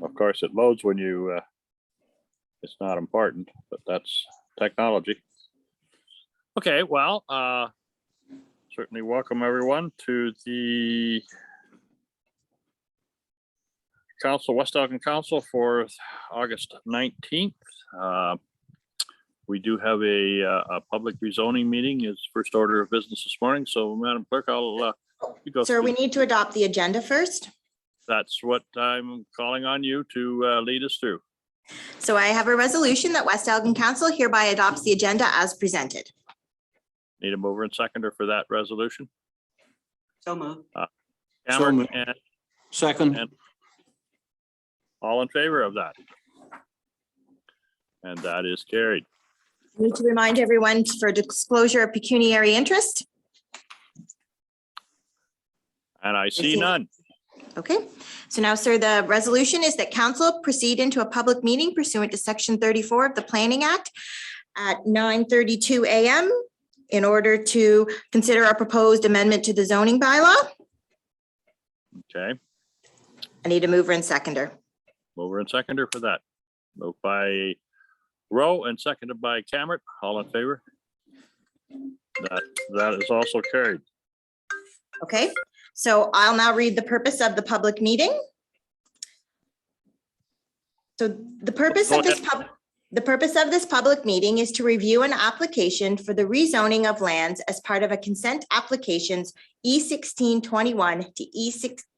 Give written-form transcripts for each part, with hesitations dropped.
Of course, it loads when you, it's not important, but that's technology. Okay, well, certainly welcome everyone to the Council, West Elgin Council for August 19th. We do have a public rezoning meeting is first order of business this morning. So Madam Clerk, I'll you go. Sir, we need to adopt the agenda first. That's what I'm calling on you to lead us through. So I have a resolution that West Elgin Council hereby adopts the agenda as presented. Need a mover and seconder for that resolution? So moved. Cameron and Second. all in favor of that? And that is carried. I need to remind everyone for disclosure of pecuniary interest. And I see none. Okay, so now, sir, the resolution is that council proceed into a public meeting pursuant to section 34 of the Planning Act at 9:32 a.m. in order to consider a proposed amendment to the zoning bylaw. Okay, I need a mover and seconder. mover and seconder for that. Moved by Rowe and seconded by Cameron. All in favor? That is also carried. Okay, so I'll now read the purpose of the public meeting. So the purpose of this public meeting is to review an application for the rezoning of lands as part of a consent applications E1621 to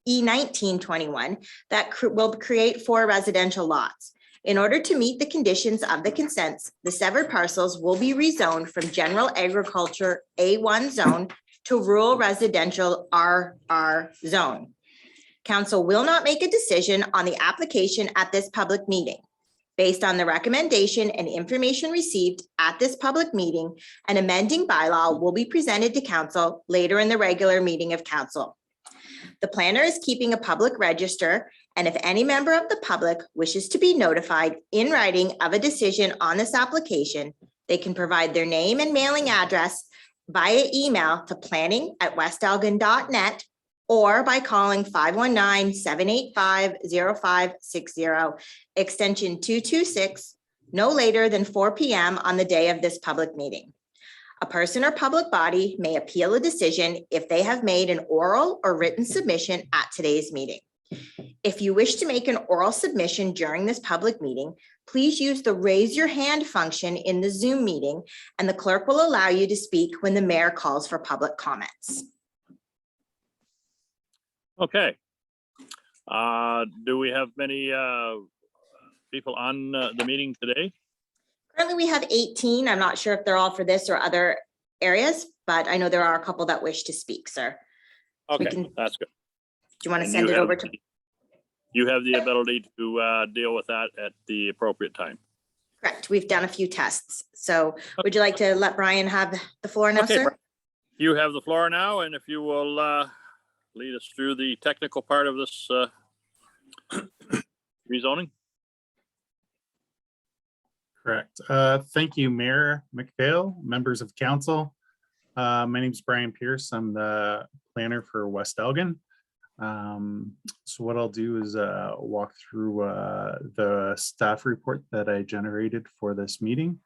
E1921 that will create 4 residential lots. In order to meet the conditions of the consents, the severed parcels will be rezoned from general agriculture A1 zone to rural residential RR zone. Council will not make a decision on the application at this public meeting. Based on the recommendation and information received at this public meeting, an amending bylaw will be presented to council later in the regular meeting of council. The planner is keeping a public register, and if any member of the public wishes to be notified in writing of a decision on this application, they can provide their name and mailing address via email to planning@westelgin.net or by calling 519-785-0560, extension 226, no later than 4 p.m. on the day of this public meeting. A person or public body may appeal a decision if they have made an oral or written submission at today's meeting. If you wish to make an oral submission during this public meeting, please use the raise your hand function in the Zoom meeting, and the clerk will allow you to speak when the mayor calls for public comments. Okay. Do we have many people on the meeting today? Currently, we have 18. I'm not sure if they're all for this or other areas, but I know there are a couple that wish to speak, sir. Okay, Do that's good. you want to send it over to? You have the ability to deal with that at the appropriate time. Correct. We've done a few tests. So would you like to let Brian have the floor now, Okay, sir? you have the floor now, and if you will lead us through the technical part of this rezoning. Correct. Thank you, Mayor McPhail, members of council. My name is Brian Pierce. I'm the planner for West Elgin. So what I'll do is walk through the staff report that I generated for this meeting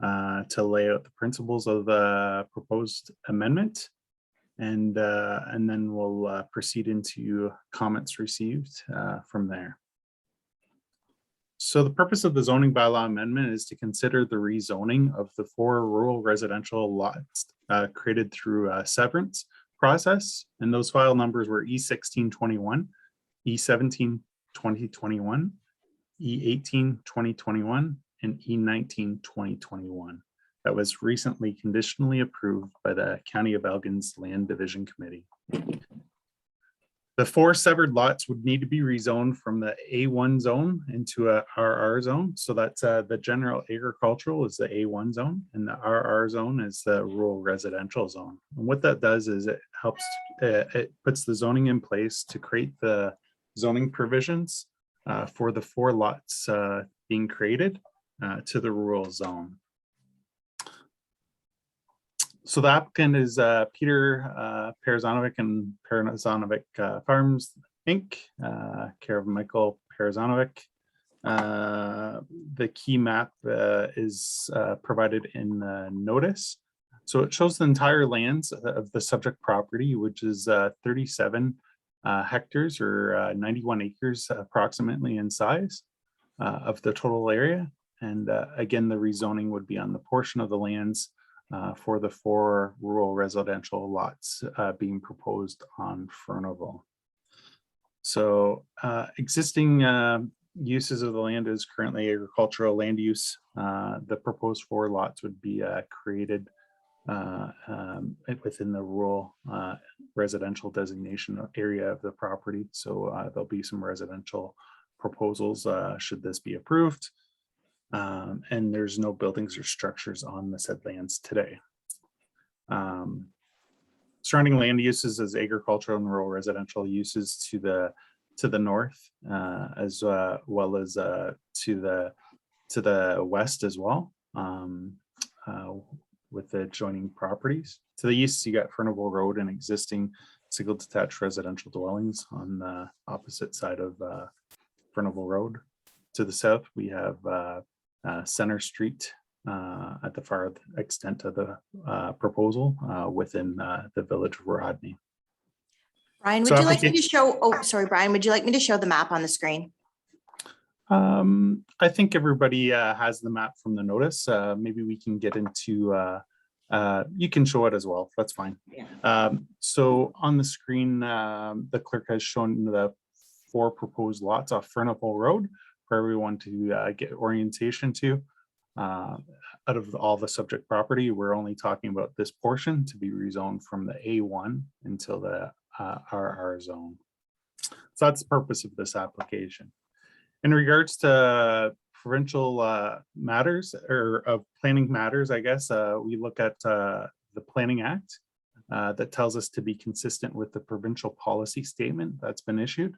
to lay out the principles of the proposed amendment. And then we'll proceed into comments received from there. So the purpose of the zoning bylaw amendment is to consider the rezoning of the 4 rural residential lots created through a severance process. And those file numbers were E1621, E17-2021, E18-2021, and E19-2021. That was recently conditionally approved by the County of Elgin's Land Division Committee. The 4 severed lots would need to be rezoned from the A1 zone into a RR zone. So that's the general agricultural is the A1 zone, and the RR zone is the rural residential zone. And what that does is it helps, it puts the zoning in place to create the zoning provisions for the 4 lots being created to the rural zone. So the applicant is Peter Perzanovic and Perzanovic Farms, Inc., care of Michael Perzanovic. The key map is provided in the notice. So it shows the entire lands of the subject property, which is 37 hectares or 91 acres approximately in size of the total area. And again, the rezoning would be on the portion of the lands for the 4 rural residential lots being proposed on Furnival. So existing uses of the land is currently agricultural land use. The proposed 4 lots would be created within the rural residential designation area of the property. So there'll be some residential proposals should this be approved. And there's no buildings or structures on the said lands today. Surrounding land uses as agricultural and rural residential uses to the north, as well as to the west as well, with the adjoining properties. To the east, you got Furnival Road and existing single detached residential dwellings on the opposite side of Furnival Road. To the south, we have Center Street at the far extent of the proposal within the village of Rodney. Brian, would So you like me to show, oh, sorry, Brian, would you like me to show the map on the screen? I think everybody has the map from the notice. Maybe we can get into, you can show it as well. That's fine. Yeah. So on the screen, the clerk has shown the 4 proposed lots off Furnival Road for everyone to get orientation to. Out of all the subject property, we're only talking about this portion to be rezoned from the A1 until the RR zone. So that's the purpose of this application. In regards to provincial matters or of planning matters, I guess we look at the Planning Act that tells us to be consistent with the provincial policy statement that's been issued.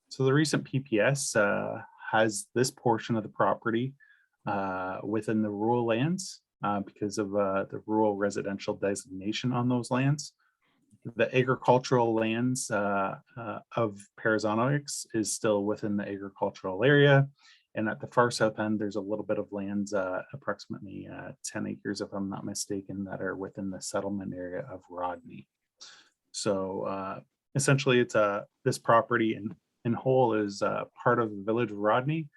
So the recent PPS has this portion of the property within the rural lands because of the rural residential designation on those lands. The agricultural lands of Perzanovics is still within the agricultural area. And at the far south end, there's a little bit of lands, approximately 10 acres, if I'm not mistaken, that are within the settlement area of Rodney. So essentially, it's this property in whole is part of the village of Rodney,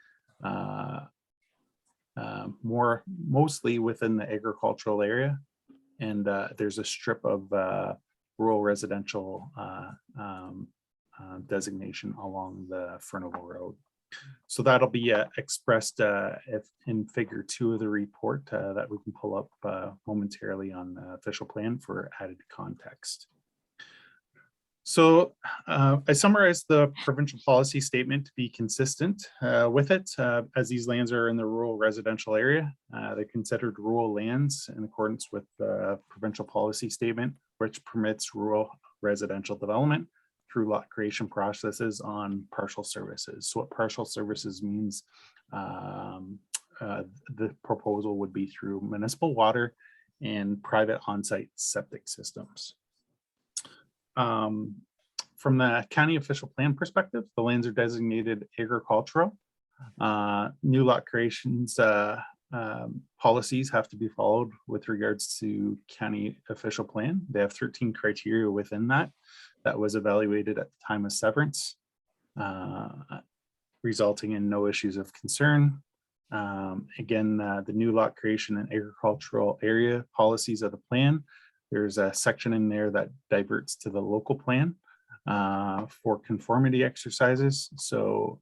mostly within the agricultural area. And there's a strip of rural residential designation along the Furnival Road. So that'll be expressed if in figure 2 of the report that we can pull up momentarily on the official plan for added context. So I summarized the provincial policy statement to be consistent with it, as these lands are in the rural residential area. They're considered rural lands in accordance with the provincial policy statement, which permits rural residential development through lot creation processes on partial services. So what partial services means, the proposal would be through municipal water and private on-site septic systems. From the county official plan perspective, the lands are designated agricultural. New lot creations policies have to be followed with regards to county official plan. They have 13 criteria within that was evaluated at the time of severance, resulting in no issues of concern. Again, the new lot creation and agricultural area policies of the plan, there's a section in there that diverts to the local plan for conformity exercises. So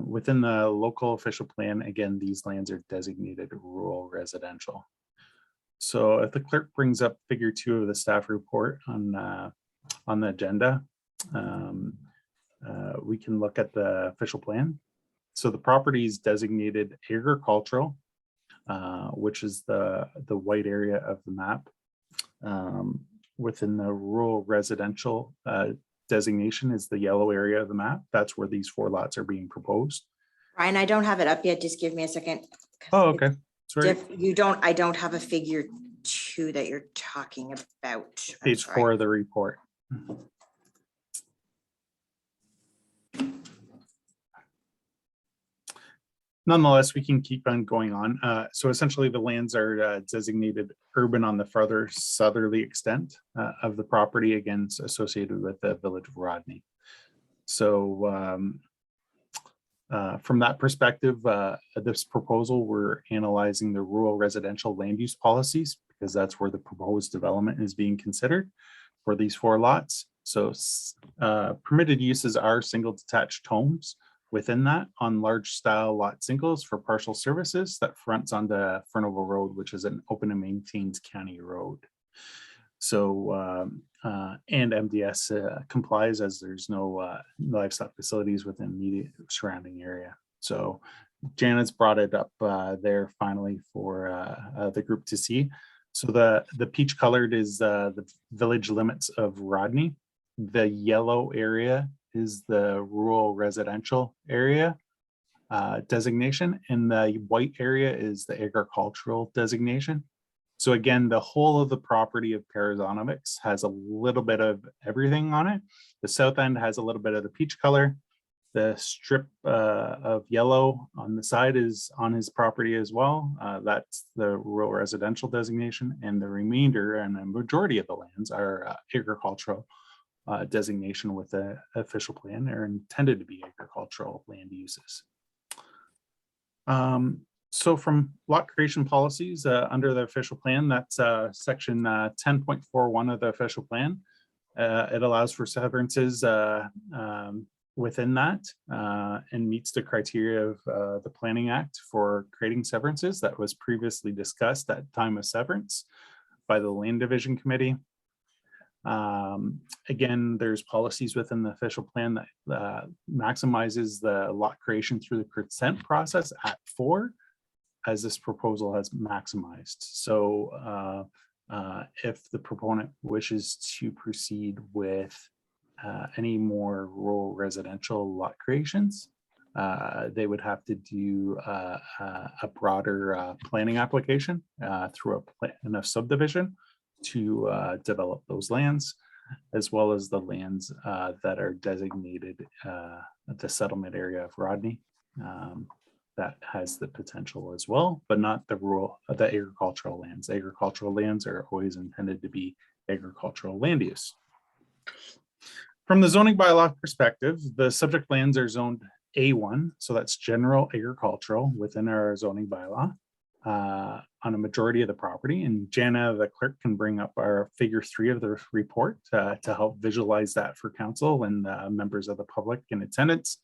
within the local official plan, again, these lands are designated rural residential. So if the clerk brings up figure 2 of the staff report on the agenda, we can look at the official plan. So the property is designated agricultural, which is the white area of the map. Within the rural residential designation is the yellow area of the map. That's where these 4 lots are being proposed. Brian, I don't have it up yet. Just give me a second. Oh, okay. Sorry. I don't have a figure 2 that you're talking about. I'm Page sorry. 4 of the report. nonetheless, we can keep on going on. So essentially the lands are designated urban on the further southerly extent of the property, again, associated with the village of Rodney. So from that perspective, this proposal, we're analyzing the rural residential land use policies because that's where the proposed development is being considered for these 4 lots. So permitted uses are single detached homes within that on large style lot singles for partial services that fronts onto Furnival Road, which is an open and maintained county road. So and MDS complies as there's no livestock facilities within immediate surrounding area. So Janet's brought it up there finally for the group to see. So the peach colored is the village limits of Rodney. The yellow area is the rural residential area designation, and the white area is the agricultural designation. So again, the whole of the property of Parazonovics has a little bit of everything on it. The south end has a little bit of the peach color. The strip of yellow on the side is on his property as well. That's the rural residential designation, and the remainder and the majority of the lands are agricultural designation with the official plan. They're intended to be agricultural land uses. So from lot creation policies under the official plan, that's section 10.41 of the official plan. It allows for severances within that and meets the criteria of the Planning Act for creating severances that was previously discussed at time of severance by the Land Division Committee. Again, there's policies within the official plan that maximizes the lot creation through the consent process at 4, as this proposal has maximized. So if the proponent wishes to proceed with any more rural residential lot creations, they would have to do a broader planning application through a plan of subdivision to develop those lands, as well as the lands that are designated the settlement area of Rodney. That has the potential as well, but not the rural, the agricultural lands. Agricultural lands are always intended to be agricultural land use. From the zoning bylaw perspective, the subject lands are zoned A1, so that's general agricultural within our zoning bylaw on a majority of the property. And Jana, the clerk, can bring up our figure 3 of the report to help visualize that for council and members of the public in attendance.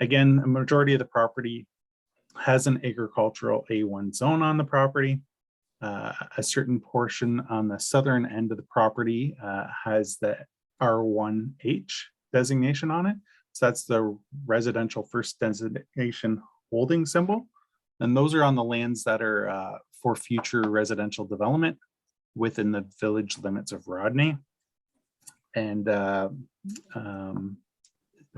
Again, a majority of the property has an agricultural A1 zone on the property. A certain portion on the southern end of the property has the R1H designation on it. So that's the residential first designation holding symbol. And those are on the lands that are for future residential development within the village limits of Rodney. And the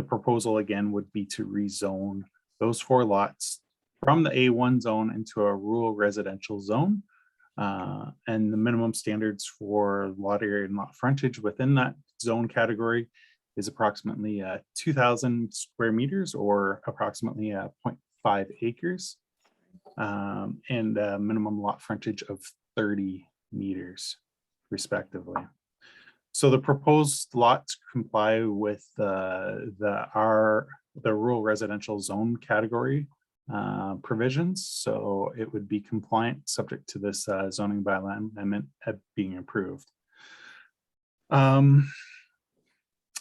proposal again would be to rezone those 4 lots from the A1 zone into a rural residential zone. And the minimum standards for lot area and lot frontage within that zone category is approximately 2,000 square meters or approximately 0.5 acres. And a minimum lot frontage of 30 meters respectively. So the proposed lots comply with the rural residential zone category provisions. So it would be compliant subject to this zoning bylaw amendment being approved. I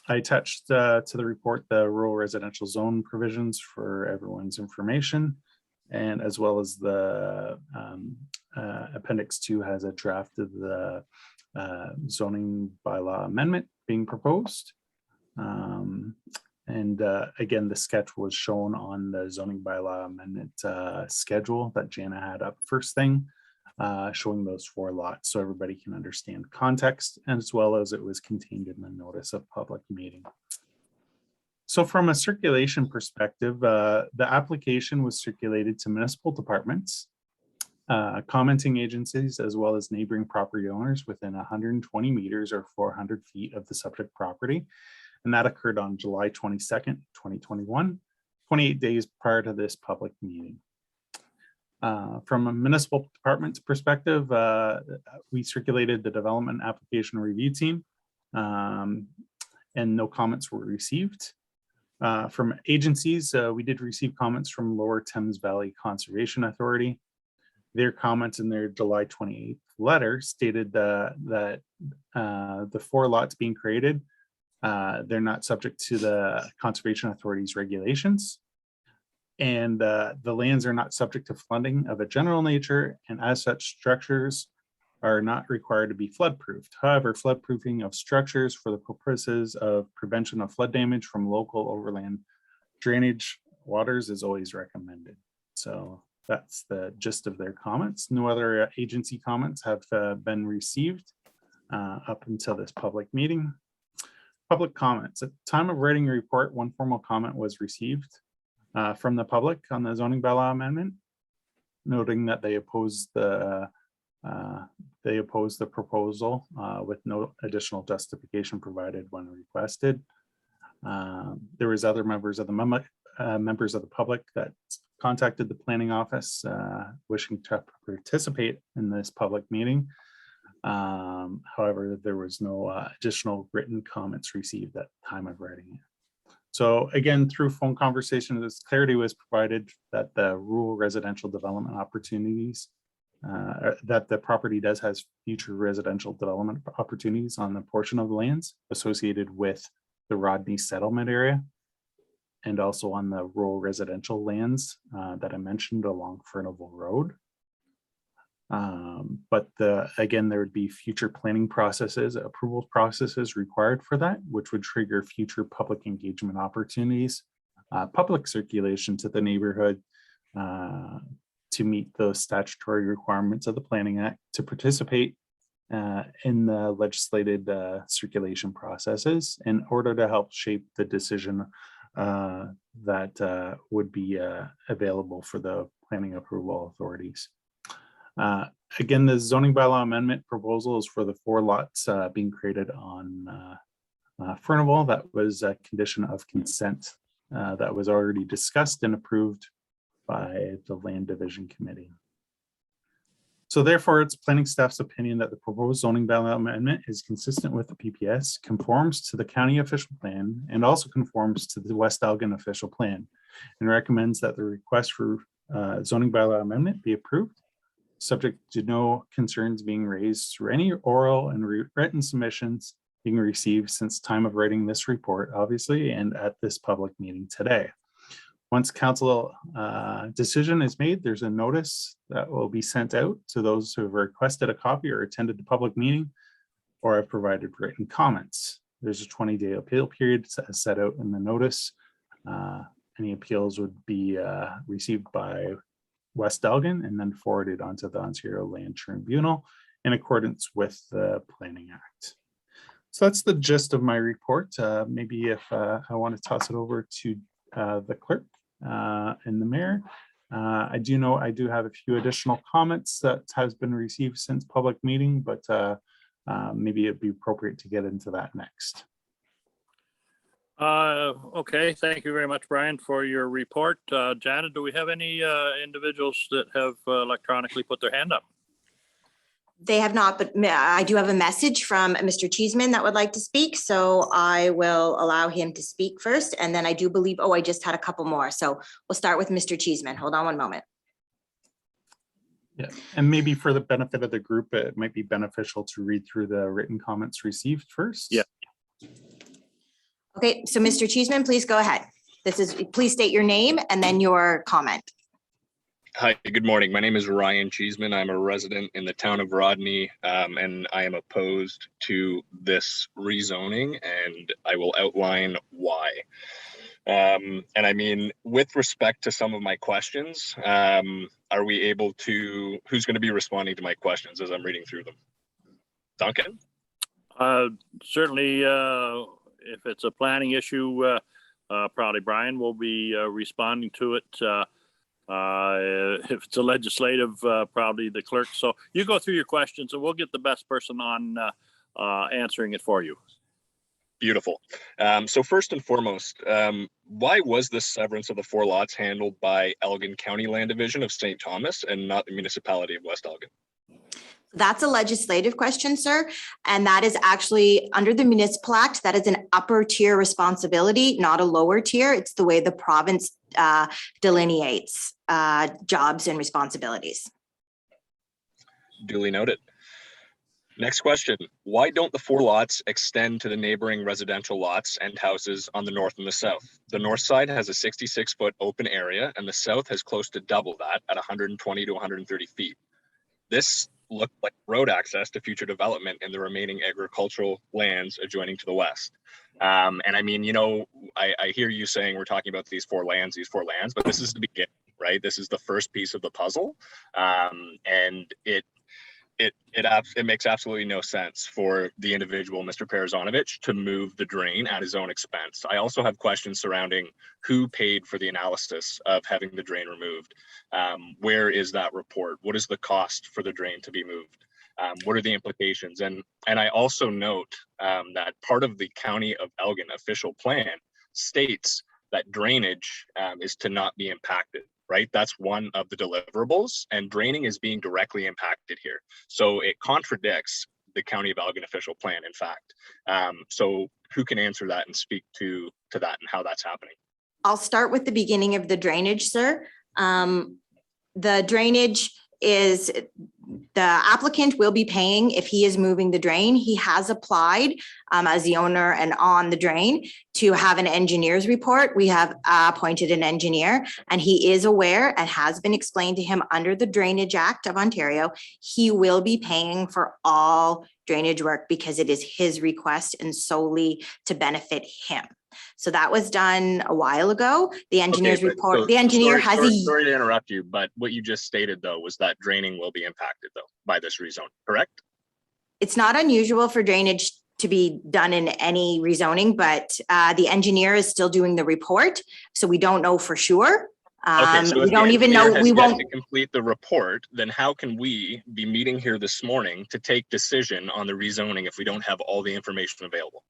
attached to the report the rural residential zone provisions for everyone's information, and as well as the appendix 2 has a draft of the zoning bylaw amendment being proposed. And again, the sketch was shown on the zoning bylaw amendment schedule that Jana had up first thing, showing those 4 lots so everybody can understand context, as well as it was contained in the notice of public meeting. So from a circulation perspective, the application was circulated to municipal departments, commenting agencies, as well as neighboring property owners within 120 meters or 400 feet of the subject property. And that occurred on July 22nd, 2021. 28 days prior to this public meeting. From a municipal department's perspective, we circulated the development application review team, and no comments were received. From agencies, we did receive comments from Lower Thames Valley Conservation Authority. Their comments in their July 28th letter stated that the 4 lots being created, they're not subject to the Conservation Authority's regulations. And the lands are not subject to flooding of a general nature, and as such, structures are not required to be flood proofed. However, flood proofing of structures for the purposes of prevention of flood damage from local overland drainage waters is always recommended. So that's the gist of their comments. No other agency comments have been received up until this public meeting. Public comments. At the time of writing a report, one formal comment was received from the public on the zoning bylaw amendment, noting that they opposed the proposal with no additional justification provided when requested. There was other members of the public that contacted the planning office wishing to participate in this public meeting. However, there was no additional written comments received at the time of writing it. So again, through phone conversation, this clarity was provided that the rural residential development opportunities, that the property does has future residential development opportunities on the portion of the lands associated with the Rodney settlement area, and also on the rural residential lands that I mentioned along Furnival Road. But again, there would be future planning processes, approval processes required for that, which would trigger future public engagement opportunities, public circulation to the neighborhood to meet those statutory requirements of the Planning Act, to participate in the legislated circulation processes in order to help shape the decision that would be available for the planning approval authorities. Again, the zoning bylaw amendment proposal is for the 4 lots being created on Furnival. That was a condition of consent that was already discussed and approved by the Land Division Committee. So therefore, it's planning staff's opinion that the proposed zoning bylaw amendment is consistent with the PPS, conforms to the county official plan, and also conforms to the West Elgin official plan, and recommends that the request for zoning bylaw amendment be approved, subject to no concerns being raised through any oral and written submissions being received since time of writing this report, obviously, and at this public meeting today. Once council decision is made, there's a notice that will be sent out to those who have requested a copy or attended the public meeting or have provided written comments. There's a 20-day appeal period set out in the notice. Any appeals would be received by West Elgin and then forwarded onto the Ontario Land Tribunal in accordance with the Planning Act. So that's the gist of my report. Maybe if I want to toss it over to the clerk and the mayor. I do know I do have a few additional comments that has been received since public meeting, but maybe it'd be appropriate to get into that next. Okay, thank you very much, Brian, for your report. Janet, do we have any individuals that have electronically put their hand up? They have not, but I do have a message from Mr. Cheeseman that would like to speak. So I will allow him to speak first. And then I do believe, I just had a couple more. So we'll start with Mr. Cheeseman. Hold on one moment. Yeah, and maybe for the benefit of the group, it might be beneficial to read through the written comments received first. Yeah. Okay, so Mr. Cheeseman, please go ahead. Please state your name and then your comment. Hi, good morning. My name is Ryan Cheeseman. I'm a resident in the town of Rodney, and I am opposed to this rezoning, and I will outline why. And I mean, with respect to some of my questions, are we able to, who's going to be responding to my questions as I'm reading through them? Duncan? Certainly, if it's a planning issue, probably Brian will be responding to it. If it's a legislative, probably the clerk. So you go through your questions and we'll get the best person on answering it for you. Beautiful. So first and foremost, why was this severance of the 4 lots handled by Elgin County Land Division of St. Thomas and not the municipality of West Elgin? That's a legislative question, sir. And that is actually under the Municipal Act, that is an upper tier responsibility, not a lower tier. It's the way the province delineates jobs and responsibilities. Duly noted. Next question. Why don't the 4 lots extend to the neighboring residential lots and houses on the north and the south? The north side has a 66-foot open area and the south has close to double that at 120 to 130 feet. This looked like road access to future development in the remaining agricultural lands adjoining to the west. And I mean, you know, I hear you saying we're talking about these four lands, but this is the beginning, right? This is the first piece of the puzzle. And it makes absolutely no sense for the individual, Mr. Parazonovich, to move the drain at his own expense. I also have questions surrounding who paid for the analysis of having the drain removed. Where is that report? What is the cost for the drain to be moved? What are the implications? And I also note that part of the County of Elgin official plan states that drainage is to not be impacted. Right? That's one of the deliverables, and draining is being directly impacted here. So it contradicts the County of Elgin official plan, in fact. So who can answer that and speak to that and how that's happening? I'll start with the beginning of the drainage, sir. The drainage is, the applicant will be paying if he is moving the drain. He has applied as the owner and on the drain to have an engineer's report. We have appointed an engineer and he is aware and has been explained to him under the Drainage Act of Ontario, he will be paying for all drainage work because it is his request and solely to benefit him. So that was done a while ago. The engineer's report, so the engineer sorry to interrupt you, but what you just stated though was that draining will be impacted though by this rezone, correct? It's not unusual for drainage to be done in any rezoning, but the engineer is still doing the report. So we don't know for sure. Okay, so we don't even know, we won't to complete the report, then how can we be meeting here this morning to take decision on the rezoning if we don't have all the information available?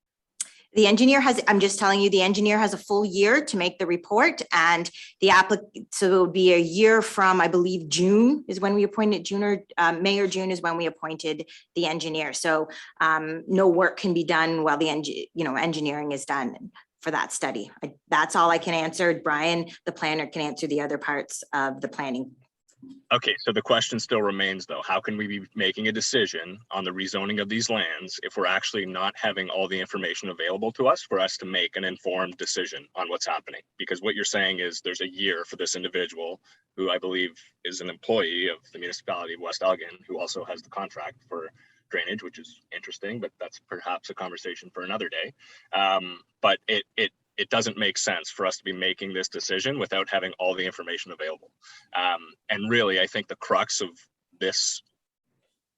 The engineer has, I'm just telling you, the engineer has a full year to make the report and the applicant, so it would be a year from, I believe, June is when we appointed, June or May or June is when we appointed the engineer. So no work can be done while the engineering is done for that study. That's all I can answer. Brian, the planner, can answer the other parts of the planning. Okay, so the question still remains though, how can we be making a decision on the rezoning of these lands if we're actually not having all the information available to us for us to make an informed decision on what's happening? Because what you're saying is there's a year for this individual who I believe is an employee of the municipality of West Elgin, who also has the contract for drainage, which is interesting, but that's perhaps a conversation for another day. But it doesn't make sense for us to be making this decision without having all the information available. And really, I think the crux of this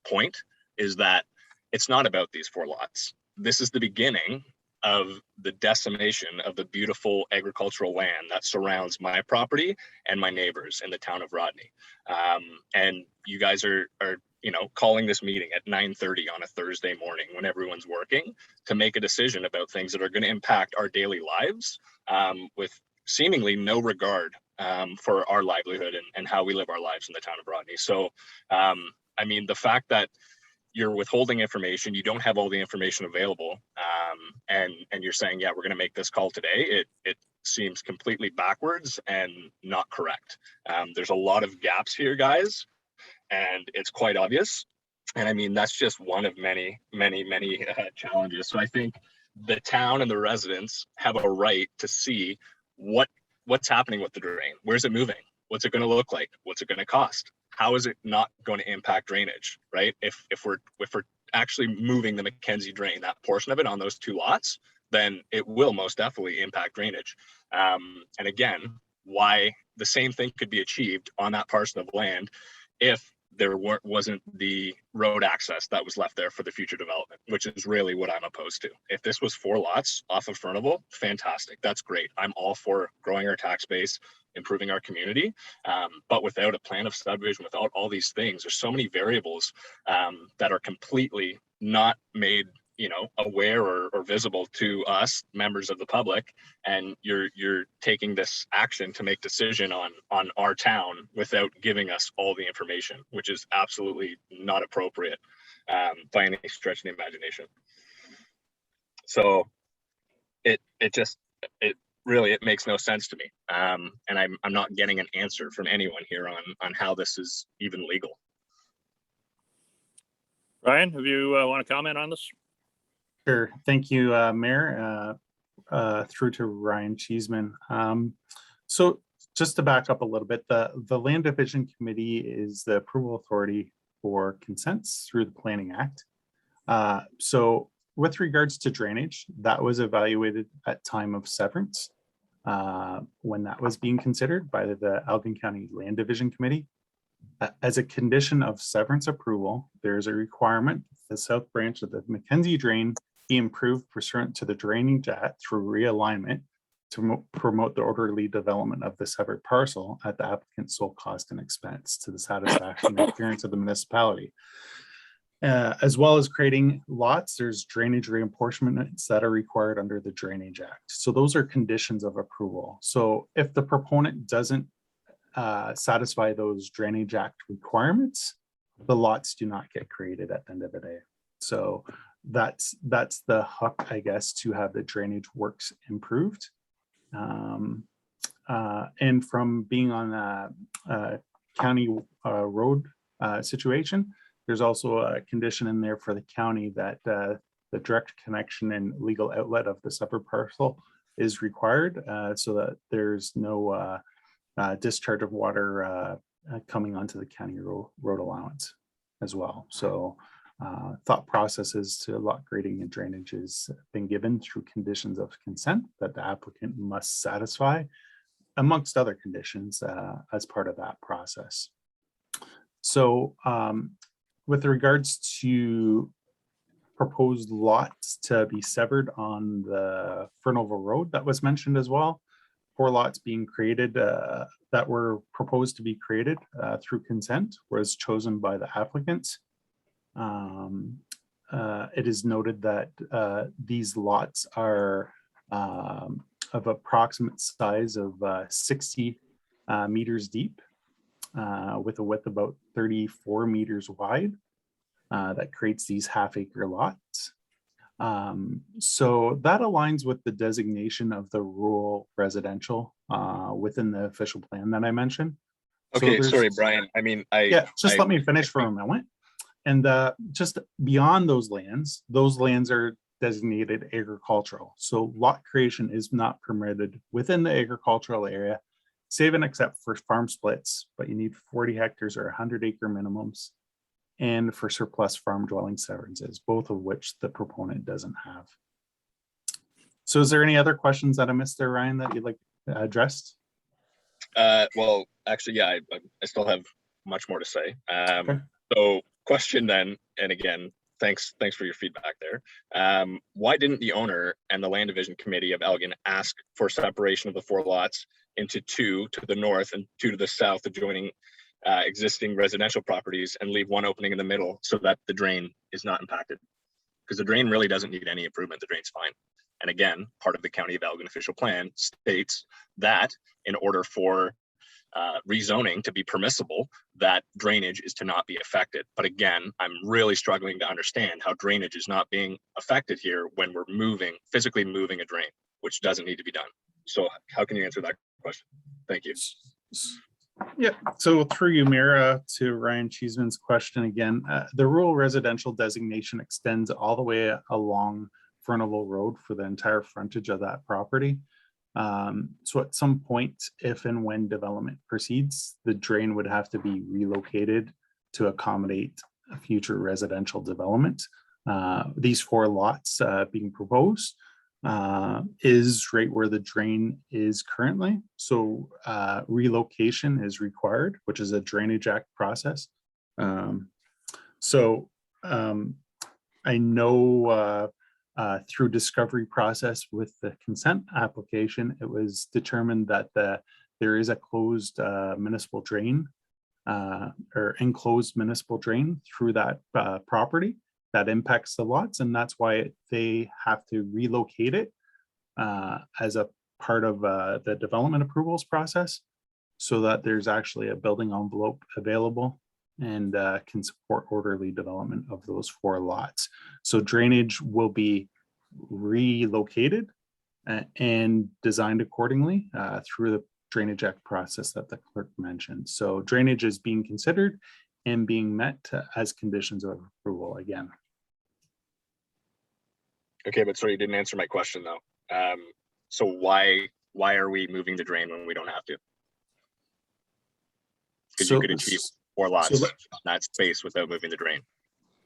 point is that it's not about these four lots. This is the beginning of the decimation of the beautiful agricultural land that surrounds my property and my neighbors in the town of Rodney. And you guys are calling this meeting at 9:30 on a Thursday morning when everyone's working to make a decision about things that are going to impact our daily lives with seemingly no regard for our livelihood and how we live our lives in the town of Rodney. So, I mean, the fact that you're withholding information, you don't have all the information available, and you're saying, yeah, we're going to make this call today, it seems completely backwards and not correct. There's a lot of gaps here, guys, and it's quite obvious. And I mean, that's just one of many challenges. So I think the town and the residents have a right to see what's happening with the drain. Where's it moving? What's it going to look like? What's it going to cost? How is it not going to impact drainage, right? If we're actually moving the Mackenzie drain, that portion of it on those two lots, then it will most definitely impact drainage. And again, why the same thing could be achieved on that parcel of land if there wasn't the road access that was left there for the future development, which is really what I'm opposed to. If this was 4 lots off of Furnival, fantastic. That's great. I'm all for growing our tax base, improving our community. But without a plan of subdivision, without all these things, there's so many variables that are completely not made aware or visible to us, members of the public, and you're taking this action to make decision on our town without giving us all the information, which is absolutely not appropriate by any stretch of the imagination. So it really makes no sense to me, and I'm not getting an answer from anyone here on how this is even legal. Ryan, have you want to comment on this? Sure. Thank you, Mayor. Through to Ryan Cheeseman. So just to back up a little bit, the Land Division Committee is the approval authority for consents through the Planning Act. So with regards to drainage, that was evaluated at time of severance when that was being considered by the Elgin County Land Division Committee. As a condition of severance approval, there is a requirement the south branch of the Mackenzie Drain be improved pursuant to the Drainage Act through realignment to promote the orderly development of the severed parcel at the applicant's sole cost and expense to the satisfaction and appearance of the municipality. As well as creating lots, there's drainage reinforcements that are required under the Drainage Act. So those are conditions of approval. So if the proponent doesn't satisfy those Drainage Act requirements, the lots do not get created at the end of the day. So that's the hook, I guess, to have the drainage works improved. And from being on a county road situation, there's also a condition in there for the county that the direct connection and legal outlet of the separate parcel is required, so that there's no discharge of water coming onto the county road allowance as well. So thought processes to lot grading and drainage has been given through conditions of consent that the applicant must satisfy, amongst other conditions, as part of that process. So with regards to proposed lots to be severed on the Fernville Road that was mentioned as well, 4 lots being created that were proposed to be created through consent was chosen by the applicants. It is noted that these lots are of approximate size of 60 meters deep with a width about 34 meters wide. That creates these half-acre lots. So that aligns with the designation of the rural residential within the official plan that I mentioned. Okay, So sorry, Brian. I mean, let me finish for a moment. And just beyond those lands are designated agricultural. So lot creation is not permitted within the agricultural area, save and except for farm splits, but you need 40 hectares or 100-acre minimums, and for surplus farm dwelling severances, both of which the proponent doesn't have. So is there any other questions that I missed there, Ryan, that you'd like addressed? Well, actually, yeah, I still have much more to say. Okay. So question then, and again, thanks for your feedback there. Why didn't the owner and the Land Division Committee of Elgin ask for separation of the 4 lots into 2 to the north and 2 to the south, adjoining existing residential properties, and leave 1 opening in the middle so that the drain is not impacted? Because the drain really doesn't need any improvement. The drain's fine. And again, part of the County of Elgin official plan states that in order for rezoning to be permissible, that drainage is to not be affected. But again, I'm really struggling to understand how drainage is not being affected here when we're physically moving a drain, which doesn't need to be done. So how can you answer that question? Thank you. Yeah, so through you, Mira, to Ryan Cheeseman's question again, the rural residential designation extends all the way along Fernville Road for the entire frontage of that property. So at some point, if and when development proceeds, the drain would have to be relocated to accommodate a future residential development. These 4 lots being proposed is right where the drain is currently. So relocation is required, which is a Drainage Act process. I know through discovery process with the consent application, it was determined that there is a closed municipal drain or enclosed municipal drain through that property. that impacts the lots, and that's why they have to relocate it as a part of the development approvals process, so that there's actually a building envelope available and can support orderly development of those 4 lots. So drainage will be relocated and designed accordingly through the Drainage Act process that the clerk mentioned. So drainage is being considered and being met as conditions of approval again. Okay, but sorry, you didn't answer my question though. So why are we moving the drain when we don't have to? Because you could achieve 4 lots on that space without moving the drain.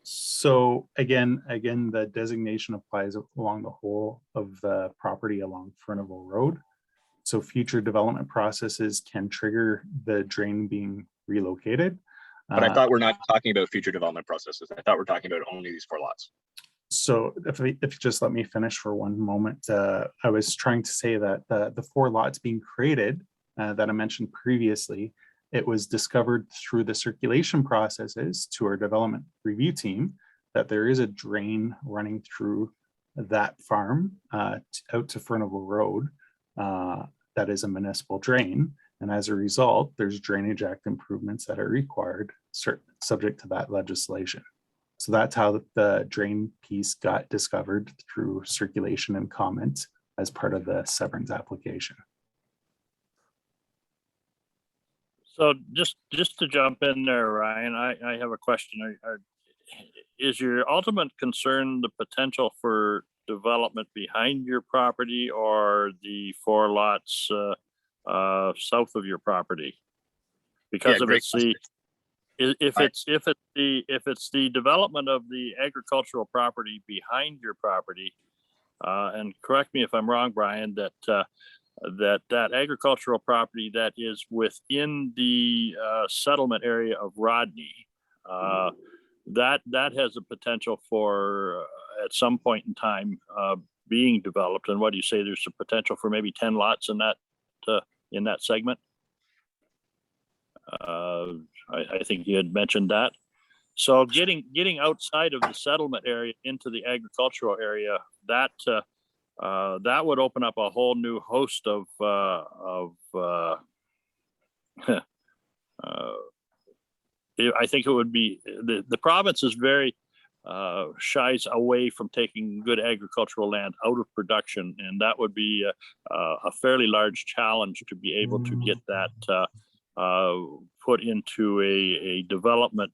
So again, the designation applies along the whole of the property along Furnival Road. So future development processes can trigger the drain being relocated. But I thought we're not talking about future development processes. I thought we're talking about only these 4 lots. So if you just let me finish for one moment, I was trying to say that the 4 lots being created that I mentioned previously, it was discovered through the circulation processes to our development review team that there is a drain running through that farm out to Furnival Road that is a municipal drain. And as a result, there's Drainage Act improvements that are required subject to that legislation. So that's how the drain piece got discovered, through circulation and comment as part of the severance application. So just to jump in there, Ryan, I have a question. Is your ultimate concern the potential for development behind your property, or the 4 lots south of your property? Because Yeah, if it's the development of the agricultural property behind your property, and correct me if I'm wrong, Brian, that agricultural property that is within the settlement area of Rodney, that has a potential for at some point in time being developed. And what do you say? There's a potential for maybe 10 lots in that segment. I think you had mentioned that. So getting outside of the settlement area into the agricultural area, that would open up a whole new host of I think it would be the province is very shies away from taking good agricultural land out of production, and that would be a fairly large challenge to be able to get that put into a development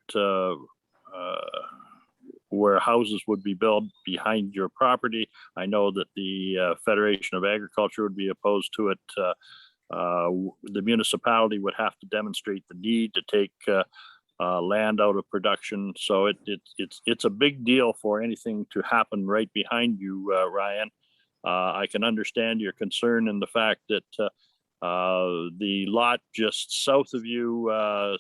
where houses would be built behind your property. I know that the Federation of Agriculture would be opposed to it. The municipality would have to demonstrate the need to take land out of production. So it's a big deal for anything to happen right behind you, Ryan. I can understand your concern in the fact that the lot just south of you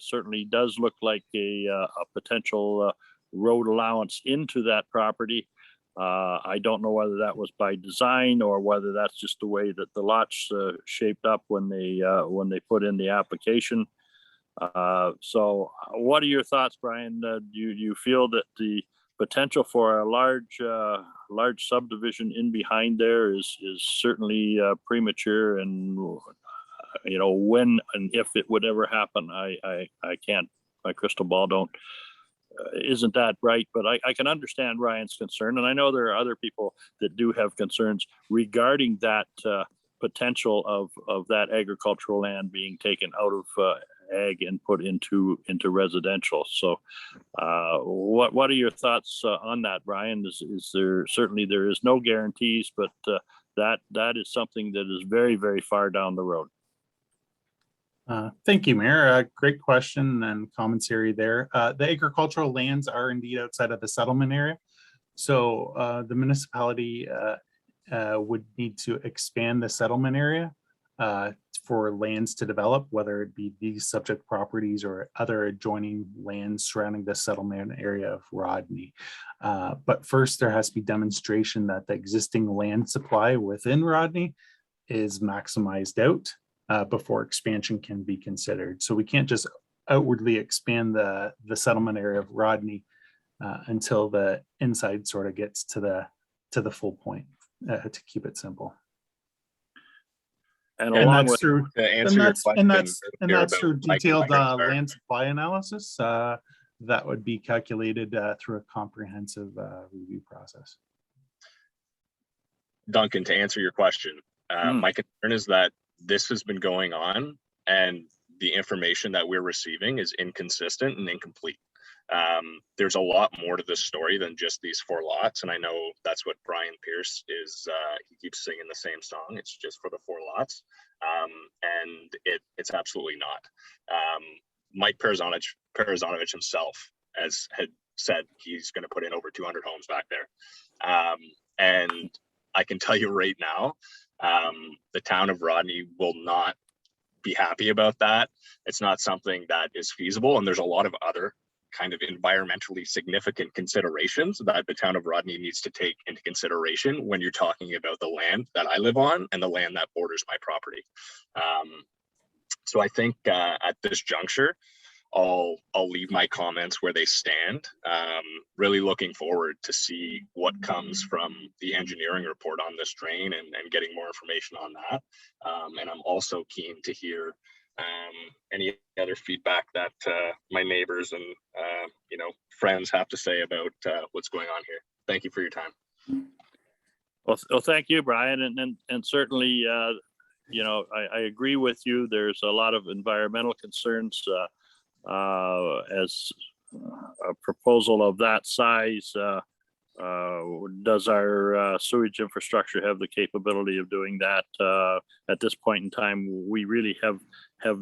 certainly does look like a potential road allowance into that property. I don't know whether that was by design or whether that's just the way that the lots shaped up when they put in the application. So what are your thoughts, Brian? Do you feel that the potential for a large subdivision in behind there is certainly premature, and when and if it would ever happen, I can't, my crystal ball isn't that bright, but I can understand Ryan's concern, and I know there are other people that do have concerns regarding that potential of that agricultural land being taken out of ag and put into residential. So what are your thoughts on that, Brian? Is there no guarantees, but that is something that is very, very far down the road. Thank you, Mayor. Great question and commentary there. The agricultural lands are indeed outside of the settlement area. So the municipality would need to expand the settlement area for lands to develop, whether it be these subject properties or other adjoining lands surrounding the settlement area of Rodney. But first, there has to be demonstration that the existing land supply within Rodney is maximized out before expansion can be considered. So we can't just outwardly expand the settlement area of Rodney until the inside sort of gets to the full point, to keep it simple. And And along that's with, through, To and answer your that's, question. and here that's about through Mike detailed McIntyre. land supply analysis. That would be calculated through a comprehensive review process. Duncan, to answer your question, my concern is that this has been going on and the information that we're receiving is inconsistent and incomplete. There's a lot more to this story than just these 4 lots. And I know that's what Brian Pierce is, he keeps singing the same song. It's just for the 4 lots. And it's absolutely not. Mike Perzanovic himself had said he's going to put in over 200 homes back there. And I can tell you right now, the town of Rodney will not be happy about that. It's not something that is feasible. And there's a lot of other kind of environmentally significant considerations that the town of Rodney needs to take into consideration when you're talking about the land that I live on and the land that borders my property. So I think at this juncture, I'll leave my comments where they stand. Really looking forward to see what comes from the engineering report on this drain and getting more information on that. And I'm also keen to hear any other feedback that my neighbors and friends have to say about what's going on here. Thank you for your time. well, thank you, Brian. And certainly, I agree with you. There's a lot of environmental concerns as a proposal of that size. Does our sewage infrastructure have the capability of doing that? At this point in time, we really have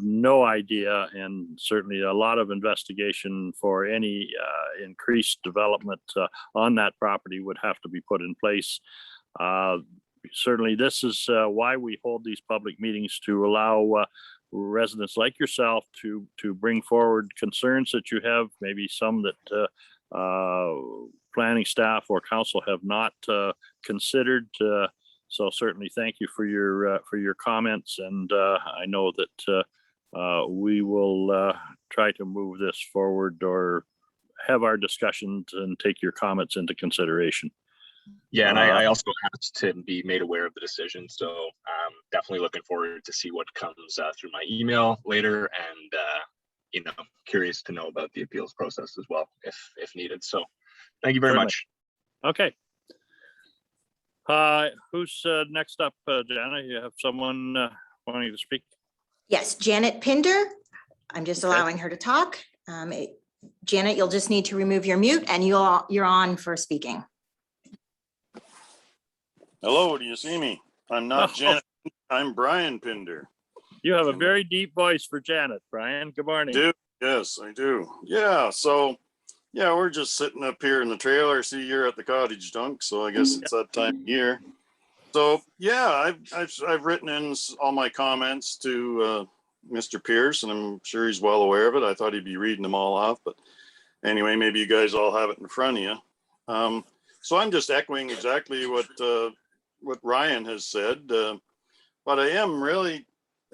no idea, and certainly a lot of investigation for any increased development on that property would have to be put in place. Certainly, this is why we hold these public meetings, to allow residents like yourself to bring forward concerns that you have, maybe some that planning staff or council have not considered. So certainly thank you for your comments, and I know that we will try to move this forward or have our discussions and take your comments into consideration. Yeah, and I also asked to be made aware of the decision, so definitely looking forward to see what comes through my email later, and curious to know about the appeals process as well, if needed. So thank you very much. Okay. Who's next up, Jana? You have someone wanting to speak? Yes, Janet Pinder. I'm just Okay. allowing her to talk. Janet, you'll just need to remove your mute and you're on for speaking. Hello, do you see me? I'm not Janet. I'm Brian Pinder. You have a very deep voice for Janet, Brian. Good morning. Yes, I do. Yeah, so we're just sitting up here in the trailer. See, you're at the cottage, Dunk, so I guess it's that time of year. So yeah, I've written in all my comments to Mr. Pierce, and I'm sure he's well aware of it. I thought he'd be reading them all off, but anyway, maybe you guys all have it in front of you. So I'm just echoing exactly what Ryan has said, but I am really,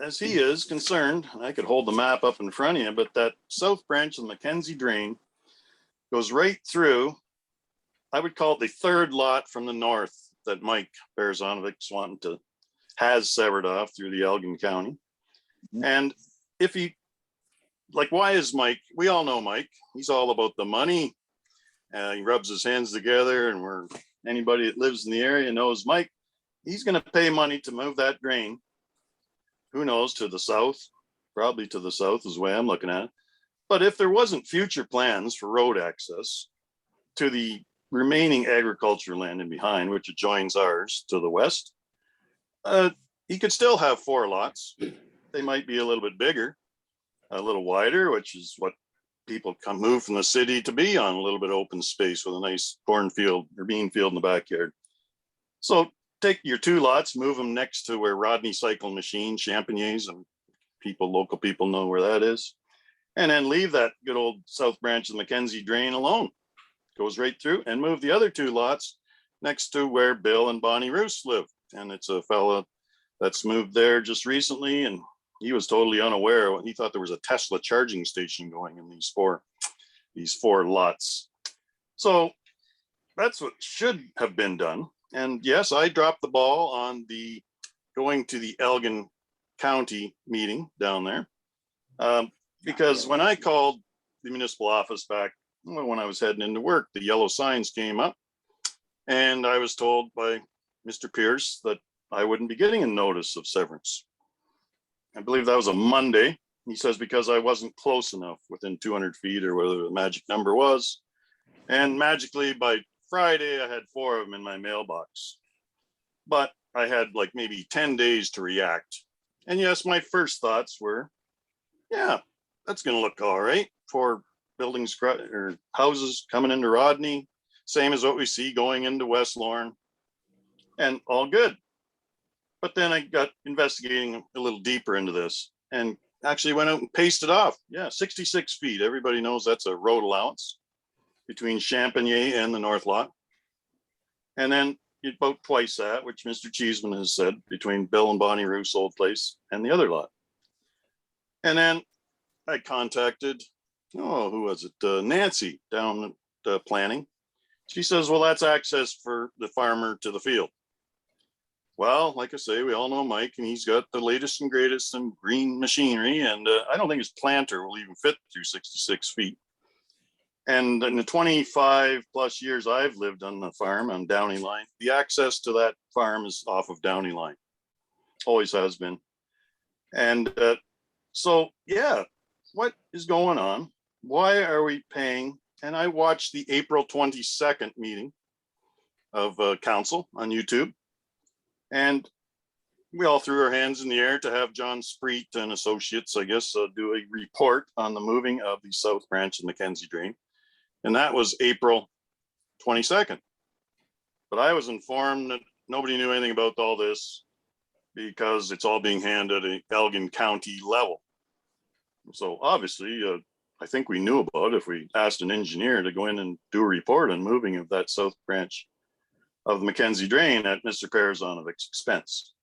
as he is, concerned. I could hold the map up in front of you, but that south branch of the Mackenzie Drain goes right through, I would call it the 3rd lot from the north that Mike Perzanovic has severed off through the Elgin County. And if he, why is Mike, we all know Mike, he's all about the money. He rubs his hands together, and anybody that lives in the area knows Mike. He's going to pay money to move that drain. Who knows, to the south, probably to the south is the way I'm looking at it. But if there wasn't future plans for road access to the remaining agriculture land in behind, which adjoins ours to the west, he could still have 4 lots. They might be a little bit bigger, a little wider, which is what people move from the city to be on, a little bit of open space with a nice cornfield or bean field in the backyard. So take your 2 lots, move them next to where Rodney Cycle Machine, Champagnes, and local people know where that is. And then leave that good old south branch of the Mackenzie Drain alone. Goes right through, and move the other 2 lots next to where Bill and Bonnie Roos live. And it's a fella that's moved there just recently, and he was totally unaware. He thought there was a Tesla charging station going in these four lots. So that's what should have been done. And yes, I dropped the ball on the going to the Elgin County meeting down there. Because when I called the municipal office back when I was heading into work, the yellow signs came up and I was told by Mr. Pierce that I wouldn't be getting a notice of severance. I believe that was a Monday. He says, because I wasn't close enough within 200 feet or whatever the magic number was. And magically by Friday, I had 4 of them in my mailbox. But I had like maybe 10 days to react. And yes, my first thoughts were, yeah, that's going to look all right for buildings or houses coming into Rodney. Same as what we see going into West Lorne, and all good. But then I got investigating a little deeper into this and actually went out and pasted off. Yeah, 66 feet. Everybody knows that's a road allowance between Champagnat and the North Lot. And then about twice that, which Mr. Cheeseman has said, between Bill and Bonnie Roos' old place and the other lot. And then I contacted, who was it? Nancy down at planning. She says, well, that's access for the farmer to the field. Well, like I say, we all know Mike, and he's got the latest and greatest in green machinery. And I don't think his planter will even fit through 66 feet. And in the 25 plus years I've lived on the farm on Downey Line, the access to that farm is off of Downey Line. Always has been. And so, yeah, what is going on? Why are we paying? And I watched the April 22nd meeting of council on YouTube. And we all threw our hands in the air to have John Spreet and Associates, I guess, do a report on the moving of the South Branch of Mackenzie Drain. And that was April 22nd. But I was informed that nobody knew anything about all this because it's all being handled at Elgin County level. So obviously, I think we knew about it if we asked an engineer to go in and do a report on moving of that South Branch of the Mackenzie Drain at Mr. Parazonovic's expense.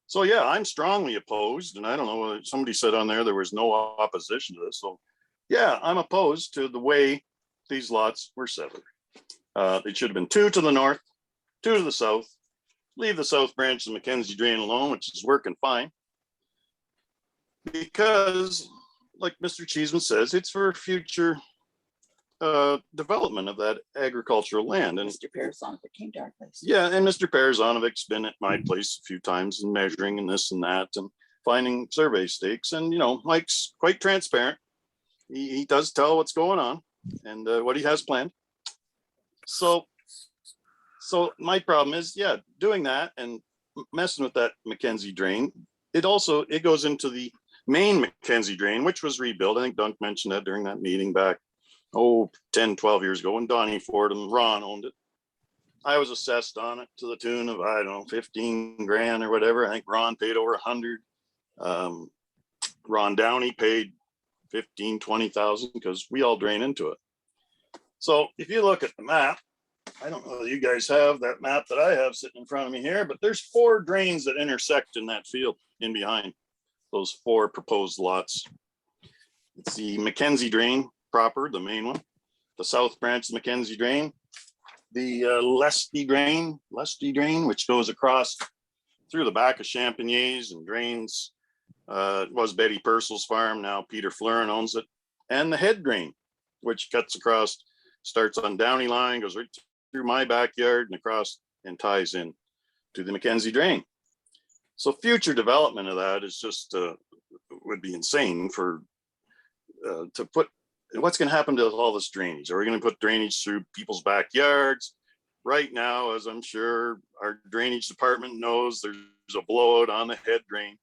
So yeah, I'm strongly opposed, and I don't know, somebody said on there was no opposition to this. So yeah, I'm opposed to the way these lots were severed. It should have been 2 to the north, 2 to the south, leave the South Branch of the Mackenzie Drain alone, which is working fine. Because like Mr. Cheeseman says, it's for future development of that agricultural land. And Mr. Parazonovic came to our place. yeah, and Mr. Parazonovic's been at my place a few times and measuring and this and that and finding survey stakes. And, you know, Mike's quite transparent. He does tell what's going on and what he has planned. So my problem is, yeah, doing that and messing with that Mackenzie Drain. It goes into the main Mackenzie Drain, which was rebuilt. I think Dunk mentioned that during that meeting back, 10, 12 years ago when Donnie Ford and Ron owned it. I was assessed on it to the tune of, I don't know, 15 grand or whatever. I think Ron paid over 100. Ron Downey paid 15, 20,000 because we all drain into it. So if you look at the map, I don't know if you guys have that map that I have sitting in front of me here, but there's 4 drains that intersect in that field in behind those 4 proposed lots. It's the Mackenzie Drain proper, the main one, the South Branch of Mackenzie Drain, the Lesty Drain, which goes across through the back of Champagnats and drains. It was Betty Purcell's farm, now Peter Fleurin owns it, and the Head Drain, which cuts across, starts on Downey Line, goes right through my backyard and across and ties in to the Mackenzie Drain. So future development of that is just would be insane for to put. What's going to happen to all this drainage? Are we going to put drainage through people's backyards? Right now, as I'm sure our drainage department knows, there's a blowout on the Head Drain,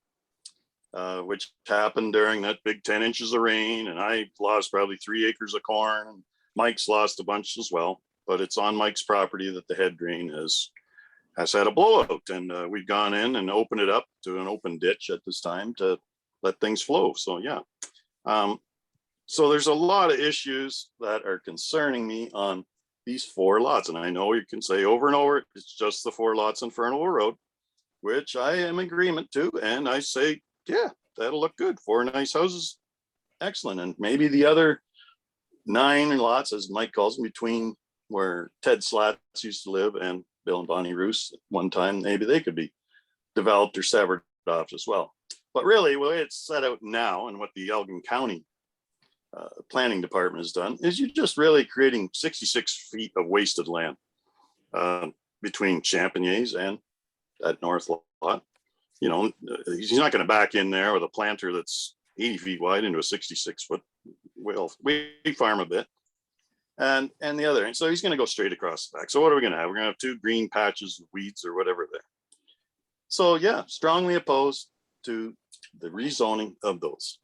which happened during that big 10 inches of rain. And I lost probably 3 acres of corn. And Mike's lost a bunch as well. But it's on Mike's property that the Head Drain has had a blowout. And we've gone in and opened it up to an open ditch at this time to let things flow. So yeah. So there's a lot of issues that are concerning me on these 4 lots. And I know you can say over and over, it's just the 4 lots on Fernald Road, which I am in agreement to. And I say, yeah, that'll look good. 4 nice houses. Excellent. And maybe the other 9 lots, as Mike calls them, between where Ted Slats used to live and Bill and Bonnie Roos at one time, maybe they could be developed or severed off as well. But really, the way it's set out now and what the Elgin County planning department has done is you're just really creating 66 feet of wasted land between Champagnes and that north lot. You know, he's not going to back in there with a planter that's 80 feet wide into a 66-foot. Well, we farm a bit. And the other end, so he's going to go straight across the back. So what are we going to have? We're going to have 2 green patches of weeds or whatever there. So yeah, strongly opposed to the rezoning of those.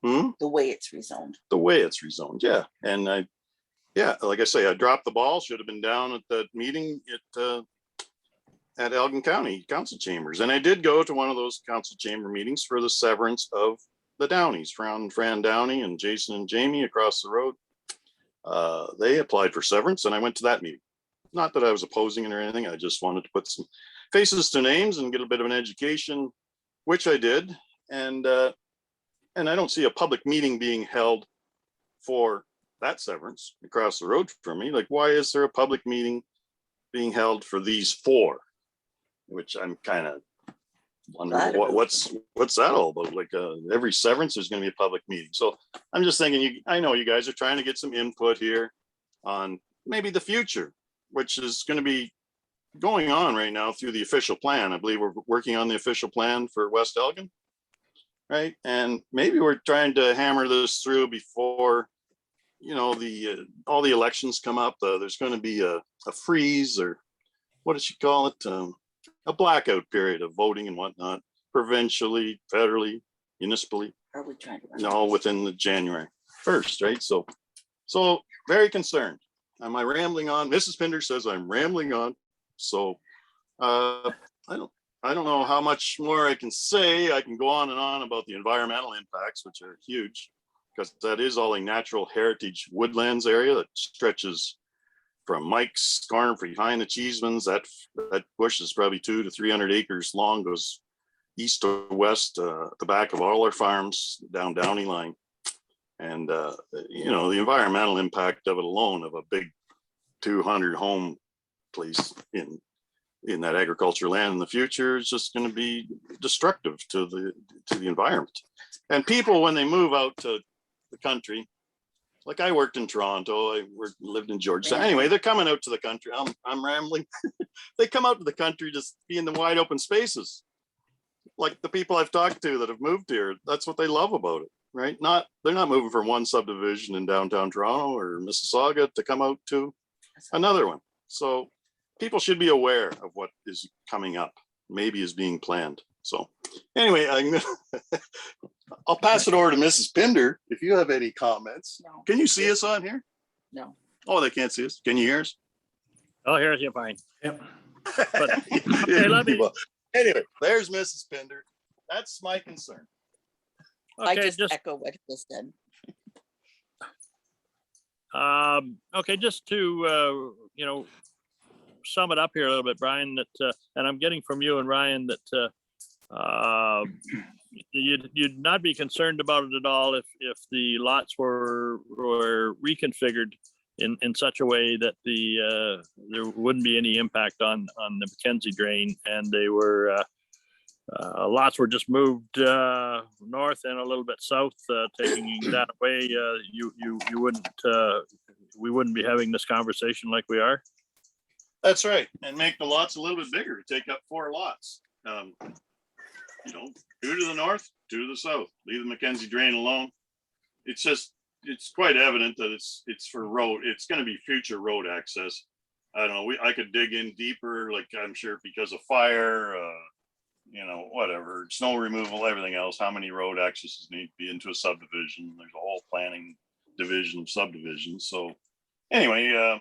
The way it's rezoned. The way it's rezoned, yeah. And like I say, I dropped the ball. Should have been down at that meeting at Elgin County Council Chambers. And I did go to one of those council chamber meetings for the severance of the Downies, Fran Downey and Jason and Jamie across the road. They applied for severance and I went to that meeting. Not that I was opposing it or anything. I just wanted to put some faces to names and get a bit of an education, which I did. And I don't see a public meeting being held for that severance across the road from me. Like, why is there a public meeting being held for these 4? Which I'm kind of wondering what's that all about? Like every severance there's going to be a public meeting. So I'm just thinking, I know you guys are trying to get some input here on maybe the future, which is going to be going on right now through the official plan. I believe we're working on the official plan for West Elgin, right? And maybe we're trying to hammer this through before, you know, all the elections come up. There's going to be a freeze, or what does she call it? A blackout period of voting and whatnot, provincially, federally, municipally. Are we trying to? All within the January 1st, right? So very concerned. Am I rambling on? Mrs. Pinder says I'm rambling on. So I don't know how much more I can say. I can go on and on about the environmental impacts, which are huge, because that is all a natural heritage woodlands area that stretches from Mike's corner behind the Cheesemans. That bush is probably 200 to 300 acres long, goes east to west at the back of all our farms down Downey Line. And, you know, the environmental impact of it alone, of a big 200 home place in that agriculture land in the future, is just going to be destructive to the environment. And people, when they move out to the country, like I worked in Toronto, lived in Georgia. Anyway, they're coming out to the country. I'm rambling. They come out to the country to be in the wide open spaces. Like the people I've talked to that have moved here, that's what they love about it, right? They're not moving from one subdivision in downtown Toronto or Mississauga to come out to another one. So people should be aware of what is coming up, maybe is being planned. So anyway, I'll pass it over to Mrs. Pinder if you have any comments. No. Can you see us on here? No. Oh, they can't see us. Can you hear us? Oh, here's you fine. Yep. But hey, let me, Anyway, there's Mrs. Pinder. That's my concern. I okay, just echo what he said. okay, just to you know, sum it up here a little bit, Brian, that and I'm getting from you and Ryan that you'd not be concerned about it at all if the lots were reconfigured in such a way that there wouldn't be any impact on the Mackenzie drain, and they were lots were just moved north and a little bit south, taking that away. You wouldn't we wouldn't be having this conversation like we are. That's right. And make the lots a little bit bigger, take up 4 lots. You know, 2 to the north, 2 to the south, leave the Mackenzie drain alone. It's quite evident that it's for road. It's going to be future road access. I don't know. I could dig in deeper, like I'm sure because of fire, you know, whatever, snow removal, everything else, how many road accesses need to be into a subdivision. There's a whole planning division of subdivisions. So anyway,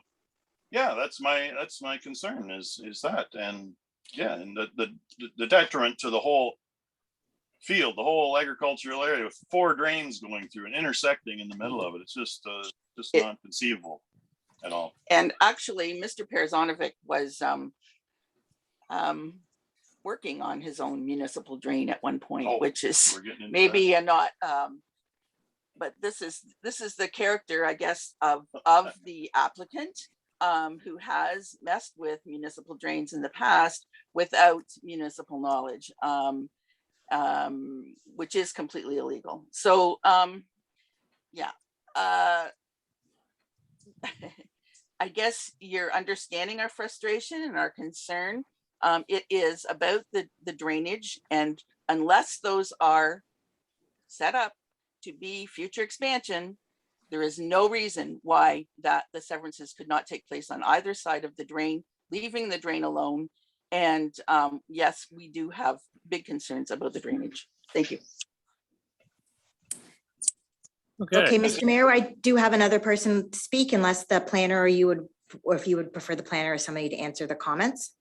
yeah, that's my concern is that. And yeah, and the detriment to the whole field, the whole agricultural area with 4 drains going through and intersecting in the middle of it. It's just not conceivable at all. And actually, Mr. Perzanovic was working on his own municipal drain at one point, which is maybe not but this is the character, I guess, of the applicant, who has messed with municipal drains in the past without municipal knowledge, which is completely illegal. So, yeah. I guess you're understanding our frustration and our concern. It is about the drainage, and unless those are set up to be future expansion, there is no reason why that the severances could not take place on either side of the drain, leaving the drain alone. And yes, we do have big concerns about the drainage. Thank you. Okay, Mr. Mayor, I do have another person to speak unless the planner or you would, or if you would prefer the planner or somebody to answer the comments.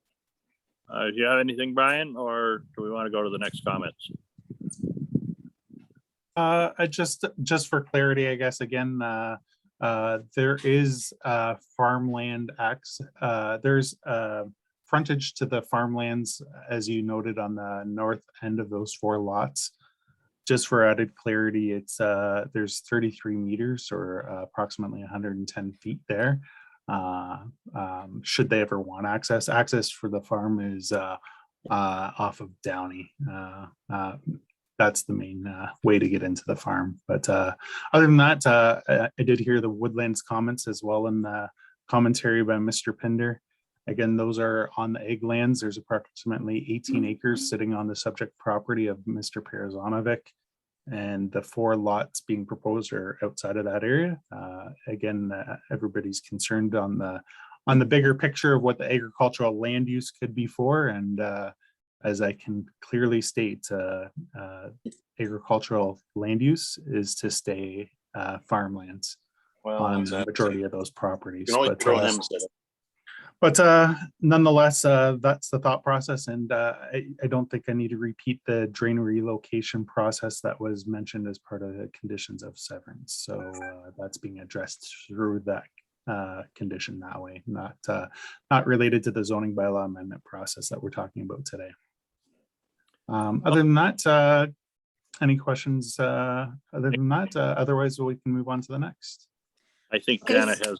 Do you have anything, Brian, or do we want to go to the next comments? I just for clarity, I guess, again, there is farmland acts. There's frontage to the farmlands, as you noted, on the north end of those 4 lots. Just for added clarity, it's there's 33 meters or approximately 110 feet there. Should they ever want access for the farm is off of Downey. That's the main way to get into the farm. But other than that, I did hear the Woodlands comments as well in the commentary by Mr. Pinder. Again, those are on the egg lands. There's approximately 18 acres sitting on the subject property of Mr. Perzanovic, and the 4 lots being proposed are outside of that area. Again, everybody's concerned on the bigger picture of what the agricultural land use could be for, and as I can clearly state, agricultural land use is to stay farmlands on the majority of those properties. But nonetheless, that's the thought process, and I don't think I need to repeat the drain relocation process that was mentioned as part of the conditions of severance. So that's being addressed through that condition that way, not related to the zoning bylaw amendment process that we're talking about today. Other than that, any questions other than that? Otherwise, we can move on to the next. I think Okay. Jana has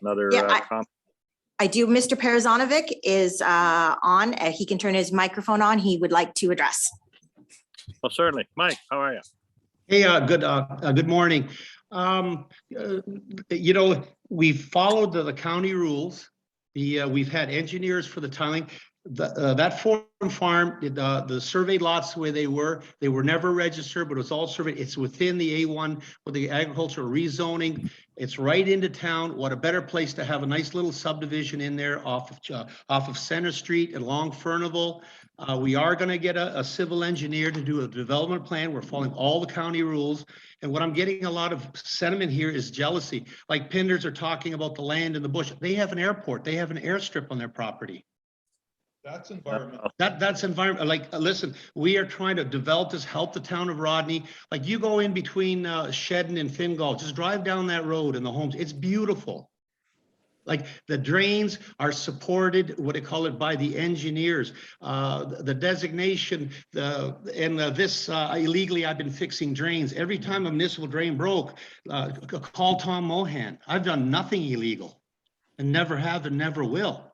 another comment. I do. Mr. Perzanovic is on. He can turn his microphone on. He would like to address. Well, certainly. Mike, how are you? Hey, good morning. You know, we've followed the county rules. We've had engineers for the tiling. That farm, the surveyed lots the way they were never registered, but it was all surveyed. It's within the A1 with the agricultural rezoning. It's right into town. What a better place to have a nice little subdivision in there off of Center Street and along Furnival. We are going to get a civil engineer to do a development plan. We're following all the county rules. And what I'm getting a lot of sentiment here is jealousy. Like Pinders are talking about the land in the bush. They have an airport. They have an airstrip on their property. That's environment. That's environment. Like, listen, we are trying to develop this, help the town of Rodney. Like, you go in between Shedden and Fingal, just drive down that road and the homes. It's beautiful. Like, the drains are supported, what they call it, by the engineers. The designation, this illegally, I've been fixing drains. Every time a municipal drain broke, call Tom Mohan. I've done nothing illegal and never have and never will.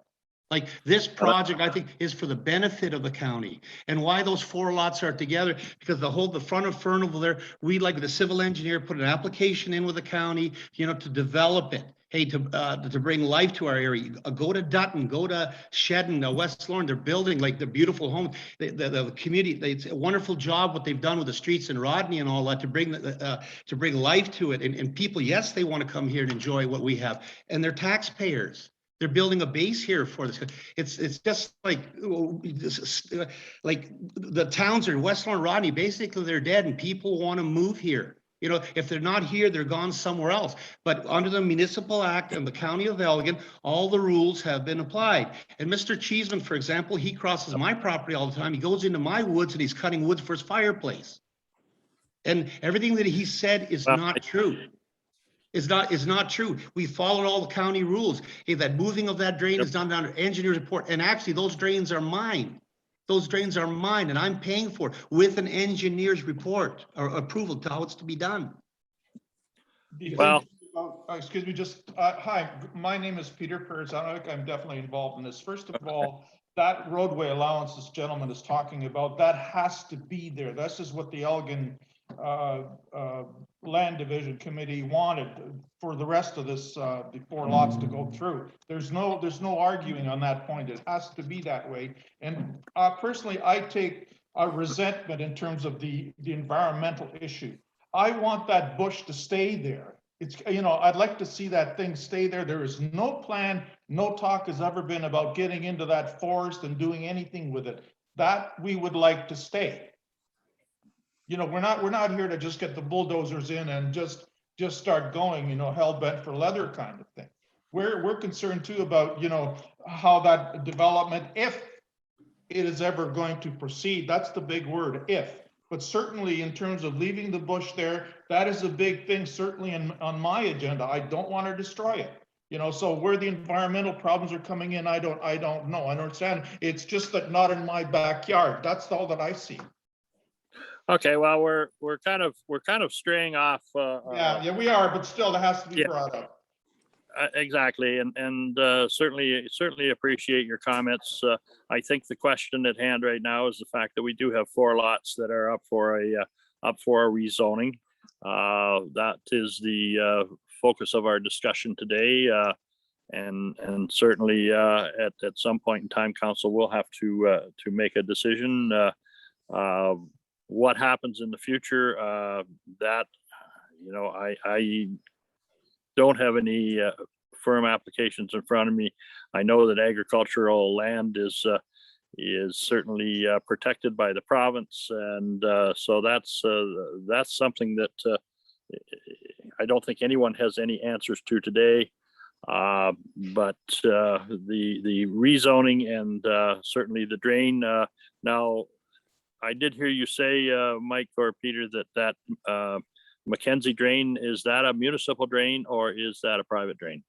Like, this project, I think, is for the benefit of the county. And why those 4 lots are together, because the front of Furnival there, we, like the civil engineer, put an application in with the county, you know, to develop it. Hey, to bring life to our area. Go to Dutton, go to Shedden, West Lorne. They're building like the beautiful home. The community, it's a wonderful job what they've done with the streets in Rodney and all that to bring life to it. And people, yes, they want to come here and enjoy what we have. And they're taxpayers. They're building a base here for this. It's just like the towns are West Lorne, Rodney. Basically, they're dead, and people want to move here. You know, if they're not here, they're gone somewhere else. But under the Municipal Act and the County of Elgin, all the rules have been applied. And Mr. Cheeseman, for example, he crosses my property all the time. He goes into my woods and he's cutting wood for his fireplace. And everything that he said is not true. Is not true. We followed all the county rules. Hey, that moving of that drain is done under engineer's report. And actually, those drains are mine. Those drains are mine, and I'm paying for it with an engineer's report or approval to how it's to be done. Well- Excuse me, just, hi, my name is Peter Perzonic. I'm definitely involved in this. First of all, that roadway allowance this gentleman is talking about, that has to be there. This is what the Elgin Land Division Committee wanted for the rest of this, the 4 lots to go through. There's no arguing on that point. It has to be that way. And personally, I take a resentment in terms of the environmental issue. I want that bush to stay there. It's, you know, I'd like to see that thing stay there. There is no plan, no talk has ever been about getting into that forest and doing anything with it. That we would like to stay. You know, we're not here to just get the bulldozers in and just start going, you know, hell bent for leather kind of thing. We're concerned too about, you know, how that development, if it is ever going to proceed, that's the big word, if. But certainly in terms of leaving the bush there, that is a big thing, certainly on my agenda. I don't want to destroy it. You know, so where the environmental problems are coming in, I don't know. I don't understand. It's just that not in my backyard. That's all that I see. Okay, well, we're kind of straying off. Yeah, we are, but still, that has to be brought up. Exactly, and certainly appreciate your comments. I think the question at hand right now is the fact that we do have 4 lots that are up for a rezoning. That is the focus of our discussion today, and certainly at some point in time, council will have to make a decision. What happens in the future? That, you know, I don't have any firm applications in front of me. I know that agricultural land is certainly protected by the province, and so that's something that I don't think anyone has any answers to today. But the rezoning and certainly the drain. Now, I did hear you say, Mike or Peter, that Mackenzie Drain, is that a municipal drain or is that a private drain?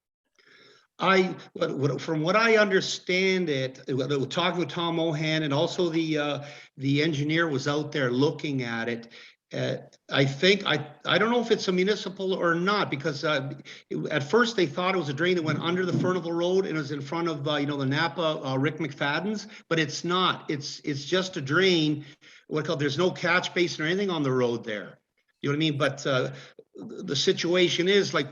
From what I understand it, talking with Tom Mohan, and also the engineer was out there looking at it. I think, I don't know if it's a municipal or not, because at first they thought it was a drain that went under the Furnival Road and it was in front of, you know, the Napa Rick McFadden's, but it's not. It's just a drain. There's no catch basin or anything on the road there. You know what I mean? But the situation is like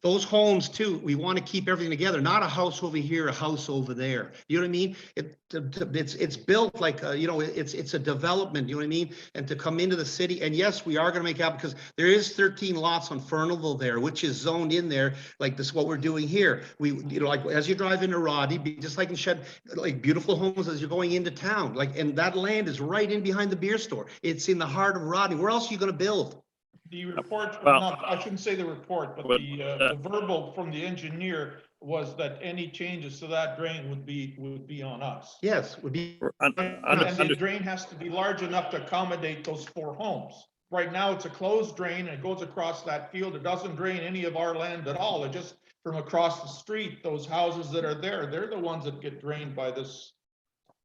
those homes too, we want to keep everything together, not a house over here, a house over there. You know what I mean? It's built like, you know, it's a development, you know what I mean? And to come into the city, and yes, we are going to make out, because there is 13 lots on Furnival there, which is zoned in there, like this, what we're doing here. You know, like as you drive into Rodney, just like in Shed, like beautiful homes as you're going into town, like, and that land is right in behind the beer store. It's in the heart of Rodney. Where else are you going to build? The report, Well, I shouldn't say the report, but the verbal from the engineer was that any changes to that drain would be on us. Yes, would be. And the drain has to be large enough to accommodate those 4 homes. Right now, it's a closed drain and it goes across that field. It doesn't drain any of our land at all. It just from across the street, those houses that are there, they're the ones that get drained by this.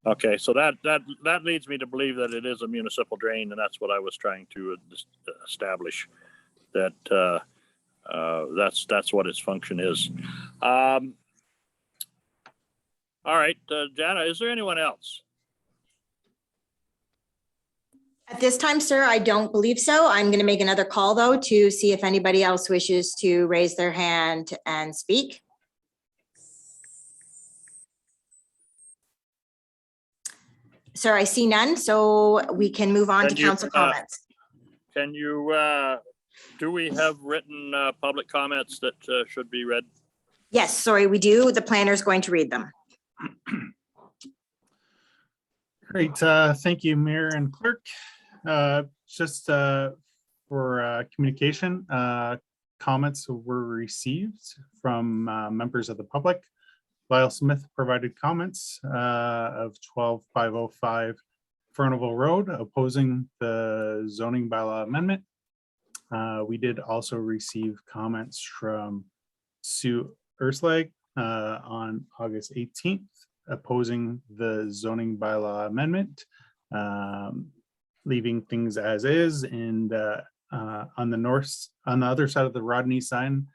Okay, so that leads me to believe that it is a municipal drain, and that's what I was trying to establish. That that's what its function is. All right, Jana, is there anyone else? At this time, sir, I don't believe so. I'm going to make another call though to see if anybody else wishes to raise their hand and speak. Sir, I see none, so we can move on to council comments. Can you, do we have written public comments that should be read? Yes, sorry, we do. The planner is going to read them. Great, thank you, Mayor and Clerk. Just for communication, comments were received from members of the public. Lyle Smith provided comments of 12505 Furnival Road opposing the zoning bylaw amendment. We did also receive comments from Sue Erslag on August 18th opposing the zoning bylaw amendment, leaving things as is and on the other side of the Rodney sign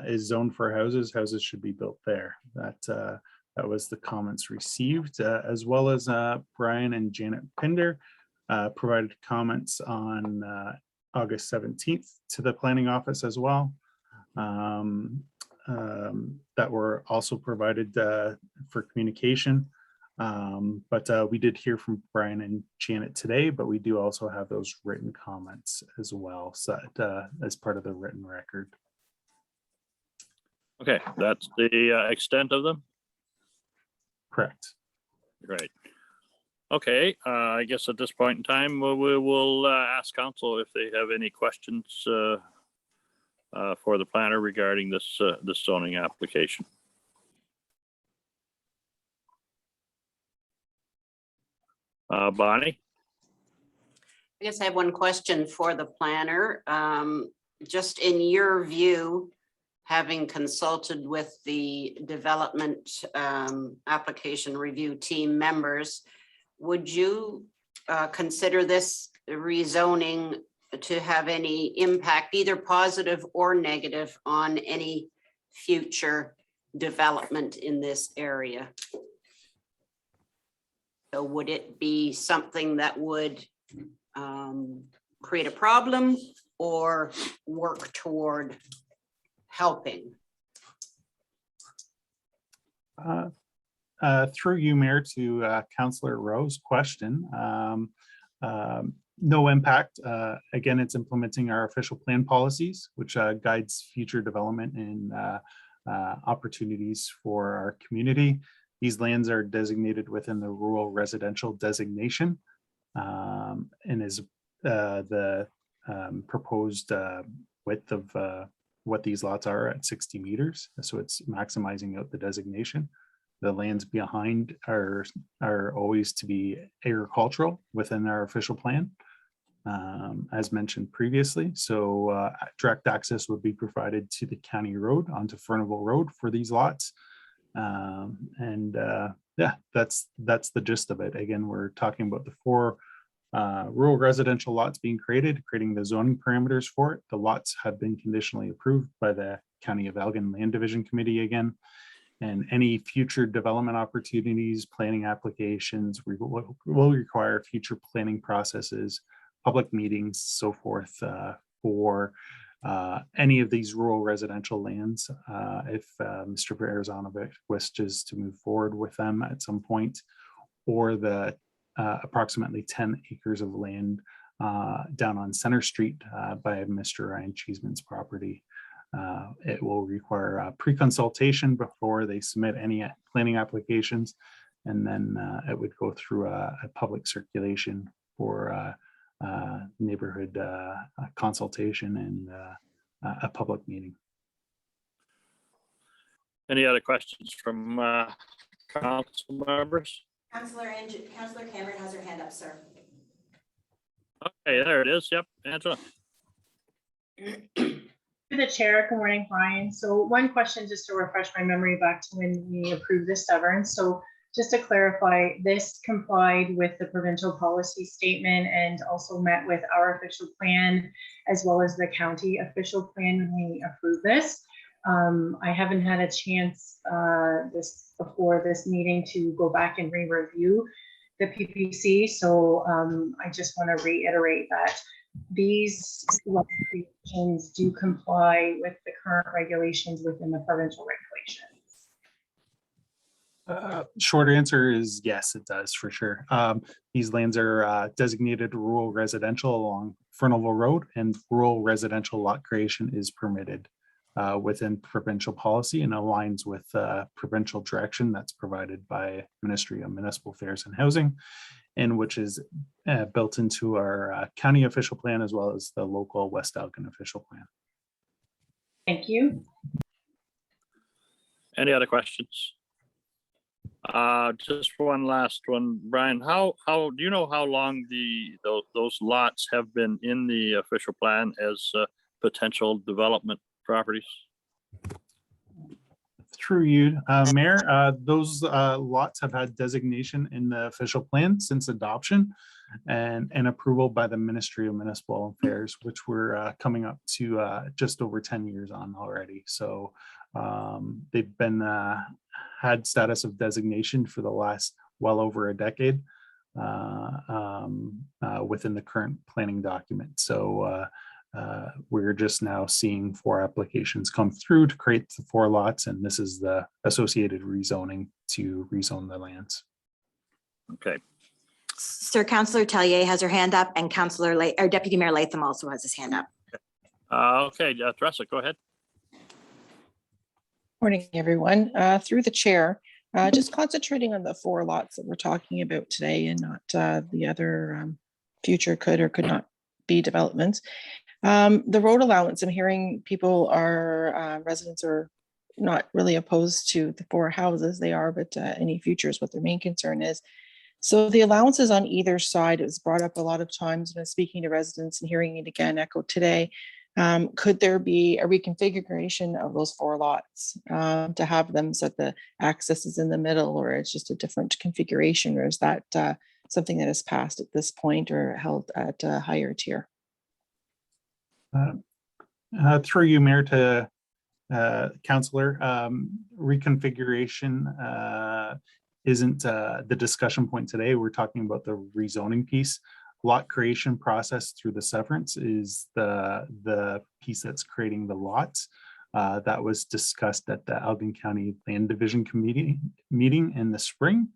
is zoned for houses. Houses should be built there. That was the comments received, as well as Brian and Janet Pinder provided comments on August 17th to the planning office as well. That were also provided for communication. But we did hear from Brian and Janet today, but we do also have those written comments as well, so as part of the written record. Okay, that's the extent of them. Correct. Great. Okay, I guess at this point in time, we will ask council if they have any questions for the planner regarding this zoning application. Bonnie? I guess I have one question for the planner. Just in your view, having consulted with the development application review team members, would you consider this rezoning to have any impact, either positive or negative, on any future development in this area? So would it be something that would create a problem or work toward helping? Through you, Mayor, to Councillor Rowe's question. No impact. Again, it's implementing our official plan policies, which guides future development and opportunities for our community. These lands are designated within the rural residential designation, and is the proposed width of what these lots are at 60 meters. So it's maximizing out the designation. The lands behind are always to be agricultural within our official plan, as mentioned previously. So direct access would be provided to the county road onto Furnival Road for these lots. Yeah, that's the gist of it. Again, we're talking about the 4 rural residential lots being creating the zoning parameters for it. The lots have been conditionally approved by the County of Elgin Land Division Committee again. And any future development opportunities, planning applications will require future planning processes, public meetings, so forth, for any of these rural residential lands. If Mr. Berezonovic wishes to move forward with them at some point, or the approximately 10 acres of land down on Center Street by Mr. Ryan Cheeseman's property. It will require a pre-consultation before they submit any planning applications, and then it would go through a public circulation for neighborhood consultation and a public meeting. Any other questions from council members? Councillor Cameron has her hand up, sir. Okay, there it is. Yep, Angela. To the chair, good morning, Brian. So one question, just to refresh my memory back to when we approved this severance. So just to clarify, this complied with the provincial policy statement and also met with our official plan as well as the county official plan when we approved this. I haven't had a chance before this meeting to go back and re-review the PPC. So I just want to reiterate that these regulations do comply with the current regulations within the provincial regulations. Short answer is yes, it does for sure. These lands are designated rural residential along Furnival Road, and rural residential lot creation is permitted within provincial policy and aligns with provincial direction that's provided by Ministry of Municipal Affairs and Housing, and which is built into our county official plan as well as the local West Elgin official plan. Thank you. Any other questions? Just one last one, Brian. How do you know how long those lots have been in the official plan as potential development properties? Through you, Mayor, those lots have had designation in the official plan since adoption. and approval by the Ministry of Municipal Affairs, which we're coming up to just over 10 years on already. So they've been had status of designation for the last well over a decade within the current planning document. So we're just now seeing 4 applications come through to create the 4 lots, and this is the associated rezoning to rezone the lands. Okay. Sir, Councillor Tellier has her hand up, and or Deputy Mayor Latham also has his hand up. Okay, Teresa, go ahead. Morning, everyone. Through the chair, just concentrating on the 4 lots that we're talking about today and not the other future could or could not be developments. The road allowance, I'm hearing people are, residents are not really opposed to the 4 houses. They are, but any future is what their main concern is. So the allowances on either side, it was brought up a lot of times when speaking to residents and hearing it again echoed today. Could there be a reconfiguration of those 4 lots to have them so that the access is in the middle, or it's just a different configuration, or is that something that is passed at this point or held at a higher tier? Through you, Mayor, to Councillor, reconfiguration isn't the discussion point today. We're talking about the rezoning piece. Lot creation process through the severance is the piece that's creating the lots. That was discussed at the Elgin County Land Division Committee meeting in the spring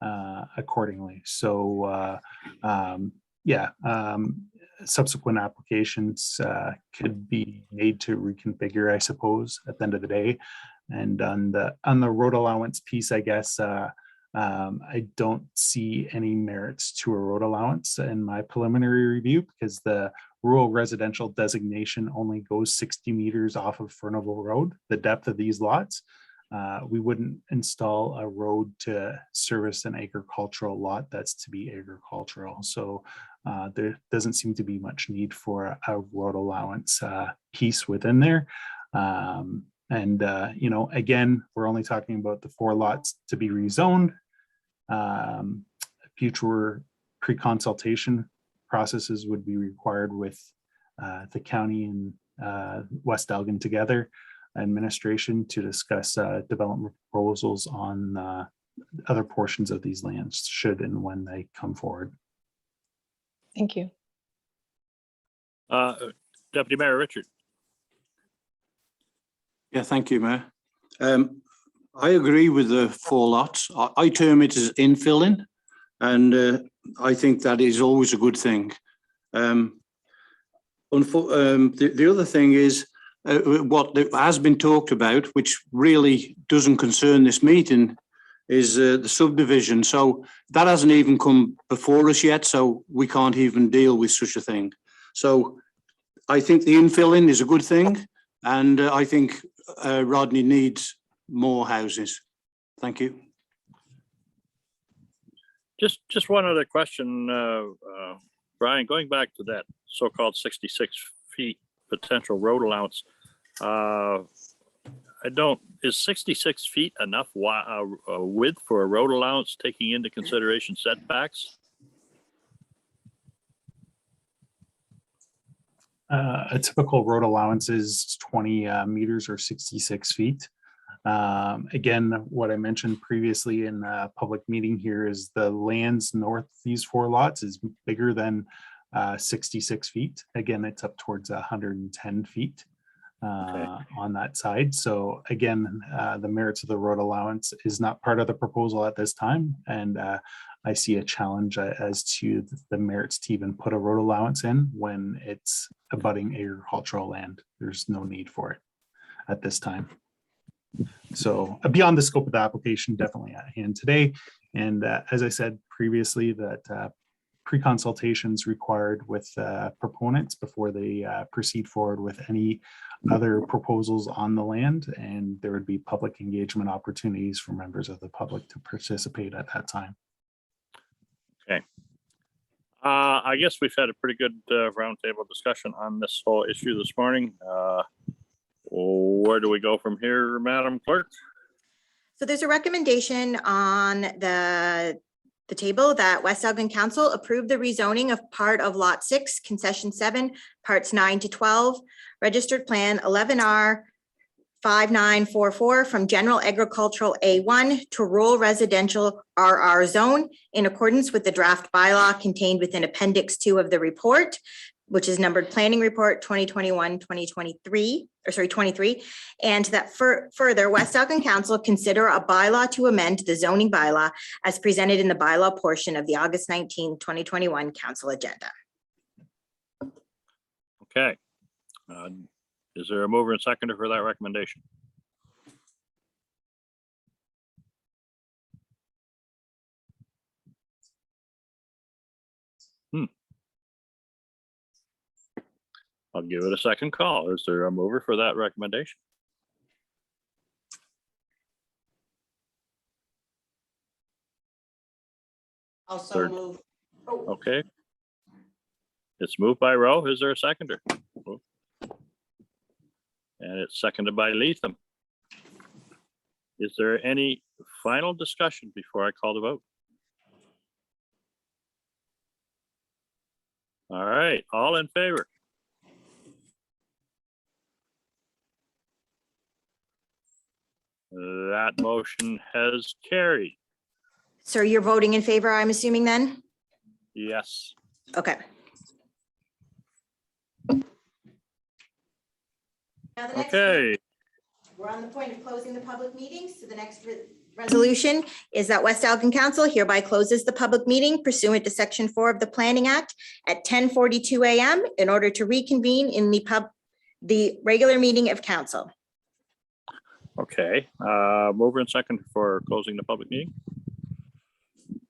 accordingly. So subsequent applications could be made to reconfigure, I suppose, at the end of the day. And on the road allowance piece, I guess I don't see any merits to a road allowance in my preliminary review, because the rural residential designation only goes 60 meters off of Furnival Road, the depth of these lots. We wouldn't install a road to service an agricultural lot that's to be agricultural. So there doesn't seem to be much need for a road allowance piece within there. You know, again, we're only talking about the 4 lots to be rezoned. Future pre-consultation processes would be required with the county and West Elgin together, administration, to discuss development proposals on other portions of these lands should and when they come forward. Thank you. Deputy Mayor Richard. Yeah, thank you, Mayor. I agree with the 4 lots. I term it as infilling, and I think that is always a good thing. The other thing is what has been talked about, which really doesn't concern this meeting, is the subdivision. So that hasn't even come before us yet, so we can't even deal with such a thing. So I think the infilling is a good thing, and I think Rodney needs more houses. Thank you. Just one other question, Brian, going back to that so-called 66 feet potential road allowance. Is 66 feet enough width for a road allowance, taking into consideration setbacks? A typical road allowance is 20 meters or 66 feet. Again, what I mentioned previously in a public meeting here is the lands north of these 4 lots is bigger than 66 feet. Again, it's up towards 110 feet on that side. So again, the merits of the road allowance is not part of the proposal at this time. And I see a challenge as to the merits to even put a road allowance in when it's abutting agricultural land. There's no need for it at this time. So beyond the scope of the application, definitely at hand today. And as I said previously, that pre-consultations required with proponents before they proceed forward with any other proposals on the land. And there would be public engagement opportunities for members of the public to participate at that time. Okay. I guess we've had a pretty good roundtable discussion on this whole issue this morning. Where do we go from here, Madam Clerk? So there's a recommendation on the the table that West Elgin Council approved the rezoning of part of Lot 6, Concession 7, Parts 9 to 12, Registered Plan 11R 5944 from General Agricultural A1 to Rural Residential RR Zone in accordance with the draft bylaw contained within Appendix 2 of the report, which is numbered Planning Report 2021-2023, or sorry, 23, and that further, West Elgin Council consider a bylaw to amend the zoning bylaw as presented in the bylaw portion of the August 19, 2021 council agenda. Okay. Is there a mover and seconder for that recommendation? I'll give it a second call. Is there a mover for that recommendation? Also Third. move. Okay. It's moved by Rowe. Is there a seconder? And it's seconded by Leatham. Is there any final discussion before I call the vote? All right, all in favor? That motion has carried. So you're voting in favor, I'm assuming then? Yes. Okay. Now the next- Okay. We're on the point of closing the public meeting, so the next resolution is that West Elgin Council hereby closes the public meeting pursuant to Section 4 of the Planning Act at 10:42 a.m. in order to reconvene in the regular meeting of council. Okay, mover and second for closing the public meeting.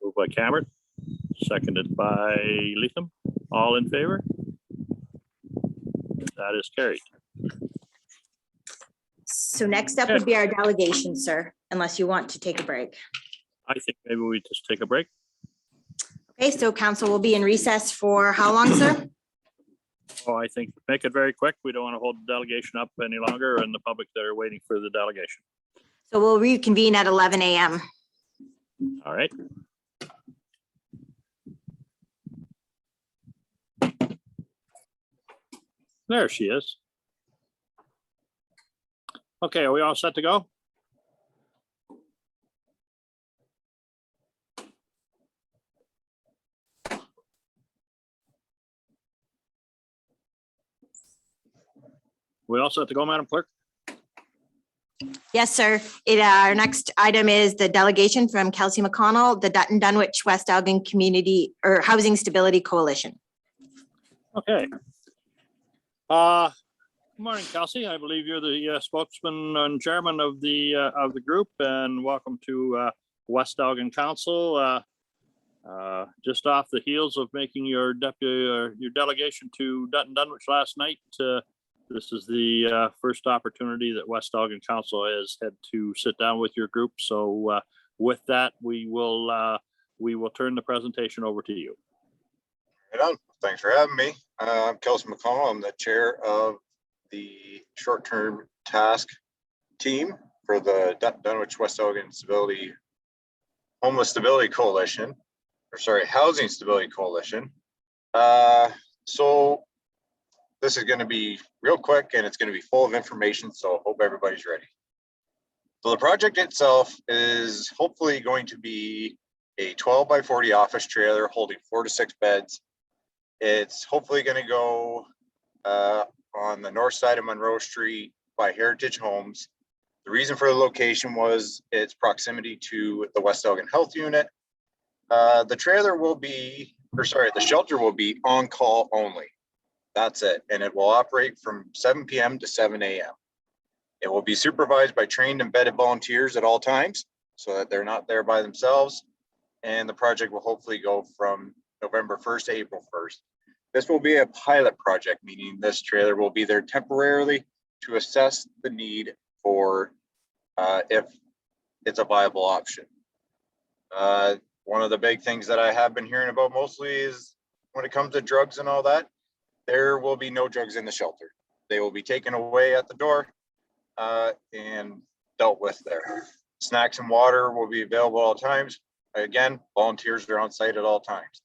Moved by Cameron, seconded by Leatham. All in favor? That is carried. So next up would be our delegation, sir, unless you want to take a break. I think maybe we just take a break. Okay, so council will be in recess for how long, sir? Oh, I think make it very quick. We don't want to hold the delegation up any longer and the public that are waiting for the delegation. So we'll reconvene at 11 a.m. All right. There she is. Okay, are we all set to go? We all set to go, Madam Clerk? Yes, sir. Our next item is the delegation from Kelsey McConnell, the Dutton Dunwich West Elgin Community or Housing Stability Coalition. Okay. Good morning, Kelsey. I believe you're the spokesman and chairman of the group, and welcome to West Elgin Council. Just off the heels of making your delegation to Dutton Dunwich last night, this is the first opportunity that West Elgin Council has had to sit down with your group. So with that, we will turn the presentation over to you. Right on. Thanks for having me. I'm Kelsey McConnell. I'm the chair of the short-term task team for the Dunwich West Elgin Homeless Stability Coalition, or sorry, Housing Stability Coalition. So this is going to be real quick and it's going to be full of information, so hope everybody's ready. So the project itself is hopefully going to be a 12 by 40 office trailer holding 4 to 6 beds. It's hopefully going to go on the north side of Monroe Street by Heritage Homes. The reason for the location was its proximity to the West Elgin Health Unit. The shelter will be on call only. That's it. And it will operate from 7 p.m. to 7 a.m. It will be supervised by trained embedded volunteers at all times so that they're not there by themselves. And the project will hopefully go from November 1st to April 1st. This will be a pilot project, meaning this trailer will be there temporarily to assess the need for if it's a viable option. One of the big things that I have been hearing about mostly is when it comes to drugs and all that, there will be no drugs in the shelter. They will be taken away at the door and dealt with there. Snacks and water will be available at all times. again, volunteers are on site at all times.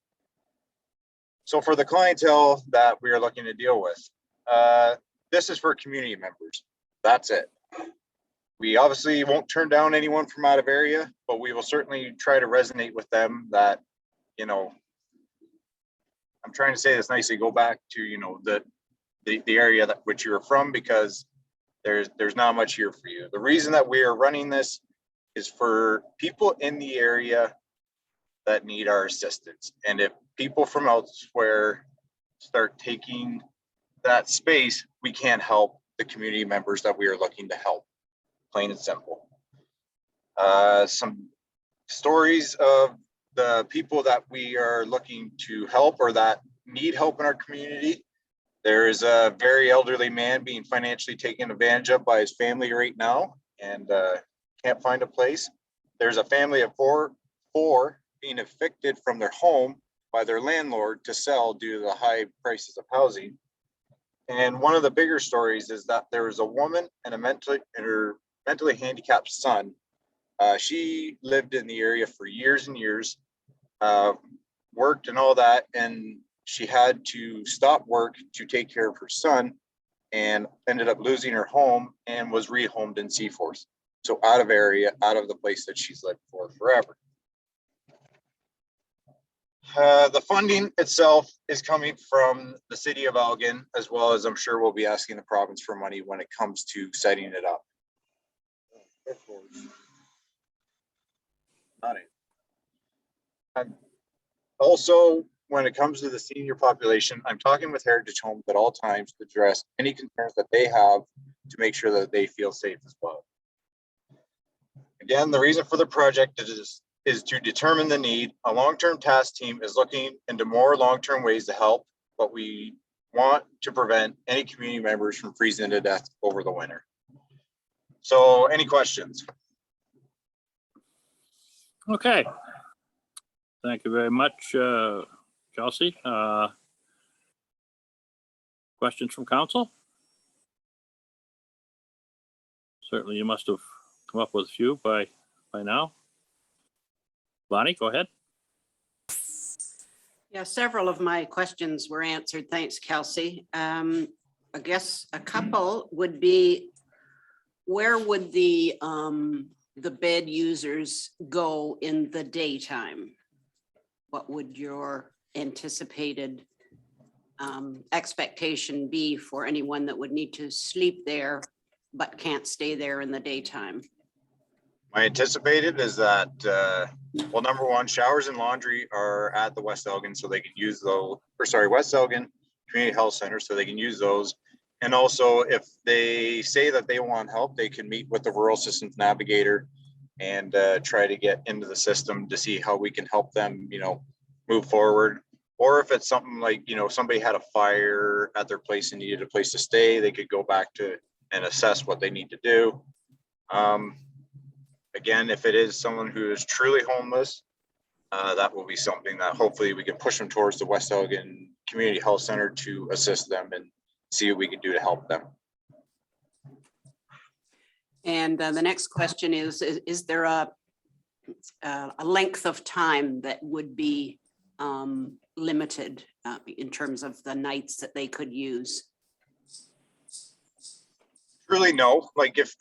So for the clientele that we are looking to deal with, this is for community members. That's it. We obviously won't turn down anyone from out of area, but we will certainly try to resonate with them that, you know, I'm trying to say this nicely, go back to, you know, the area that which you're from, because there's not much here for you. The reason that we are running this is for people in the area that need our assistance. And if people from elsewhere start taking that space, we can't help the community members that we are looking to help, plain and simple. Some stories of the people that we are looking to help or that need help in our community. There is a very elderly man being financially taken advantage of by his family right now and can't find a place. There's a family of four being evicted from their home by their landlord to sell due to the high prices of housing. And one of the bigger stories is that there was a woman and her mentally handicapped son. She lived in the area for years and years, worked and all that, and she had to stop work to take care of her son and ended up losing her home and was rehomed in Seaforth. So out of the place that she's lived for forever. The funding itself is coming from the city of Elgin, as well as I'm sure we'll be asking the province for money when it comes to setting it up. Also, when it comes to the senior population, I'm talking with Heritage Homes at all times to address any concerns that they have to make sure that they feel safe as well. Again, the reason for the project is to determine the need. A long-term task team is looking into more long-term ways to help, but we want to prevent any community members from freezing to death over the winter. So any questions? Okay. Thank you very much, Chelsea. Questions from council? Certainly you must have come up with a few by now. Bonnie, go ahead. Yeah, several of my questions were answered. Thanks, Kelsey. I guess a couple would be, where would the bed users go in the daytime? What would your anticipated expectation be for anyone that would need to sleep there but can't stay there in the daytime? My anticipated is that, well, number one, showers and laundry are at the West Elgin, so they can use those, West Elgin Community Health Center, so they can use those. And also, if they say that they want help, they can meet with the Rural Systems Navigator and try to get into the system to see how we can help them, you know, move forward. Or if it's something like, you know, somebody had a fire at their place and needed a place to stay, they could go back to and assess what they need to do. Again, if it is someone who is truly homeless, that will be something that hopefully we can push them towards the West Elgin Community Health Center to assist them and see what we can do to help them. And the next question is there a length of time that would be limited in terms of the nights that they could use? Really, no. Like if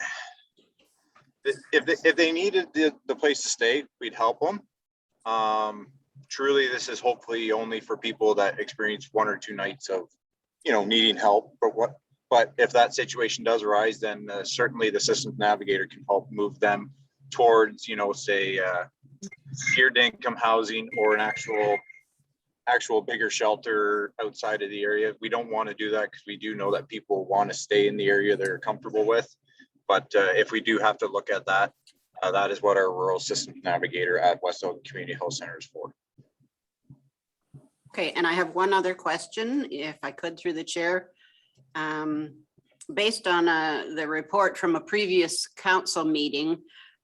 they needed the place to stay, we'd help them. Truly, this is hopefully only for people that experience 1 or 2 nights of, you know, needing help. But if that situation does arise, then certainly the systems navigator can help move them towards, you know, say tiered income housing or an actual bigger shelter outside of the area. We don't want to do that because we do know that people want to stay in the area they're comfortable with. But if we do have to look at that, that is what our Rural Systems Navigator at West Elgin Community Health Center is for. Okay, and I have one other question, if I could, through the chair. Based on the report from a previous council meeting,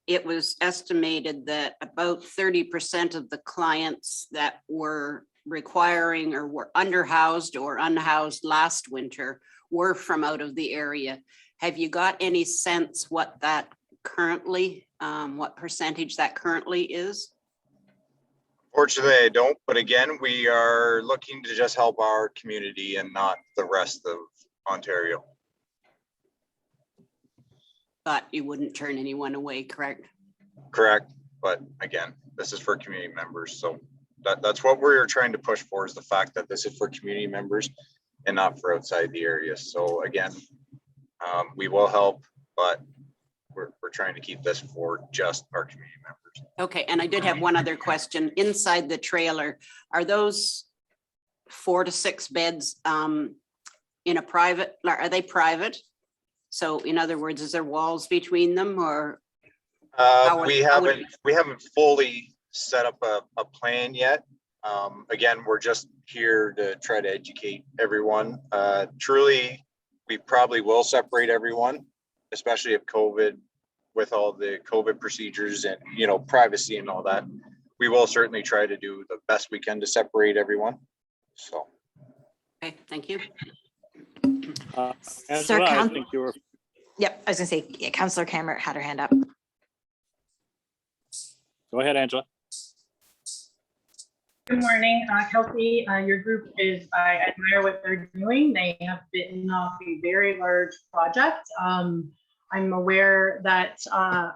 it was estimated that about 30% of the clients that were requiring or were underhoused or unhoused last winter were from out of the area. Have you got any sense what that currently, what percentage that currently is? Fortunately, I don't, but again, we are looking to just help our community and not the rest of Ontario. But you wouldn't turn anyone away, correct? Correct, but again, this is for community members, so that's what we're trying to push for, is the fact that this is for community members and not for outside the area. So again, we will help, but we're trying to keep this for just our community members. Okay, and I did have one other question. Inside the trailer, are those 4 to 6 beds in a private, are they private? So in other words, is there walls between them, or? We haven't fully set up a plan yet. Again, we're just here to try to educate everyone. Truly, we probably will separate everyone, especially if COVID, with all the COVID procedures and, you know, privacy and all that. We will certainly try to do the best we can to separate everyone. So. Okay, thank you. Angela, I think you were. Yep, I was gonna say, yeah, Councillor Cameron had her hand up. Go ahead, Angela. Good morning, Kelsey. Your group is, I admire what they're doing. They have bitten off a very large project. I'm aware that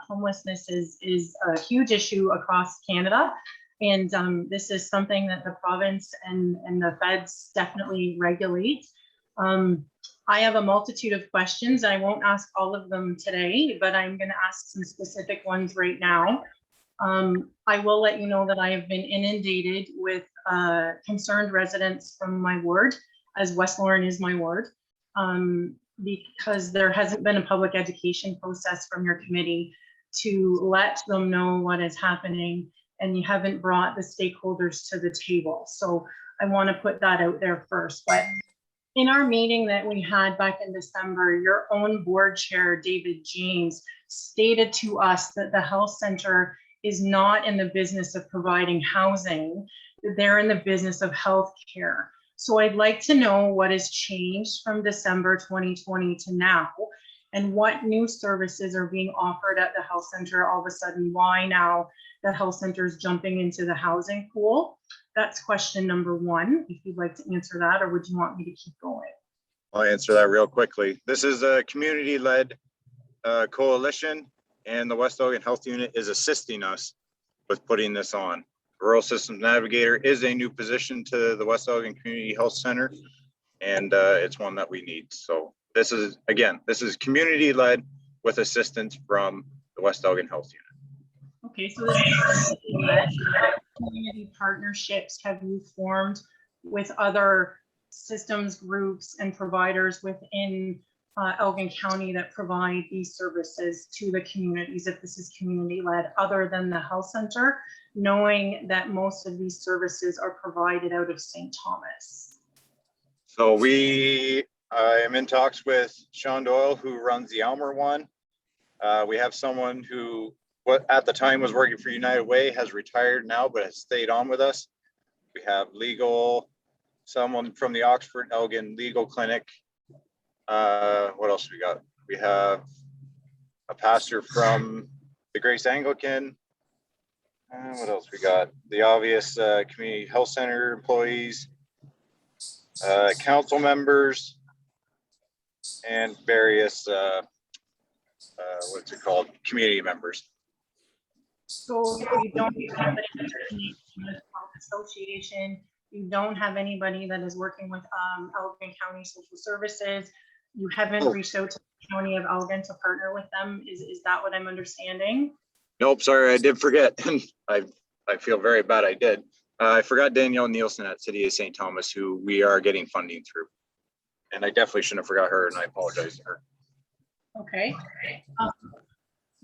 homelessness is a huge issue across Canada. And this is something that the province and the feds definitely regulate. I have a multitude of questions. I won't ask all of them today, but I'm going to ask some specific ones right now. I will let you know that I have been inundated with concerned residents from my ward, as West Lauren is my ward, because there hasn't been a public education process from your committee to let them know what is happening, and you haven't brought the stakeholders to the table. So I want to put that out there first. But in our meeting that we had back in December, your own board chair, David James, stated to us that the health center is not in the business of providing housing, they're in the business of health care. So I'd like to know what has changed from December 2020 to now, and what new services are being offered at the health center all of a sudden. Why now the health center is jumping into the housing pool? That's question number one, if you'd like to answer that, or would you want me to keep going? I'll answer that real quickly. This is a community-led coalition, and the West Elgin Health Unit is assisting us with putting this on. Rural Systems Navigator is a new position to the West Elgin Community Health Center, and it's one that we need. So this is, again, this is community-led with assistance from the West Elgin Health Unit. Okay, so this is what community partnerships have you formed with other systems, groups, and providers within Elgin County that provide these services to the communities, if this is community-led, other than the health center, knowing that most of these services are provided out of St. Thomas? So I am in talks with Sean Doyle, who runs the Elmer one. We have someone who at the time was working for United Way, has retired now, but has stayed on with us. We have someone from the Oxford Elgin Legal Clinic. What else we got? We have a pastor from the Grace Anglican. What else we got? The obvious community health center employees, council members, and various what's it called? Community members. So you don't have any association, you don't have anybody that is working with Elgin County Social Services, you haven't reached out to the County of Elgin to partner with them, is that what I'm understanding? Nope, sorry, I did forget. I feel very bad I did. I forgot Danielle Nielsen at City of St. Thomas, who we are getting funding through. And I definitely shouldn't have forgot her, and I apologize to her. Okay.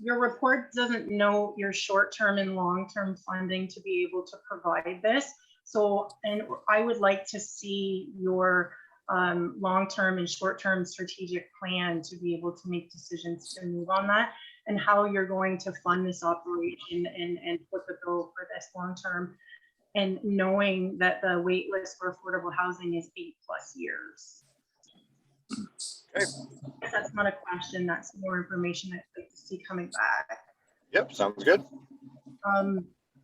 Your report doesn't know your short-term and long-term funding to be able to provide this. So, and I would like to see your long-term and short-term strategic plan to be able to make decisions to move on that, and how you're going to fund this operation and put the bill for this long-term, and knowing that the wait list for affordable housing is 8+ years. Okay. That's not a question, that's more information I'd like to see coming back. Yep, sounds good.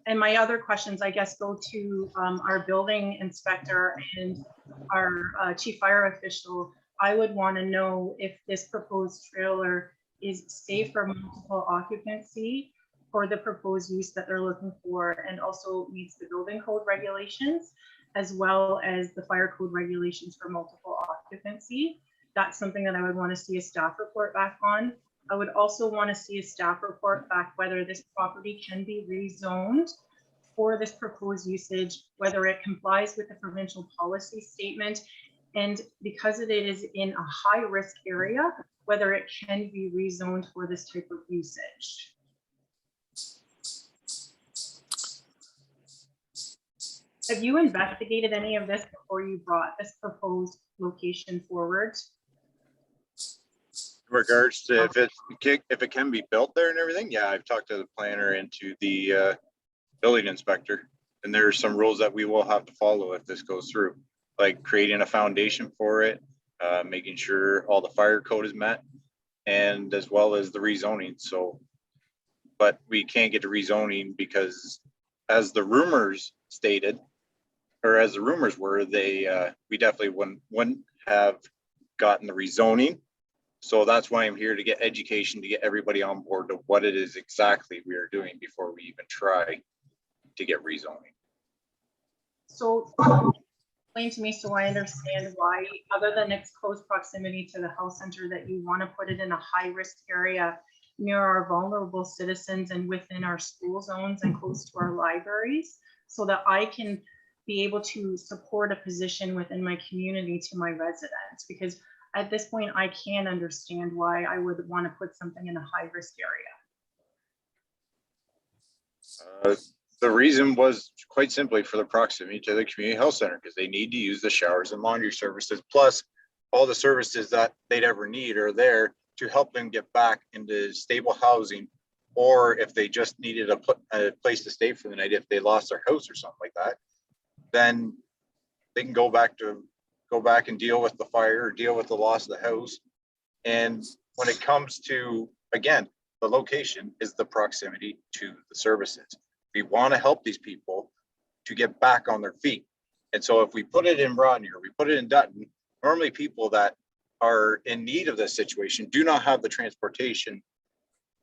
And my other questions, I guess, go to our building inspector and our chief fire official. I would want to know if this proposed trailer is safe for multiple occupancy for the proposed use that they're looking for, and also meets the building code regulations, as well as the fire code regulations for multiple occupancy. That's something that I would want to see a staff report back on. I would also want to see a staff report back whether this property can be rezoned for this proposed usage, whether it complies with the provincial policy statement, and because it is in a high risk area, whether it can be rezoned for this type of usage. Have you investigated any of this before you brought this proposed location forward? In regards to if it can be built there and everything, yeah, I've talked to the planner and to the building inspector, and there's some rules that we will have to follow if this goes through, like creating a foundation for it, making sure all the fire code is met, and as well as the rezoning. So, but we can't get to rezoning because, as the rumors stated, or as the rumors were, we definitely wouldn't have gotten the rezoning. So that's why I'm here, to get education, to get everybody on board to what it is exactly we are doing before we even try to get rezoning. So explain to me so I understand why, other than its close proximity to the health center, that you want to put it in a high risk area near our vulnerable citizens and within our school zones and close to our libraries, so that I can be able to support a position within my community to my residents. Because at this point, I can understand why I would want to put something in a high risk area. The reason was quite simply for the proximity to the community health center, because they need to use the showers and laundry services, plus all the services that they'd ever need are there to help them get back into stable housing, or if they just needed a place to stay for the night, if they lost their house or something like that, then they can go back and deal with the fire or deal with the loss of the house. And when it comes to, again, the location is the proximity to the services. We want to help these people to get back on their feet. And so if we put it in Rodney or we put it in Dutton, normally people that are in need of this situation do not have the transportation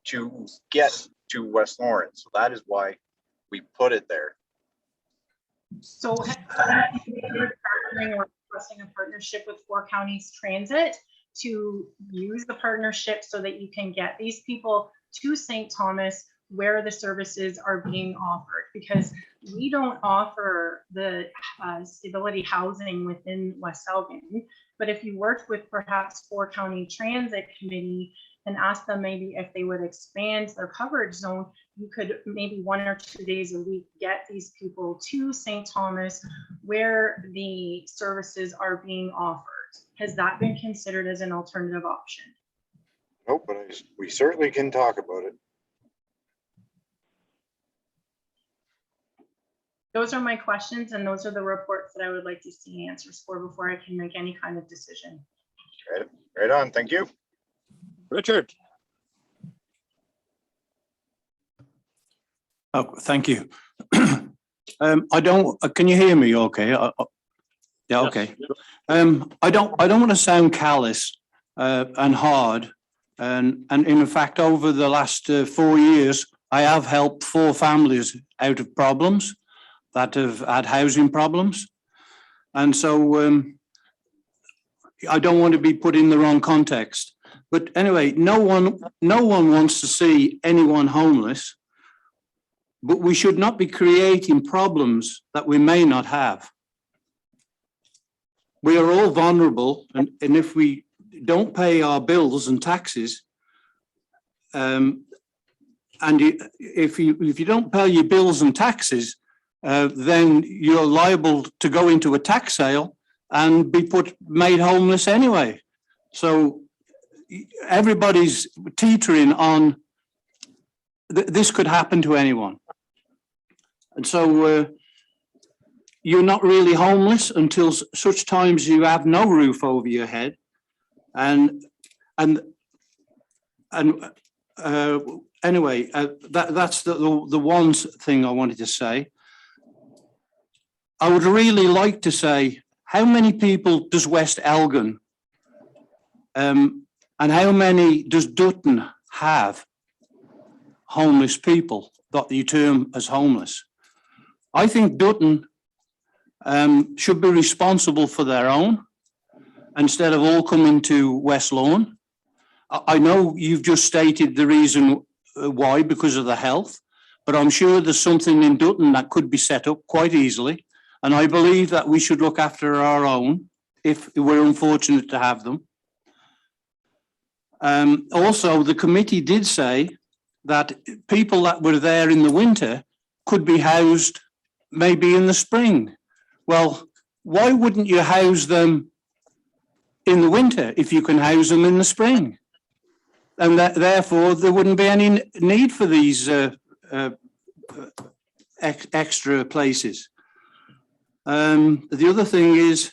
to get to West Lawrence. So that is why we put it there. So partnering or requesting a partnership with 4 Counties Transit to use the partnership so that you can get these people to St. Thomas where the services are being offered, because we don't offer the stability housing within West Elgin. But if you worked with perhaps 4 County Transit Committee and asked them maybe if they would expand their coverage zone, you could maybe 1 or 2 days a week get these people to St. Thomas where the services are being offered. Has that been considered as an alternative option? Nope, but we certainly can talk about it. Those are my questions, and those are the reports that I would like to see answers for before I can make any kind of decision. Right on, thank you. Richard. Oh, thank you. I don't, can you hear me okay? Yeah, okay. I don't want to sound callous and hard. And in fact, over the last 4 years, I have helped 4 families out of problems that have had housing problems. And so I don't want to be put in the wrong context. But anyway, no one wants to see anyone homeless, but we should not be creating problems that we may not have. We are all vulnerable, and if we don't pay our bills and taxes, and if you don't pay your bills and taxes, then you're liable to go into a tax sale and be made homeless anyway. So everybody's teetering on this could happen to anyone. And so you're not really homeless until such times you have no roof over your head. And anyway, that's the one thing I wanted to say. I would really like to say, how many people does West Elgin and how many does Dutton have homeless people that you term as homeless? I think Dutton should be responsible for their own instead of all coming to West Lawn. I know you've just stated the reason why, because of the health, but I'm sure there's something in Dutton that could be set up quite easily. And I believe that we should look after our own if we're unfortunate to have them. Also, the committee did say that people that were there in the winter could be housed maybe in the spring. Well, why wouldn't you house them in the winter if you can house them in the spring? And that, therefore, there wouldn't be any need for these extra places. The other thing is,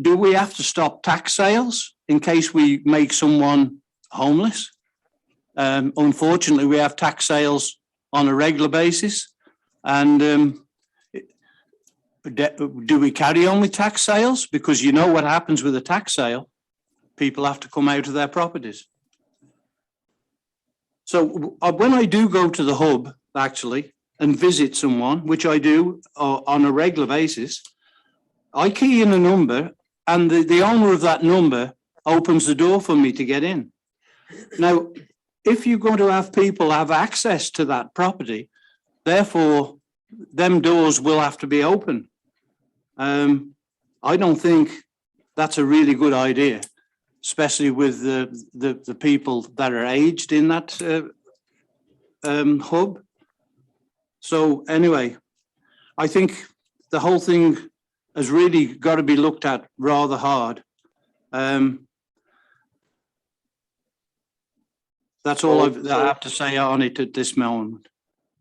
do we have to stop tax sales in case we make someone homeless? Unfortunately, we have tax sales on a regular basis. And do we carry on with tax sales? Because you know what happens with a tax sale. People have to come out of their properties. So when I do go to the hub, actually, and visit someone, which I do on a regular basis, I key in a number and the owner of that number opens the door for me to get in. Now, if you're going to have people have access to that property, therefore, them doors will have to be open. I don't think that's a really good idea, especially with the people that are aged in that hub. So anyway, I think the whole thing has really got to be looked at rather hard. That's all I have to say on it at this moment.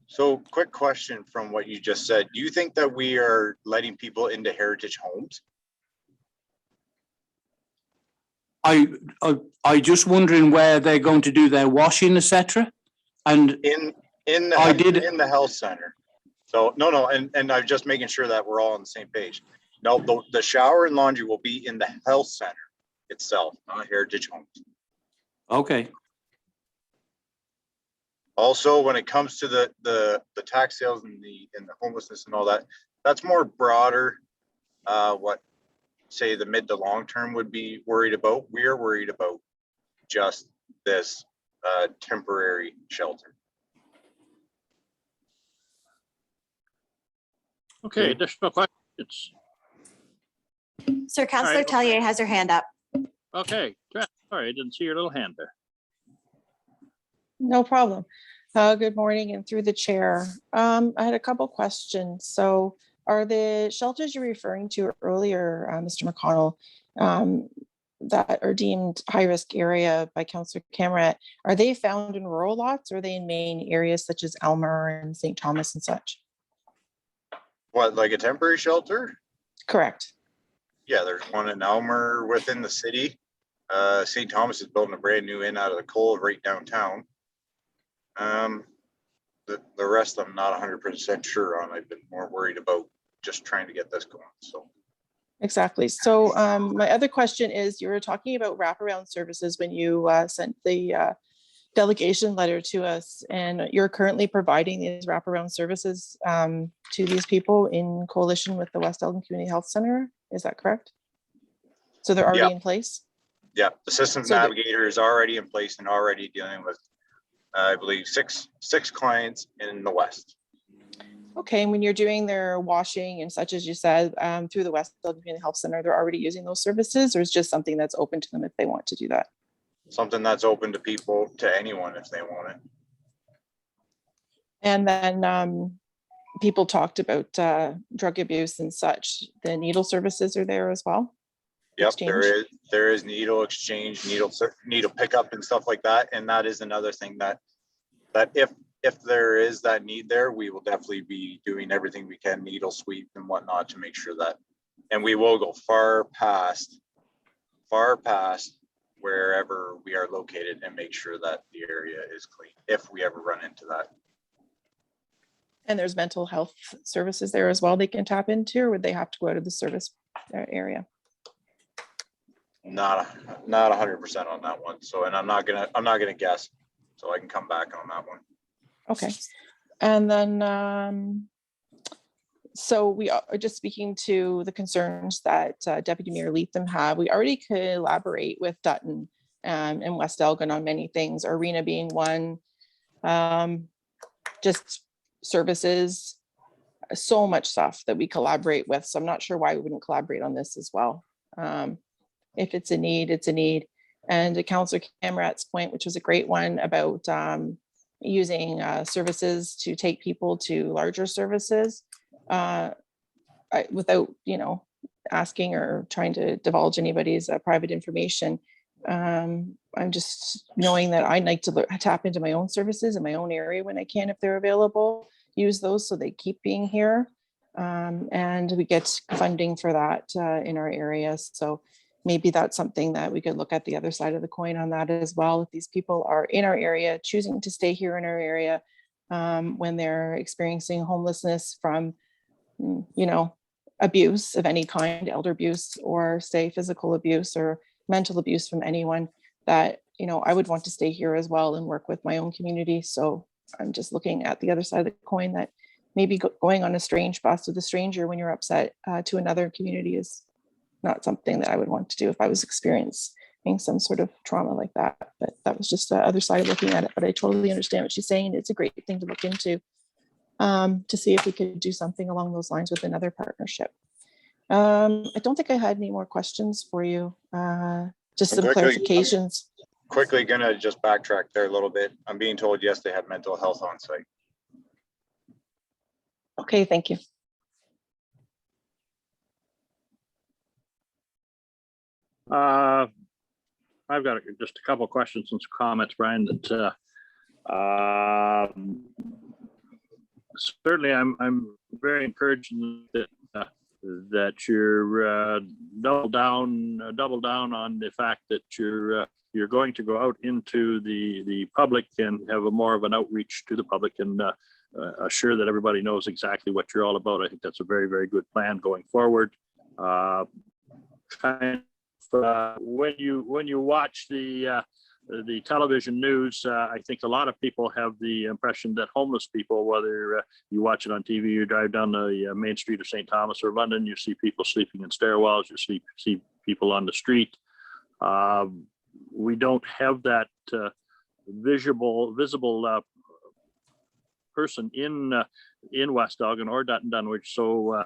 So quick question from what you just said. Do you think that we are letting people into heritage homes? I just wondering where they're going to do their washing, etc. And in the health center. So no, and I'm just making sure that we're all on the same page. No, the shower and laundry will be in the health center itself, not heritage homes. Okay. Also, when it comes to the tax sales and the homelessness and all that, that's more broader. What say the mid to long term would be worried about. We are worried about just this temporary shelter. Okay, additional questions? Sir, Councillor right. Tellier has her hand up. Okay, sorry, I didn't see your little hand there. No problem. Good morning, and through the chair. I had a couple questions. So are the shelters you're referring to earlier, Mr. McConnell, that are deemed high-risk area by Councillor Cameron, are they found in rural lots or are they in main areas such as Elmer and St. Thomas and such? What, like a temporary shelter? Correct. Yeah, there's one in Elmer within the city. St. Thomas is building a brand new inn out of the coal right downtown. The rest I'm not 100% sure on. I've been more worried about just trying to get this going. So exactly. So my other question is, you were talking about wraparound services when you sent the delegation letter to us, and you're currently providing these wraparound services to these people in coalition with the West Elgin Community Health Center. Is that correct? So they're already in place? Yeah, the systems navigator is already in place and already dealing with, I believe, six clients in the West. Okay, and when you're doing their washing and such, as you said, through the West Elgin Community Health Center, they're already using those services, or is just something that's open to them if they want to do that? Something that's open to people, to anyone if they want it. And then people talked about drug abuse and such. The needle services are there as well? Yep, Exchange? there is needle exchange, needle pickup and stuff like that. And that is another thing that if there is that need there, we will definitely be doing everything we can, needle sweep and whatnot, to make sure that, and we will go far past wherever we are located and make sure that the area is clean, if we ever run into that. And there's mental health services there as well they can tap into, or would they have to go out of the service area? Not 100% on that one. So, and I'm not gonna guess. So I can come back on that one. Okay. And then, so we are just speaking to the concerns that Deputy Mayor Leatham had. We already collaborate with Dutton and West Elgin on many things, Arena being one, just services, so much stuff that we collaborate with. So I'm not sure why we wouldn't collaborate on this as well. If it's a need, it's a need. And to Councillor Camrat's point, which was a great one about using services to take people to larger services without, asking or trying to divulge anybody's private information. I'm just knowing that I like to tap into my own services in my own area when I can, if they're available, use those so they keep being here. And we get funding for that in our area. So maybe that's something that we could look at the other side of the coin on that as well. If these people are in our area, choosing to stay here in our area when they're experiencing homelessness from, abuse of any kind, elder abuse, or say physical abuse or mental abuse from anyone, that, I would want to stay here as well and work with my own community. So I'm just looking at the other side of the coin, that maybe going on a strange bus with a stranger when you're upset to another community is not something that I would want to do if I was experiencing some sort of trauma like that. But that was just the other side of looking at it. But I totally understand what she's saying. It's a great thing to look into to see if we could do something along those lines with another partnership. I don't think I had any more questions for you. Just some clarifications. Quickly gonna just backtrack there a little bit. I'm being told, yes, they have mental health on site. Okay, thank you. I've got just a couple of questions and some comments, Brian, that certainly I'm very encouraged that you're double down on the fact that you're going to go out into the public and have a more of an outreach to the public and assure that everybody knows exactly what you're all about. I think that's a very, very good plan going forward. When you watch the television news, I think a lot of people have the impression that homeless people, whether you watch it on TV, you drive down the main street of St. Thomas or London, you see people sleeping in stairwells, you see people on the street. We don't have that visible person in West Elgin or Dutton Dunwich, so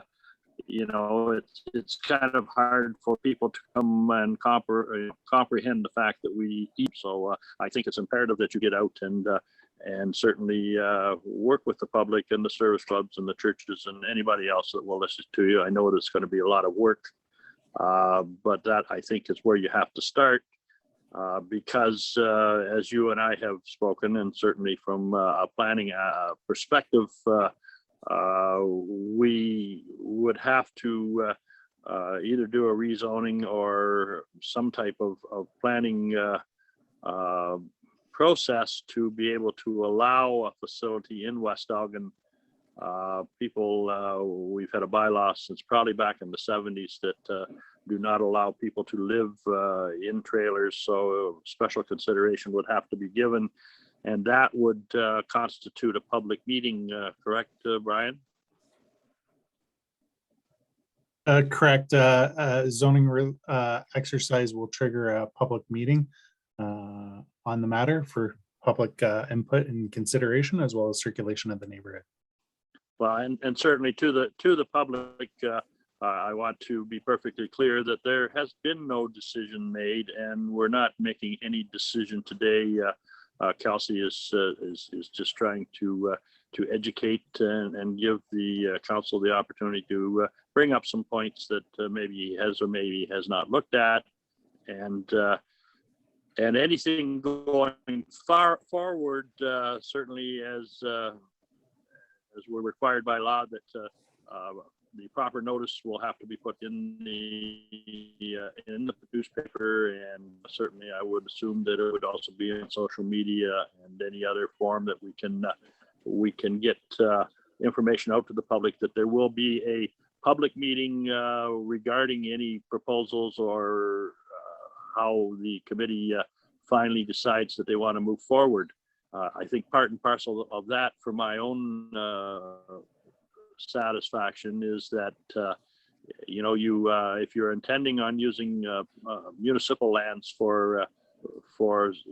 it's kind of hard for people to come and comprehend the fact that we keep. So I think it's imperative that you get out and certainly work with the public and the service clubs and the churches and anybody else that will listen to you. I know there's going to be a lot of work, but that I think is where you have to start. Because as you and I have spoken, and certainly from a planning perspective, we would have to either do a rezoning or some type of planning process to be able to allow a facility in West Elgin. We've had a bylaw since probably back in the 70s that do not allow people to live in trailers, so special consideration would have to be given. And that would constitute a public meeting, correct, Brian? Correct. Zoning exercise will trigger a public meeting on the matter for public input and consideration, as well as circulation of the neighborhood. Well, and certainly to the public, I want to be perfectly clear that there has been no decision made, and we're not making any decision today. Kelsey is just trying to educate and give the council the opportunity to bring up some points that maybe he has or maybe has not looked at, and anything going forward, certainly as we're required by law that the proper notice will have to be put in the newspaper, and certainly I would assume that it would also be in social media and any other form that we can get information out to the public that there will be a public meeting regarding any proposals or how the committee finally decides that they want to move forward. I think part and parcel of that for my own satisfaction is that if you're intending on using municipal lands for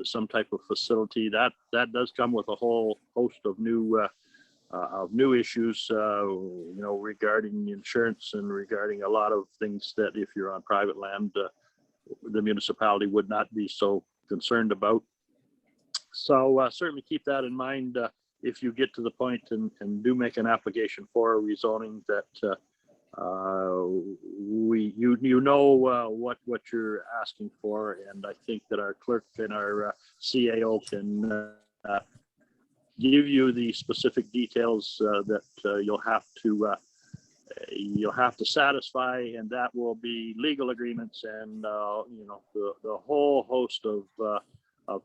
some type of facility, that does come with a whole host of new issues, regarding insurance and regarding a lot of things that if you're on private land, the municipality would not be so concerned about. So certainly keep that in mind if you get to the point and do make an application for a rezoning, that what you're asking for. And I think that our clerk and our CAO can give you the specific details that you'll have to satisfy, and that will be legal agreements and the whole host of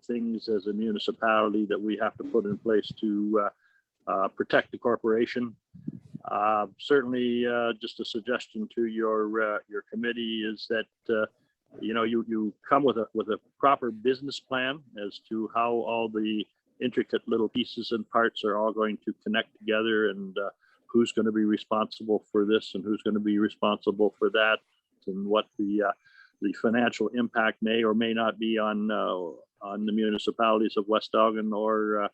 things as a municipality that we have to put in place to protect the corporation. Certainly, just a suggestion to your committee is that you come with a proper business plan as to how all the intricate little pieces and parts are all going to connect together, and who's going to be responsible for this and who's going to be responsible for that, and what the financial impact may or may not be on the municipalities of West Elgin or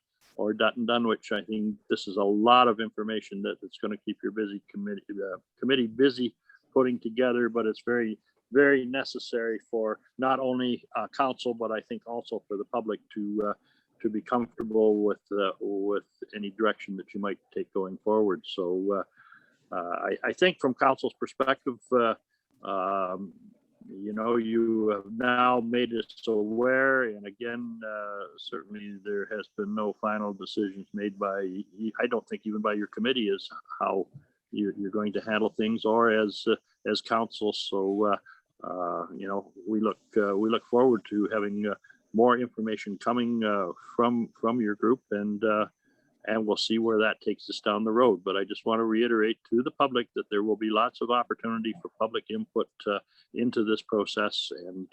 Dutton Dunwich. I think this is a lot of information that's going to keep your busy committee busy putting together, but it's very, very necessary for not only council, but I think also for the public to be comfortable with any direction that you might take going forward. So I think from council's perspective, you have now made us aware, and again, certainly there has been no final decisions made by, I don't think even by your committee, as how you're going to handle things, or as council. So we look forward to having more information coming from your group, and we'll see where that takes us down the road. But I just want to reiterate to the public that there will be lots of opportunity for public input into this process, and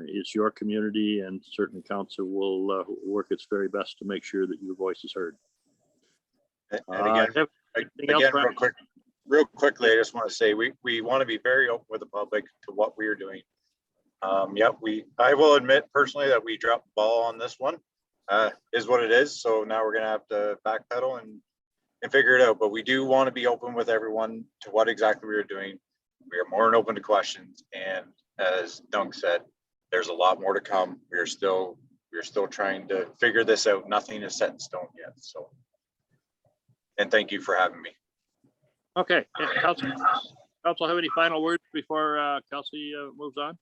it's your community, and certainly council will work its very best to make sure that your voice is heard. And again, real quickly, I just want to say we want to be very open with the public to what we are doing. I will admit personally that we dropped the ball on this one. Is what it is. So now we're going to have to backpedal and figure it out. But we do want to be open with everyone to what exactly we are doing. We are more than open to questions. And as Dunk said, there's a lot more to come. We're still trying to figure this out. Nothing is set in stone yet. So, and thank you for having me. Okay. Council, have any final words before Kelsey moves on?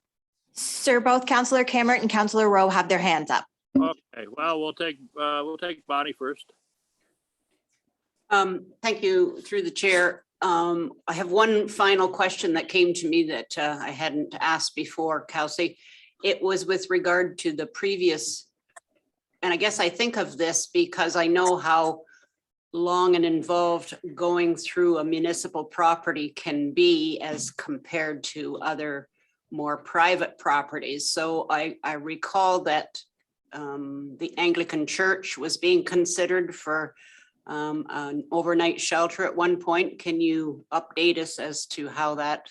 Sir, both Councillor Cameron and Councillor Rowe have their hands up. Okay, well, we'll take Bonnie first. Thank you, through the chair. I have one final question that came to me that I hadn't asked before, Kelsey. It was with regard to the previous, and I guess I think of this because I know how long and involved going through a municipal property can be as compared to other more private properties. So I recall that the Anglican Church was being considered for an overnight shelter at one point. Can you update us as to how that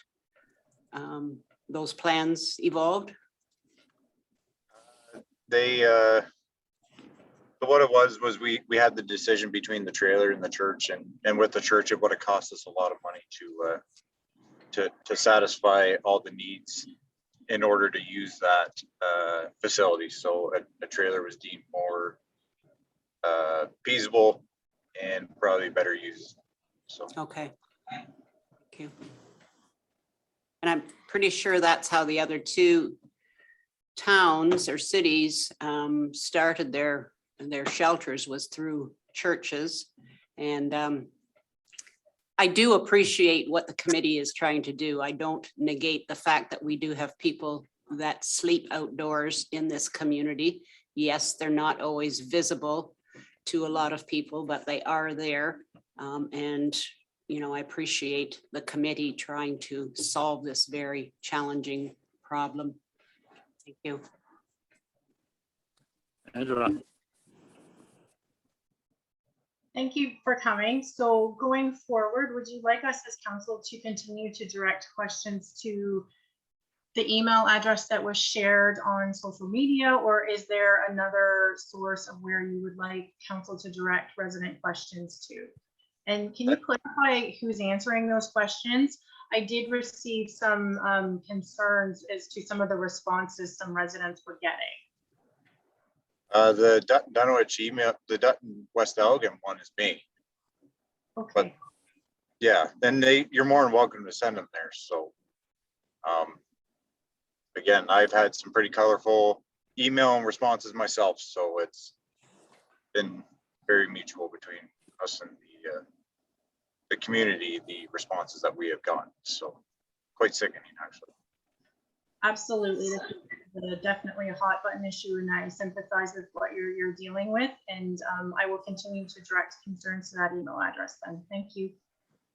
those plans evolved? What it was we had the decision between the trailer and the church, and with the church it would have cost us a lot of money to satisfy all the needs in order to use that facility. So a trailer was deemed more feasible and probably better used. So okay, thank you. And I'm pretty sure that's how the other two towns or cities started their shelters, was through churches. And I do appreciate what the committee is trying to do. I don't negate the fact that we do have people that sleep outdoors in this community. Yes, they're not always visible to a lot of people, but they are there. And, you know, I appreciate the committee trying to solve this very challenging problem. Thank you. Angela. Thank you for coming. So going forward, would you like us as council to continue to direct questions to the email address that was shared on social media, or is there another source of where you would like council to direct resident questions to? And can you clarify who's answering those questions? I did receive some concerns as to some of the responses some residents were getting. The Dunwich email, the Dutton West Elgin one is me. Okay. But yeah, then you're more than welcome to send them there. So again, I've had some pretty colorful email and responses myself. So it's been very mutual between us and the community, the responses that we have gotten. So quite sickening, actually. Absolutely. This is definitely a hot button issue, and I sympathize with what you're dealing with. And I will continue to direct concerns to that email address then. Thank you.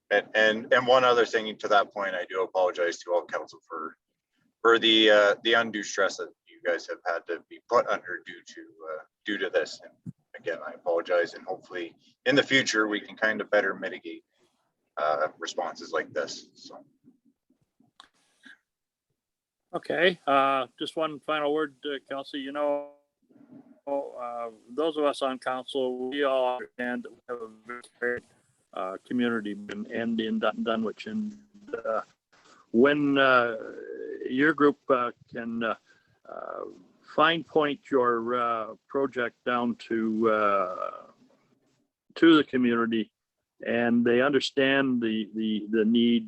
And one other thing to that point, I do apologize to all council for the undue stress that you guys have had to be put under due to this. And again, I apologize, and hopefully in the future we can kind of better mitigate responses like this. So. Okay, just one final word, Kelsey. You know, those of us on council, we all understand that we have a very great community and in Dunwich. And when your group can fine point your project down to the community, and they understand the need.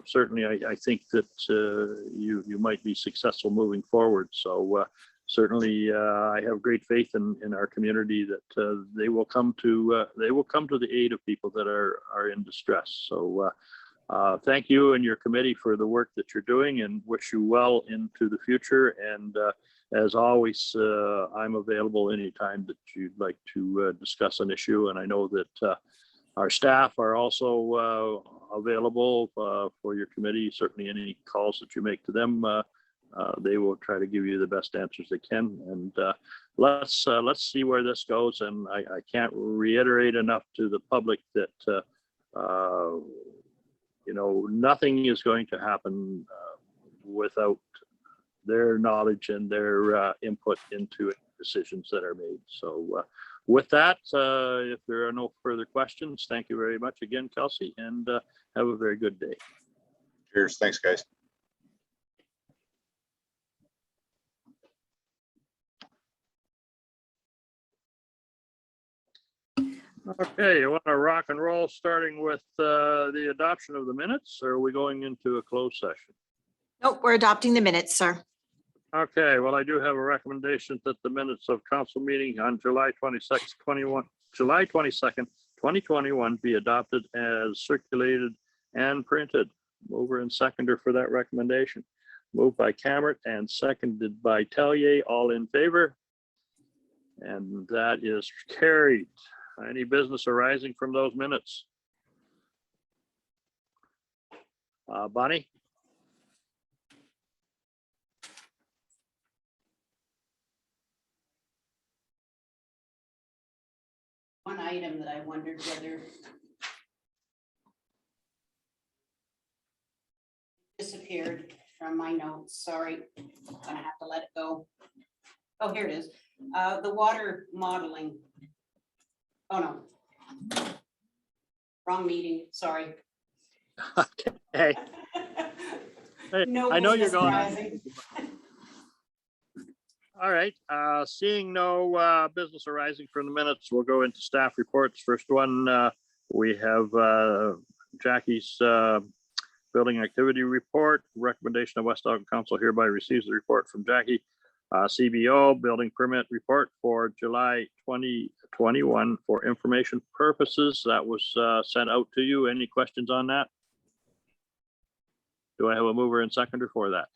Certainly, I think that you might be successful moving forward. So certainly, I have great faith in our community that they will come to the aid of people that are in distress. So thank you and your committee for the work that you're doing, and wish you well into the future. And as always, I'm available anytime that you'd like to discuss an issue. And I know that our staff are also available for your committee. Certainly any calls that you make to them, they will try to give you the best answers they can. And let's see where this goes. And I can't reiterate enough to the public that, you know, nothing is going to happen without their knowledge and their input into decisions that are made. So with that, if there are no further questions, thank you very much again, Kelsey, and have a very good day. Cheers. Thanks, guys. Okay, you want to rock and roll starting with the adoption of the minutes, or are we going into a closed session? Nope, we're adopting the minutes, sir. Okay, well, I do have a recommendation that the minutes of council meeting on July 22nd, 2021 be adopted as circulated and printed. Mover and seconder for that recommendation. Moved by Cameron and seconded by Tellier. All in favor? And that is carried. Any business arising from those minutes? Bonnie? One item that I wondered whether disappeared from my notes. Sorry, I'm gonna have to let it go. Oh, here it is. The water modeling. Oh, no. Wrong meeting, sorry. Okay. Hey, No I know you're business going. arising. All right, seeing no business arising from the minutes, we'll go into staff reports. First one, we have Jackie's building activity report. Recommendation of West Elgin Council hereby receives the report from Jackie CBO building permit report for July 2021 for information purposes. That was sent out to you. Any questions on that? Do I have a mover and seconder for that?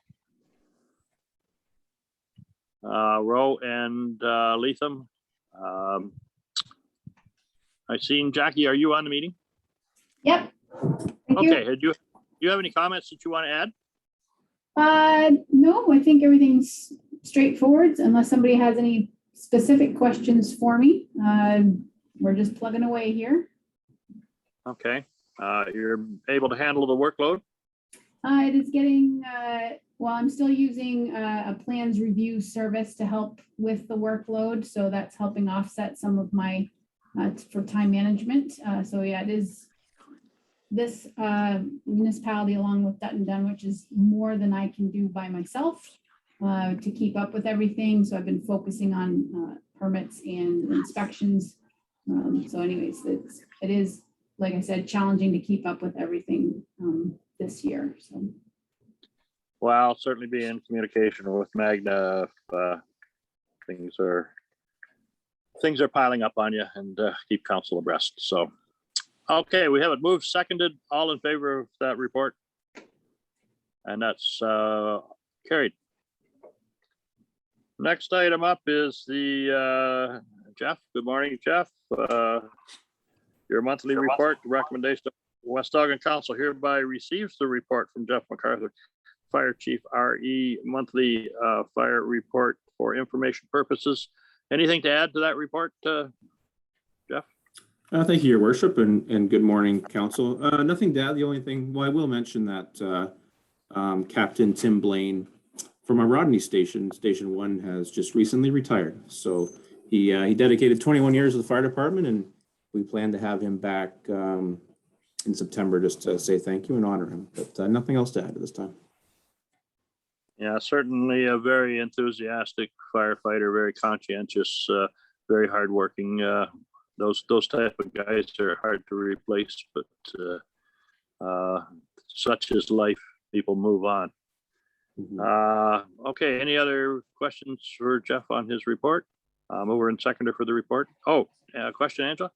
Rowe and Leatham. I seen Jackie. Are you on the meeting? Yep. Thank you. Okay. Do you have any comments that you want to add? No, I think everything's straightforward unless somebody has any specific questions for me. We're just plugging away here. Okay. You're able to handle the workload? It is getting, well, I'm still using a plans review service to help with the workload. So that's helping offset some of my, for time management. So yeah, it is this municipality along with Dutton Dunn, which is more than I can do by myself to keep up with everything. So I've been focusing on permits and inspections. So anyways, it is, like I said, challenging to keep up with everything this year. So, Well, I'll certainly be in communication with Magna if things are piling up on you, and keep council abreast. So, okay, we have it moved, seconded. All in favor of that report, and that's carried. Next item up is the Jeff. Good morning, Jeff. Your monthly report, the recommendation of West Elgin Council hereby receives the report from Jeff MacArthur, Fire Chief RE, monthly fire report for information purposes. Anything to add to that report, Jeff? Thank you, Your Worship, and good morning, Council. Nothing to add. The only thing, well, I will mention that Captain Tim Blaine from our Rodney Station 1 has just recently retired. So he dedicated 21 years to the fire department, and we plan to have him back in September just to say thank you and honor him. But nothing else to add at this time. Yeah, certainly a very enthusiastic firefighter, very conscientious, very hardworking. Those type of guys are hard to replace, but such is life. People move on. Okay, any other questions for Jeff on his report? Mover and seconder for the report. Oh, question, Angela?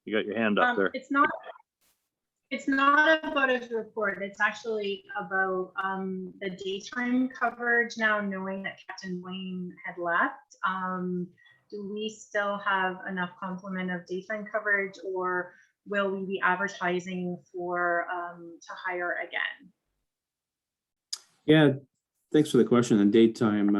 You got your hand up there. It's not about his report. It's actually about the daytime coverage now, knowing that Captain Wayne had left. Do we still have enough complement of daytime coverage, or will we be advertising for to hire again? Yeah, thanks for the question. And daytime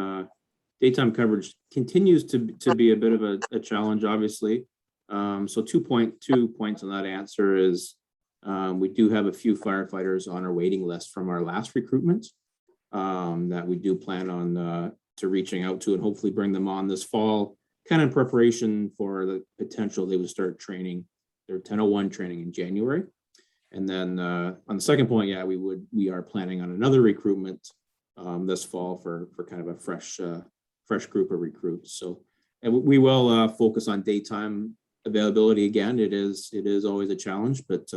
coverage continues to be a bit of a challenge, obviously. So 2 points on that answer is we do have a few firefighters on our waiting list from our last recruitment that we do plan on to reaching out to and hopefully bring them on this fall, kind of in preparation for the potential they would start training their 1001 training in January. And then on the second point, yeah, we are planning on another recruitment this fall for kind of a fresh group of recruits. So, and we will focus on daytime availability again. It is always a challenge, but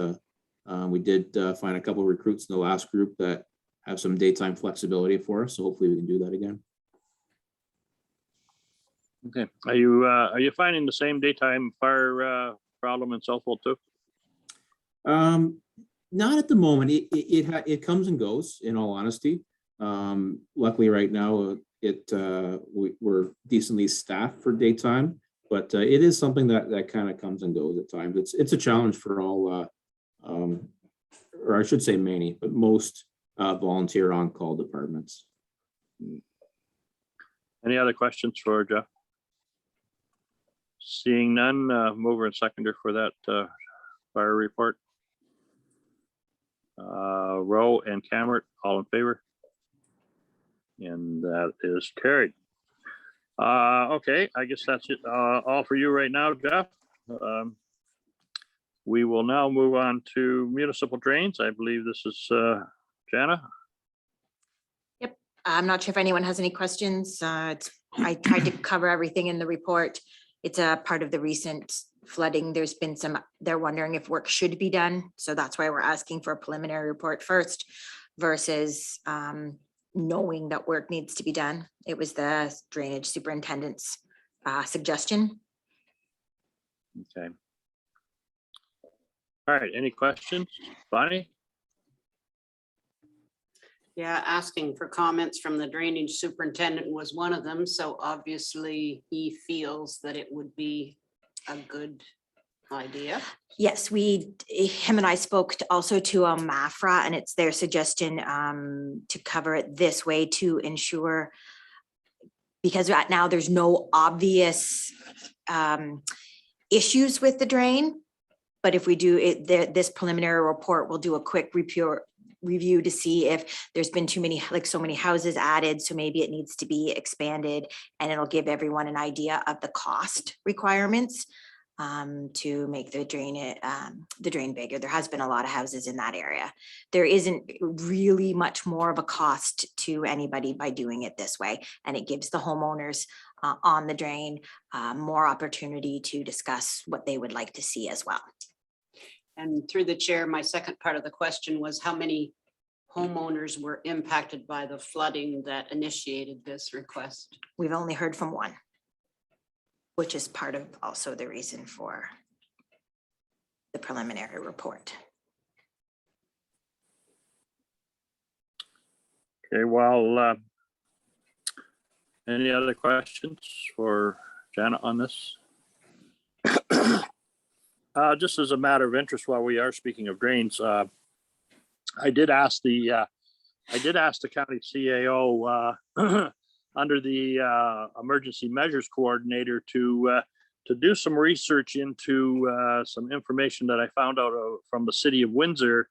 we did find a couple of recruits in the last group that have some daytime flexibility for us. So hopefully we can do that again. Okay, are you finding the same daytime fire problem in Southwold too? Not at the moment. It comes and goes, in all honesty. Luckily right now we're decently staffed for daytime, but it is something that kind of comes and goes at times. It's a challenge for all or I should say many, but most volunteer on-call departments. Any other questions for Jeff? Seeing none, mover and seconder for that fire report. Rowe and Cameron, all in favor? And that is carried. Okay, I guess that's it. All for you right now, Jeff. We will now move on to municipal drains. I believe this is Jana. Yep, I'm not sure if anyone has any questions. I tried to cover everything in the report. It's a part of the recent flooding. There's been they're wondering if work should be done. So that's why we're asking for a preliminary report first versus knowing that work needs to be done. It was the drainage superintendent's suggestion. Okay. All right, any questions? Bonnie? Yeah, asking for comments from the drainage superintendent was one of them. So obviously he feels that it would be a good idea. Yes, him and I spoke also to MAFRA, and it's their suggestion to cover it this way to ensure, because right now there's no obvious issues with the drain. But if we do it, this preliminary report will do a quick review to see if there's been too many, like so many houses added, so maybe it needs to be expanded, and it'll give everyone an idea of the cost requirements to make the drain bigger. There has been a lot of houses in that area. There isn't really much more of a cost to anybody by doing it this way, and it gives the homeowners on the drain more opportunity to discuss what they would like to see as well. And through the chair, my second part of the question was how many homeowners were impacted by the flooding that initiated this request? We've only heard from one, which is part of also the reason for the preliminary report. Okay, well, any other questions for Janet on this? Just as a matter of interest, while we are speaking of drains, I did ask the county CAO under the emergency measures coordinator to do some research into some information that I found out from the city of Windsor.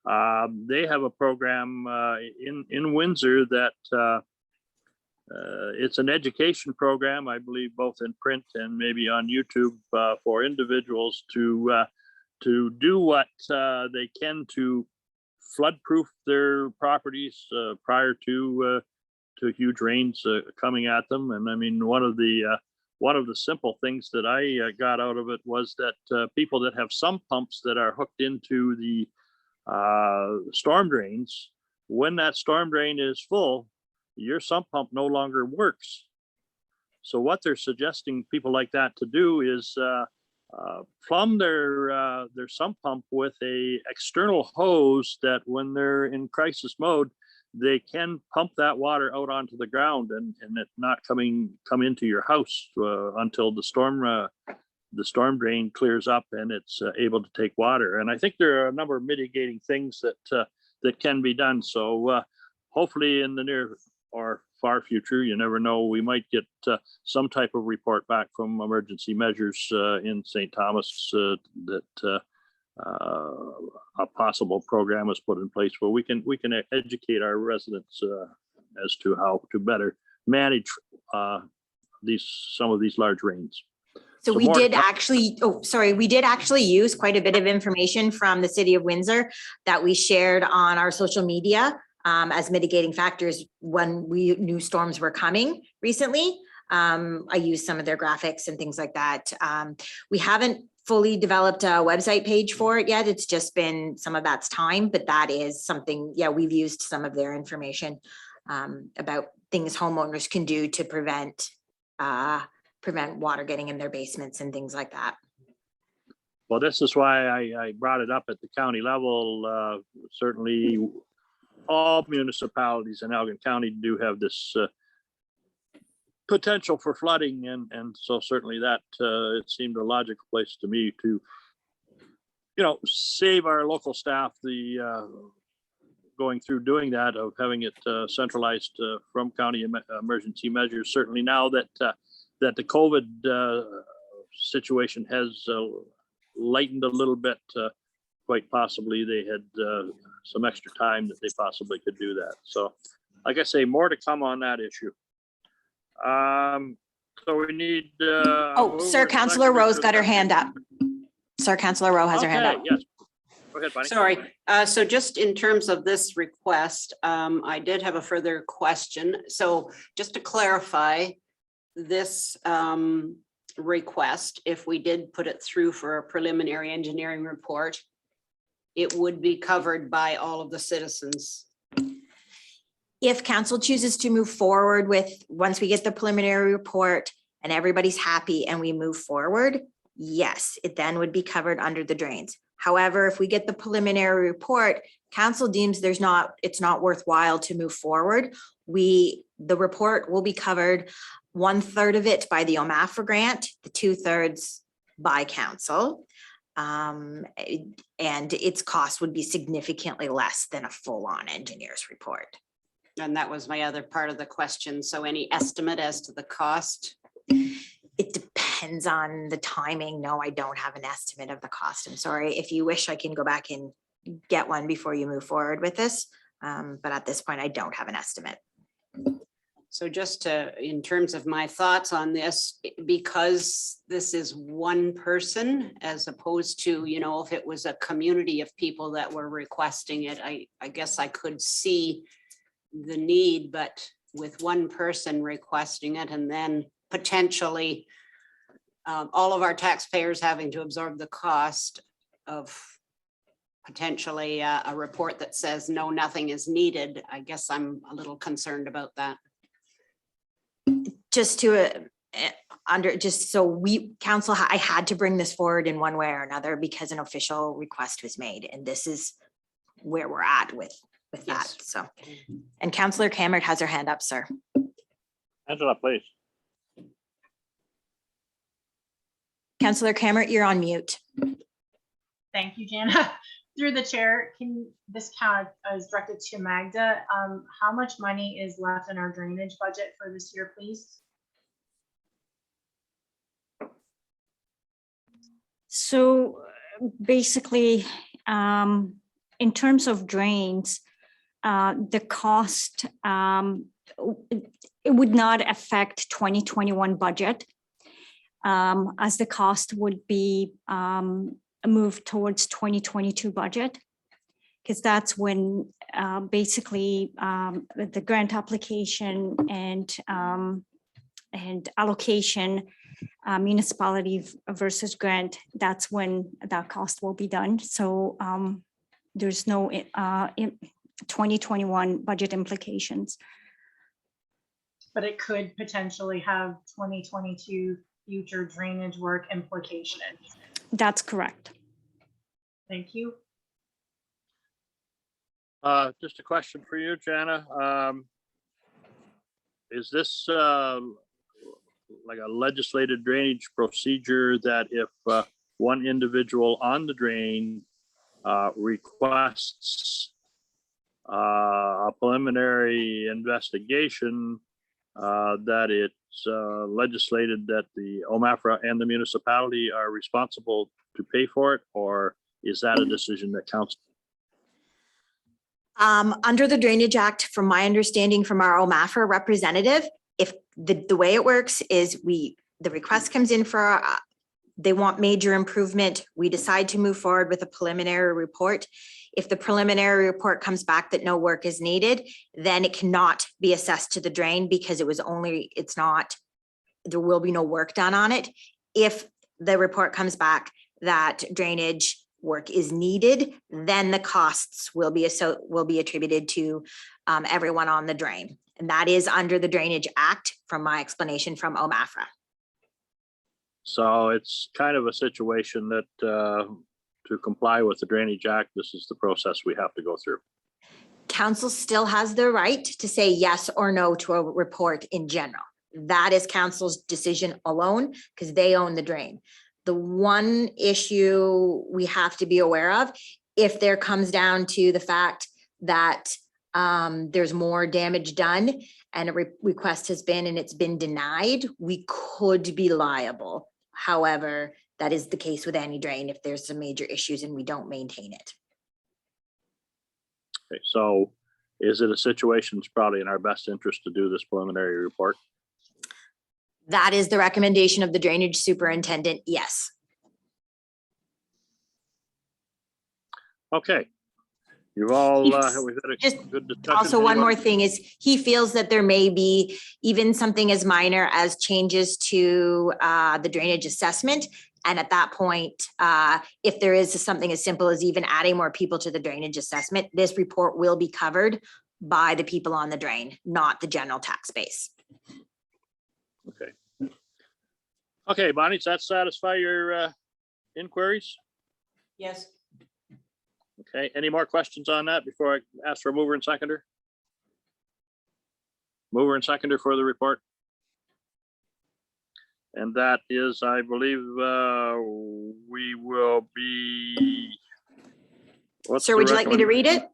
They have a program in Windsor that it's an education program, I believe, both in print and maybe on YouTube for individuals to do what they can to flood-proof their properties prior to huge rains coming at them. And I mean, one of the simple things that I got out of it was that people that have sump pumps that are hooked into the storm drains, when that storm drain is full, your sump pump no longer works. So what they're suggesting people like that to do is plumb their sump pump with a external hose that when they're in crisis mode, they can pump that water out onto the ground and it not come into your house until the storm drain clears up and it's able to take water. And I think there are a number of mitigating things that can be done. So hopefully in the near or far future, you never know, we might get some type of report back from emergency measures in St. Thomas that a possible program is put in place where we can educate our residents as to how to better manage some of these large rains. So we did actually, we did actually use quite a bit of information from the city of Windsor that we shared on our social media as mitigating factors when we knew storms were coming recently. I used some of their graphics and things like that. We haven't fully developed a website page for it yet. It's just been some of that's time, but that is something, yeah, we've used some of their information about things homeowners can do to prevent water getting in their basements and things like that. Well, this is why I brought it up at the county level. Certainly all municipalities in Elgin County do have this potential for flooding, and so certainly that it seemed a logical place to me to, save our local staff the going through doing that, of having it centralized from county emergency measures. Certainly now that the COVID situation has lightened a little bit, quite possibly they had some extra time that they possibly could do that. So like I say, more to come on that issue. So we need. Sir, Councillor Rowe's got her hand up. Sir, Councillor Rowe has her hand up. Yes. Go ahead, Bonnie. Sorry. So just in terms of this request, I did have a further question. So just to clarify this request, if we did put it through for a preliminary engineering report, it would be covered by all of the citizens. If council chooses to move forward with, once we get the preliminary report and everybody's happy and we move forward, yes, it then would be covered under the drains. However, if we get the preliminary report, council deems it's not worthwhile to move forward, the report will be covered 1/3 of it by the OMAFRA grant, the 2/3 by council. And its cost would be significantly less than a full-on engineer's report. And that was my other part of the question. So any estimate as to the cost? It depends on the timing. No, I don't have an estimate of the cost. I'm sorry. If you wish, I can go back and get one before you move forward with this. But at this point, I don't have an estimate. So just in terms of my thoughts on this, because this is one person as opposed to, if it was a community of people that were requesting it, I guess I could see the need, but with one person requesting it and then potentially all of our taxpayers having to absorb the cost of potentially a report that says no, nothing is needed, I guess I'm a little concerned about that. Just so council, I had to bring this forward in one way or another because an official request was made, and this is where we're at with that. So, and Councillor Cameron has her hand up, sir. Angela, please. Councillor Cameron, you're on mute. Thank you, Jana. Through the chair, this is directed to Magda. How much money is left in our drainage budget for this year, please? So basically, in terms of drains, the cost, it would not affect 2021 budget, as the cost would be moved towards 2022 budget, because that's when basically the grant application and allocation, municipality versus grant, that's when that cost will be done. So there's no 2021 budget implications. But it could potentially have 2022 future drainage work implications. That's correct. Thank you. Just a question for you, Jana. Is this like a legislated drainage procedure that if one individual on the drain requests a preliminary investigation, that it's legislated that the OMAFRA and the municipality are responsible to pay for it, or is that a decision that council? Under the Drainage Act, from my understanding from our OMAFRA representative, if the way it works is the request comes in for, they want major improvement, we decide to move forward with a preliminary report. If the preliminary report comes back that no work is needed, then it cannot be assessed to the drain because there will be no work done on it. If the report comes back that drainage work is needed, then the costs will be attributed to everyone on the drain. And that is under the Drainage Act from my explanation from OMAFRA. So it's kind of a situation that to comply with the Drainage Act, this is the process we have to go through. Council still has the right to say yes or no to a report in general. That is council's decision alone because they own the drain. The one issue we have to be aware of, if there comes down to the fact that there's more damage done and a request has been and it's been denied, we could be liable. However, that is the case with any drain if there's some major issues and we don't maintain it. Okay, so is it a situation that's probably in our best interest to do this preliminary report? That is the recommendation of the drainage superintendent, yes. Okay. You've all, we've had a good discussion. Also, one more thing is he feels that there may be even something as minor as changes to the drainage assessment. And at that point, if there is something as simple as even adding more people to the drainage assessment, this report will be covered by the people on the drain, not the general tax base. Okay. Okay, Bonnie, does that satisfy your inquiries? Yes. Okay, any more questions on that before I ask for a mover and seconder? Mover and seconder for the report. And that is, I believe, we will be. Sir, would you like me to read it?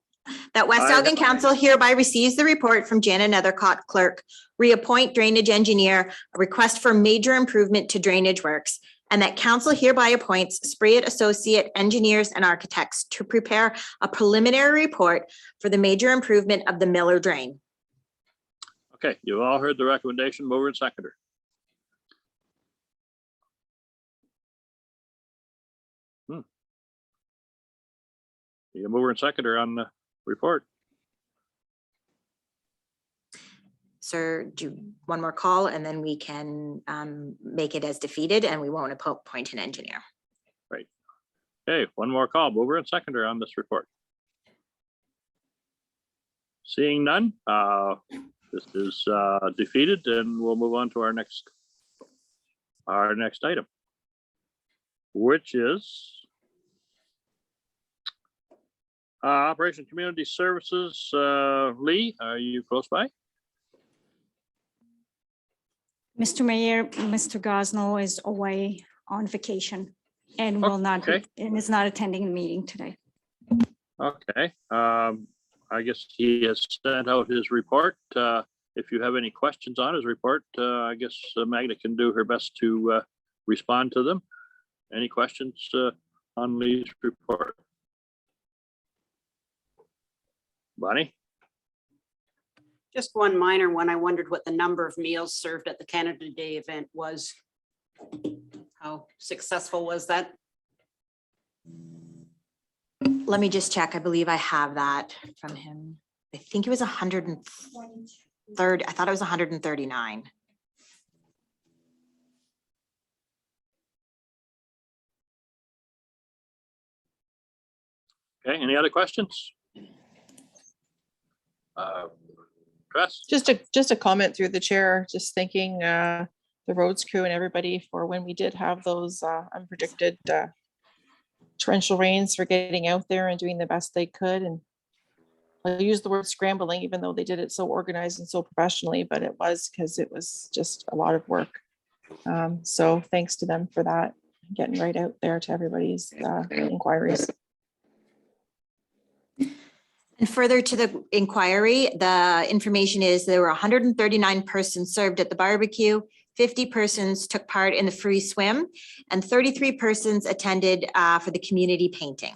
That West Elgin Council hereby receives the report from Jana Nethercott, clerk, reappoint drainage engineer, a request for major improvement to drainage works, and that council hereby appoints Sprayett Associate Engineers and Architects to prepare a preliminary report for the major improvement of the Miller Drain. Okay, you've all heard the recommendation, mover and seconder. You mover and seconder on the report. Sir, do one more call and then we can make it as defeated and we won't appoint an engineer. Right. Okay, one more call, mover and seconder on this report. Seeing none, this is defeated and we'll move on to our next item, which is Operation Community Services. Lee, are you close by? Mr. Mayor, Mr. Gosnell is away on vacation and will not, Okay. and is not attending the meeting today. Okay, I guess he has sent out his report. If you have any questions on his report, I guess Magda can do her best to respond to them. Any questions on Lee's report? Bonnie? Just one minor one. I wondered what the number of meals served at the Canada Day event was. How successful was that? Let me just check. I believe I have that from him. I think it was 130. I thought it was 139. Okay, any other questions? Chris? Just a comment through the chair, just thanking the roads crew and everybody for when we did have those unpredicted torrential rains, for getting out there and doing the best they could. And I'll use the word scrambling, even though they did it so organized and so professionally, but it was because it was just a lot of work. So thanks to them for that, getting right out there to everybody's inquiries. And further to the inquiry, the information is there were 139 persons served at the barbecue, 50 persons took part in the free swim, and 33 persons attended for the community painting.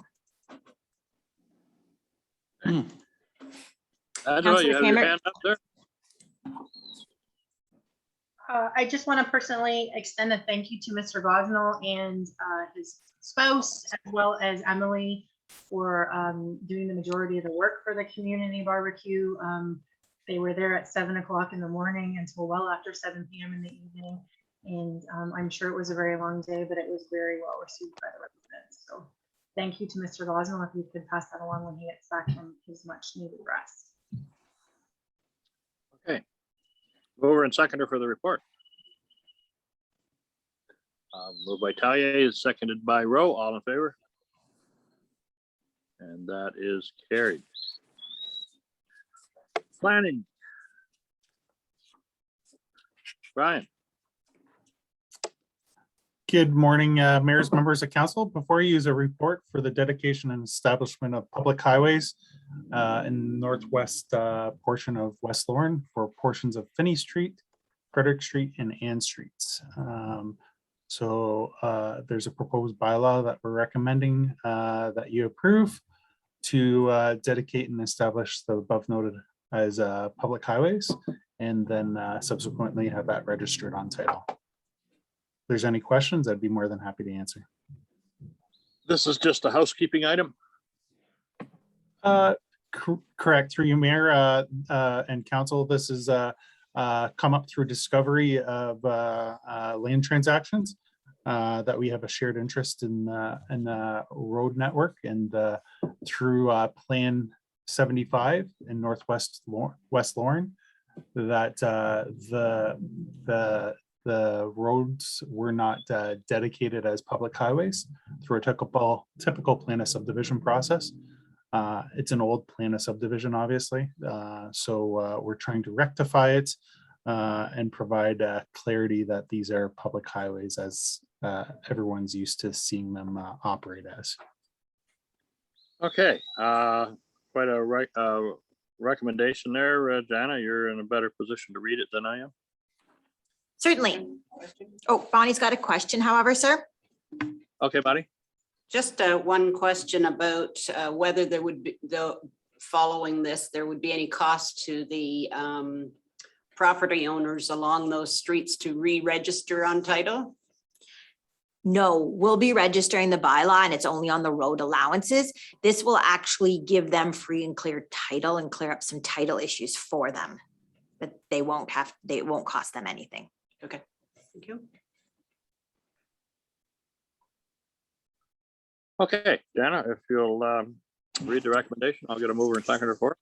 Angela, you have your hand up there? I just want to personally extend a thank you to Mr. Gosnell and his spouse, as well as Emily, for doing the majority of the work for the community barbecue. They were there at 7 o'clock in the morning until well after 7 p.m. in the evening. And I'm sure it was a very long day, but it was very well received by the residents. So thank you to Mr. Gosnell. If you could pass that along when he gets back from his much needed rest. Okay. Mover and seconder for the report. Moved by Talia, is seconded by Rowe. All in favor? And that is carried. Planning. Brian. Good morning, mayors, members of council. Before you use a report for the dedication and establishment of public highways in northwest portion of West Lorne for portions of Finney Street, Frederick Street, and Ann Streets. So there's a proposed bylaw that we're recommending that you approve to dedicate and establish the above noted as public highways, and then subsequently have that registered on title. If there's any questions, I'd be more than happy to answer. This is just a housekeeping item? Correct, through you, Mayor and council. This is come up through discovery of land transactions that we have a shared interest in road network, and through plan 75 in Northwest West Lauren, that the roads were not dedicated as public highways through a typical plan of subdivision process. It's an old plan of subdivision, obviously. So we're trying to rectify it and provide clarity that these are public highways as everyone's used to seeing them operate as. Okay, quite a recommendation there, Jana. You're in a better position to read it than I am. Certainly. Oh, Bonnie's got a question, however, sir. Okay, buddy. Just one question about whether there would be, following this, there would be any cost to the property owners along those streets to re-register on title? No, we'll be registering the bylaw and it's only on the road allowances. This will actually give them free and clear title and clear up some title issues for them. But they won't cost them anything. Okay, thank you. Okay, Jana, if you'll read the recommendation, I'll get a mover and seconder for it.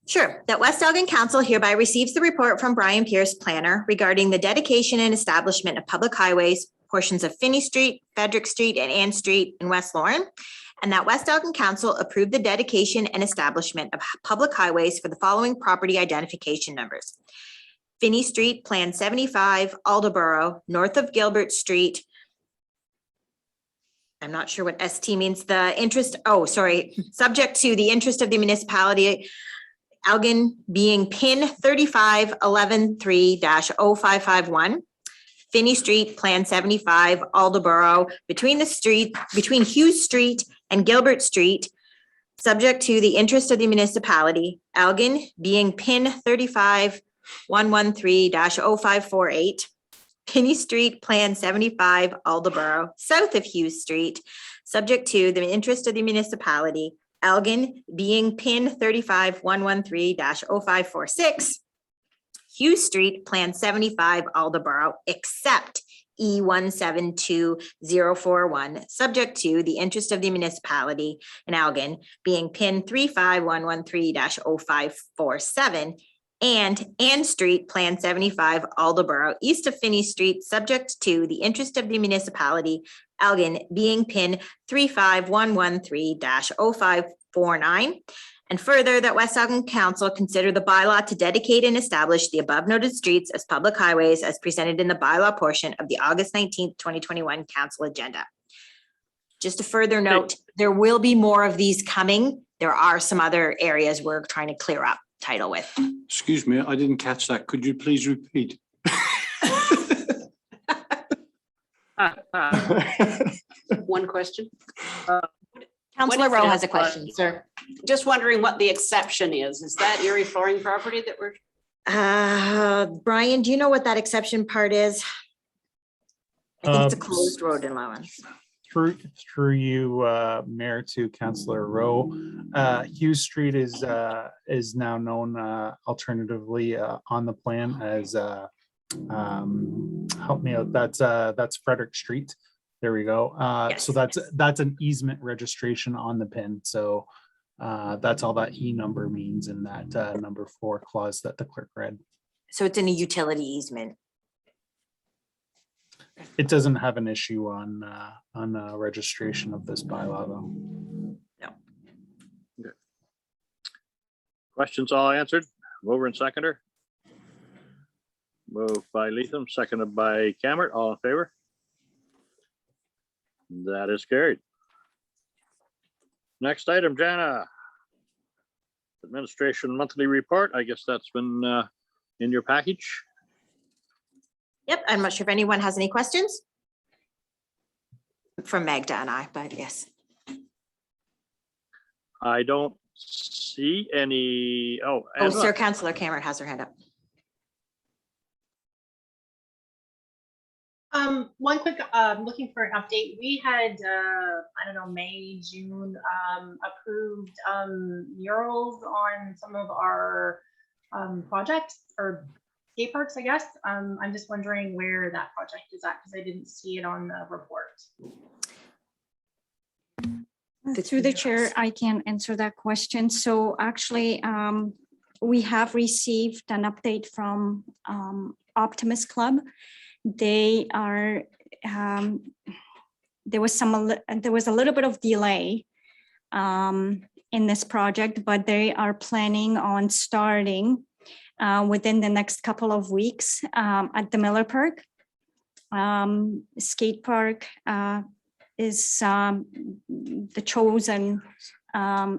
Sure. That West Elgin Council hereby receives the report from Brian Pierce, planner, regarding the dedication and establishment of public highways, portions of Finney Street, Frederick Street, and Ann Street in West Lauren, and that West Elgin Council approved the dedication and establishment of public highways for the following property identification numbers. Finney Street, Plan 75, Aldeboro, north of Gilbert Street. I'm not sure what ST means. Subject to the interest of the municipality, Elgin being PIN 3511-3-0551. Finney Street, Plan 75, Aldeboro, between Hughes Street and Gilbert Street, subject to the interest of the municipality, Elgin being PIN 35113-0548. Finney Street, Plan 75, Aldeboro, south of Hughes Street, subject to the interest of the municipality, Elgin being PIN 35113-0546. Hughes Street, Plan 75, Aldeboro, except E172041, subject to the interest of the municipality in Elgin being PIN 35113-0547. And Ann Street, Plan 75, Aldeboro, east of Finney Street, subject to the interest of the municipality, Elgin being PIN 35113-0549. And further, that West Elgin Council consider the bylaw to dedicate and establish the above noted streets as public highways as presented in the bylaw portion of the August 19th, 2021 council agenda. Just a further note, there will be more of these coming. There are some other areas we're trying to clear up title with. Excuse me, I didn't catch that. Could you please repeat? One question. Councillor Rowe has a question, sir. Just wondering what the exception is. Is that Erie Flooring property that we're? Brian, do you know what that exception part is? I think it's a closed road allowance. Through you, Mayor, to Councillor Rowe, Hughes Street is now known alternatively on the plan as help me out. That's Frederick Street. There we go. Yes. So that's an easement registration on the pin. So that's all that E number means in that number 4 clause that the clerk read. So it's in a utility easement. It doesn't have an issue on registration of this bylaw though. No. Okay. Questions all answered. Mover and seconder. Moved by Leatham, seconded by Cameron. All in favor? That is carried. Next item, Jana. Administration monthly report. I guess that's been in your package. Yep, I'm not sure if anyone has any questions from Magda and I, but yes. I don't see any. Oh, Sir Councillor Cameron has her hand up. One quick, looking for an update. We had, I don't know, May, June, approved murals on some of our projects or skate parks, I guess. I'm just wondering where that project is at because I didn't see it on the report. Through the chair, I can answer that question. So actually, we have received an update from Optimist Club. They are, there was a little bit of delay in this project, but they are planning on starting within the next couple of weeks at the Miller Park. Skate park is the chosen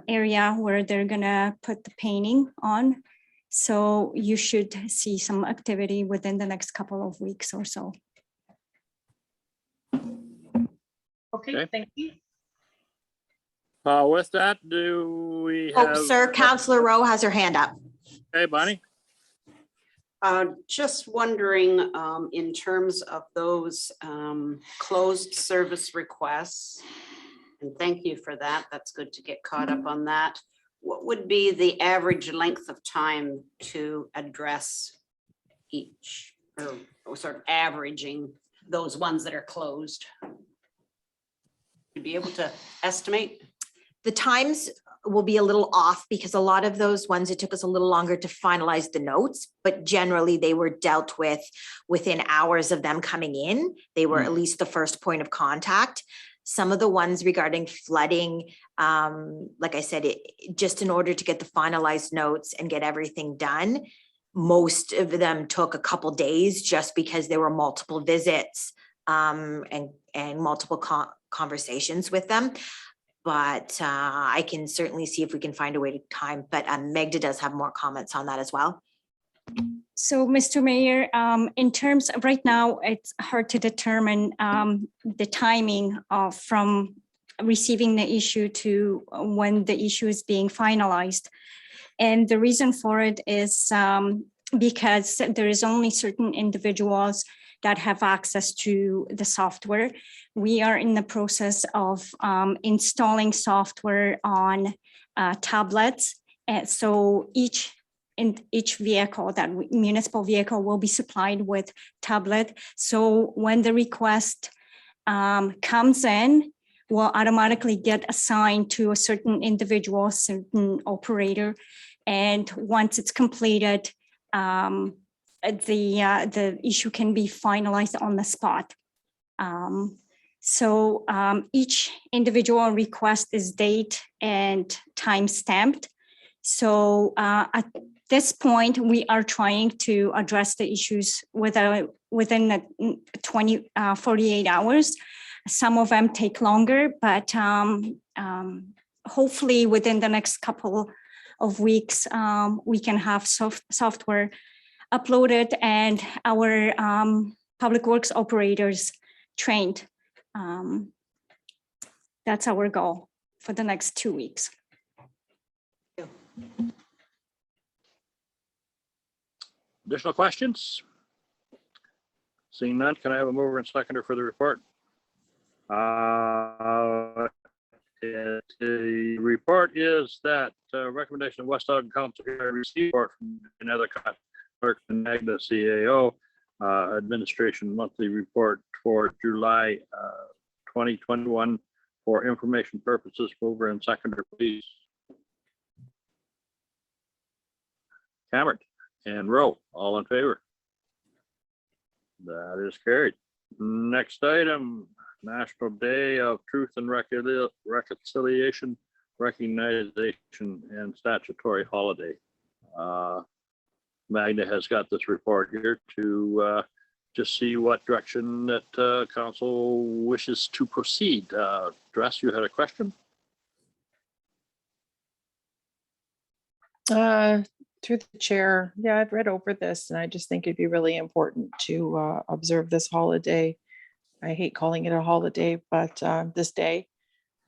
area where they're gonna put the painting on. So you should see some activity within the next couple of weeks or so. Okay, thank you. With that, do we have? Oh, sir, Counselor Rowe has her hand up. Hey, Bonnie. Just wondering, in terms of those closed service requests, and thank you for that. That's good to get caught up on that. What would be the average length of time to address each, or sort of averaging those ones that are closed? You'd be able to estimate? The times will be a little off because a lot of those ones, it took us a little longer to finalize the notes, but generally they were dealt with within hours of them coming in. They were at least the first point of contact. Some of the ones regarding flooding, like I said, just in order to get the finalized notes and get everything done, most of them took a couple days just because there were multiple visits and multiple conversations with them. But I can certainly see if we can find a way to time, but Magda does have more comments on that as well. So, Mr. Mayor, in terms of right now, it's hard to determine the timing of from receiving the issue to when the issue is being finalized. And the reason for it is because there is only certain individuals that have access to the software. We are in the process of installing software on tablets. And so each vehicle, that municipal vehicle, will be supplied with tablet. So when the request comes in, will automatically get assigned to a certain individual, certain operator. And once it's completed, the issue can be finalized on the spot. So each individual request is date and time stamped. So at this point, we are trying to address the issues within the 48 hours. Some of them take longer, but hopefully within the next couple of weeks, we can have software uploaded and our public works operators trained. That's our goal for the next 2 weeks. Additional questions? Seeing none, can I have a mover and seconder for the report? The report is that recommendation of West Ogden Council received report from another clerk and Magda CAO administration monthly report for July 2021 for information purposes. Mover and seconder, please. Cameron and Rowe, all in favor? That is carried. Next item, National Day of Truth and Reconciliation, Recognition and Statutory Holiday. Magda has got this report here to just see what direction that council wishes to proceed. Dress, you had a question? Through the chair, yeah, I've read over this and I just think it'd be really important to observe this holiday. I hate calling it a holiday, but this day,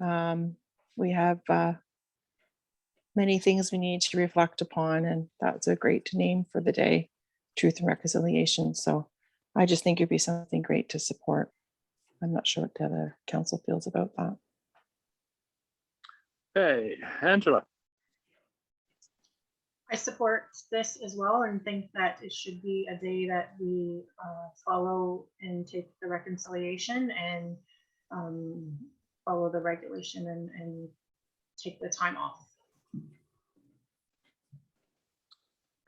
we have many things we need to reflect upon, and that's a great name for the day, Truth and Reconciliation. So I just think it'd be something great to support. I'm not sure what the other council feels about that. Hey, Angela. I support this as well and think that it should be a day that we follow and take the reconciliation and follow the regulation and take the time off.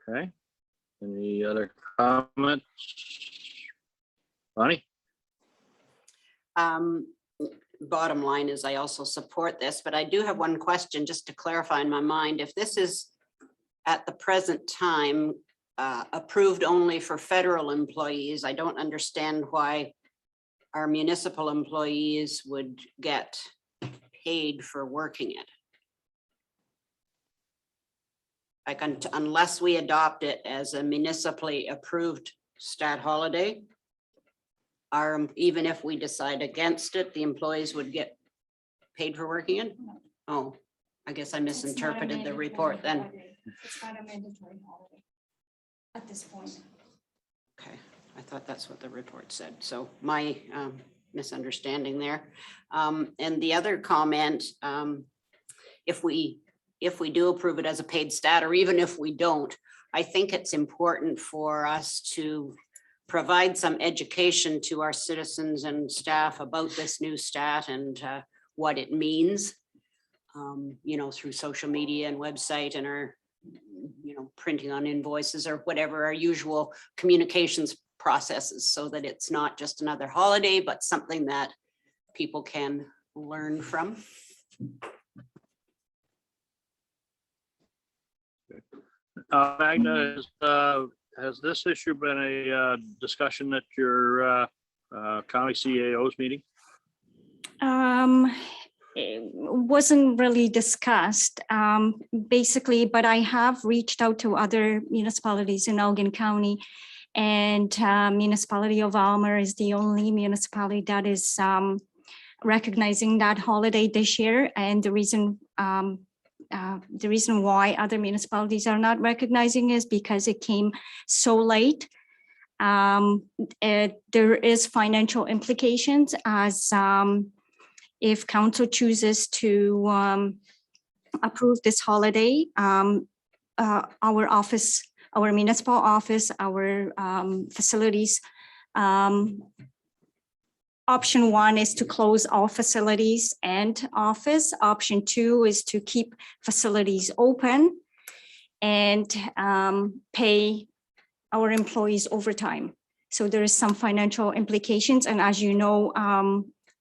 Okay. Any other comments? Bonnie? Bottom line is I also support this, but I do have one question just to clarify in my mind. If this is at the present time approved only for federal employees, I don't understand why our municipal employees would get paid for working it. Like unless we adopt it as a municipally approved stat holiday, even if we decide against it, the employees would get paid for working it? Oh, I guess I misinterpreted the report then. It's not a mandatory holiday at this point. Okay, I thought that's what the report said. So my misunderstanding there. And the other comment, if we do approve it as a paid stat, or even if we don't, I think it's important for us to provide some education to our citizens and staff about this new stat and what it means, you know, through social media and website and our, you know, printing on invoices or whatever our usual communications processes, so that it's not just another holiday, but something that people can learn from. Magda, has this issue been a discussion at your county CAO's meeting? It wasn't really discussed, basically, but I have reached out to other municipalities in Elgin County, and municipality of Almer is the only municipality that is recognizing that holiday this year. And the reason why other municipalities are not recognizing is because it came so late. There is financial implications, as if council chooses to approve this holiday, our office, our municipal office, our facilities, option one is to close all facilities and office. Option two is to keep facilities open and pay our employees overtime. So there is some financial implications. And as you know,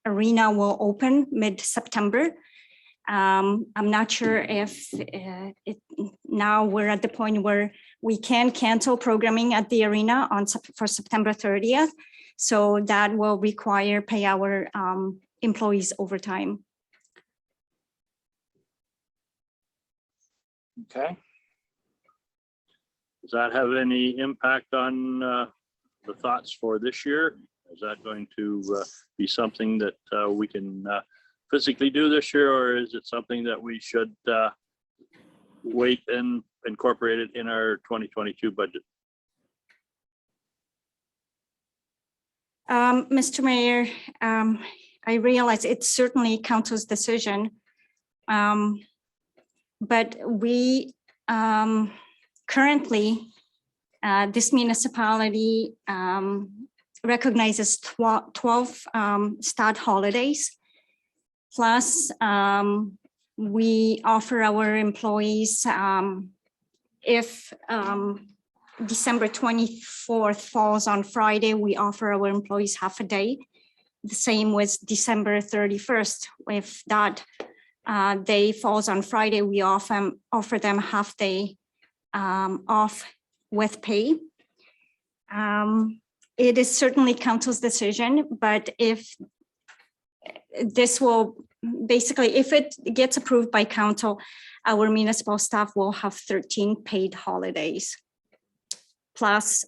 Arena will open mid-September. I'm not sure if now we're at the point where we can cancel programming at the Arena for September 30th. So that will require pay our employees overtime. Okay. Does that have any impact on the thoughts for this year? Is that going to be something that we can physically do this year, or is it something that we should wait and incorporate it in our 2022 budget? Mr. Mayor, I realize it's certainly council's decision, but we currently, this municipality recognizes 12 stat holidays. Plus, we offer our employees, if December 24th falls on Friday, we offer our employees half a day. The same with December 31st. If that day falls on Friday, we offer them half day off with pay. It is certainly council's decision, but if this will basically, if it gets approved by council, our municipal staff will have 13 paid holidays, plus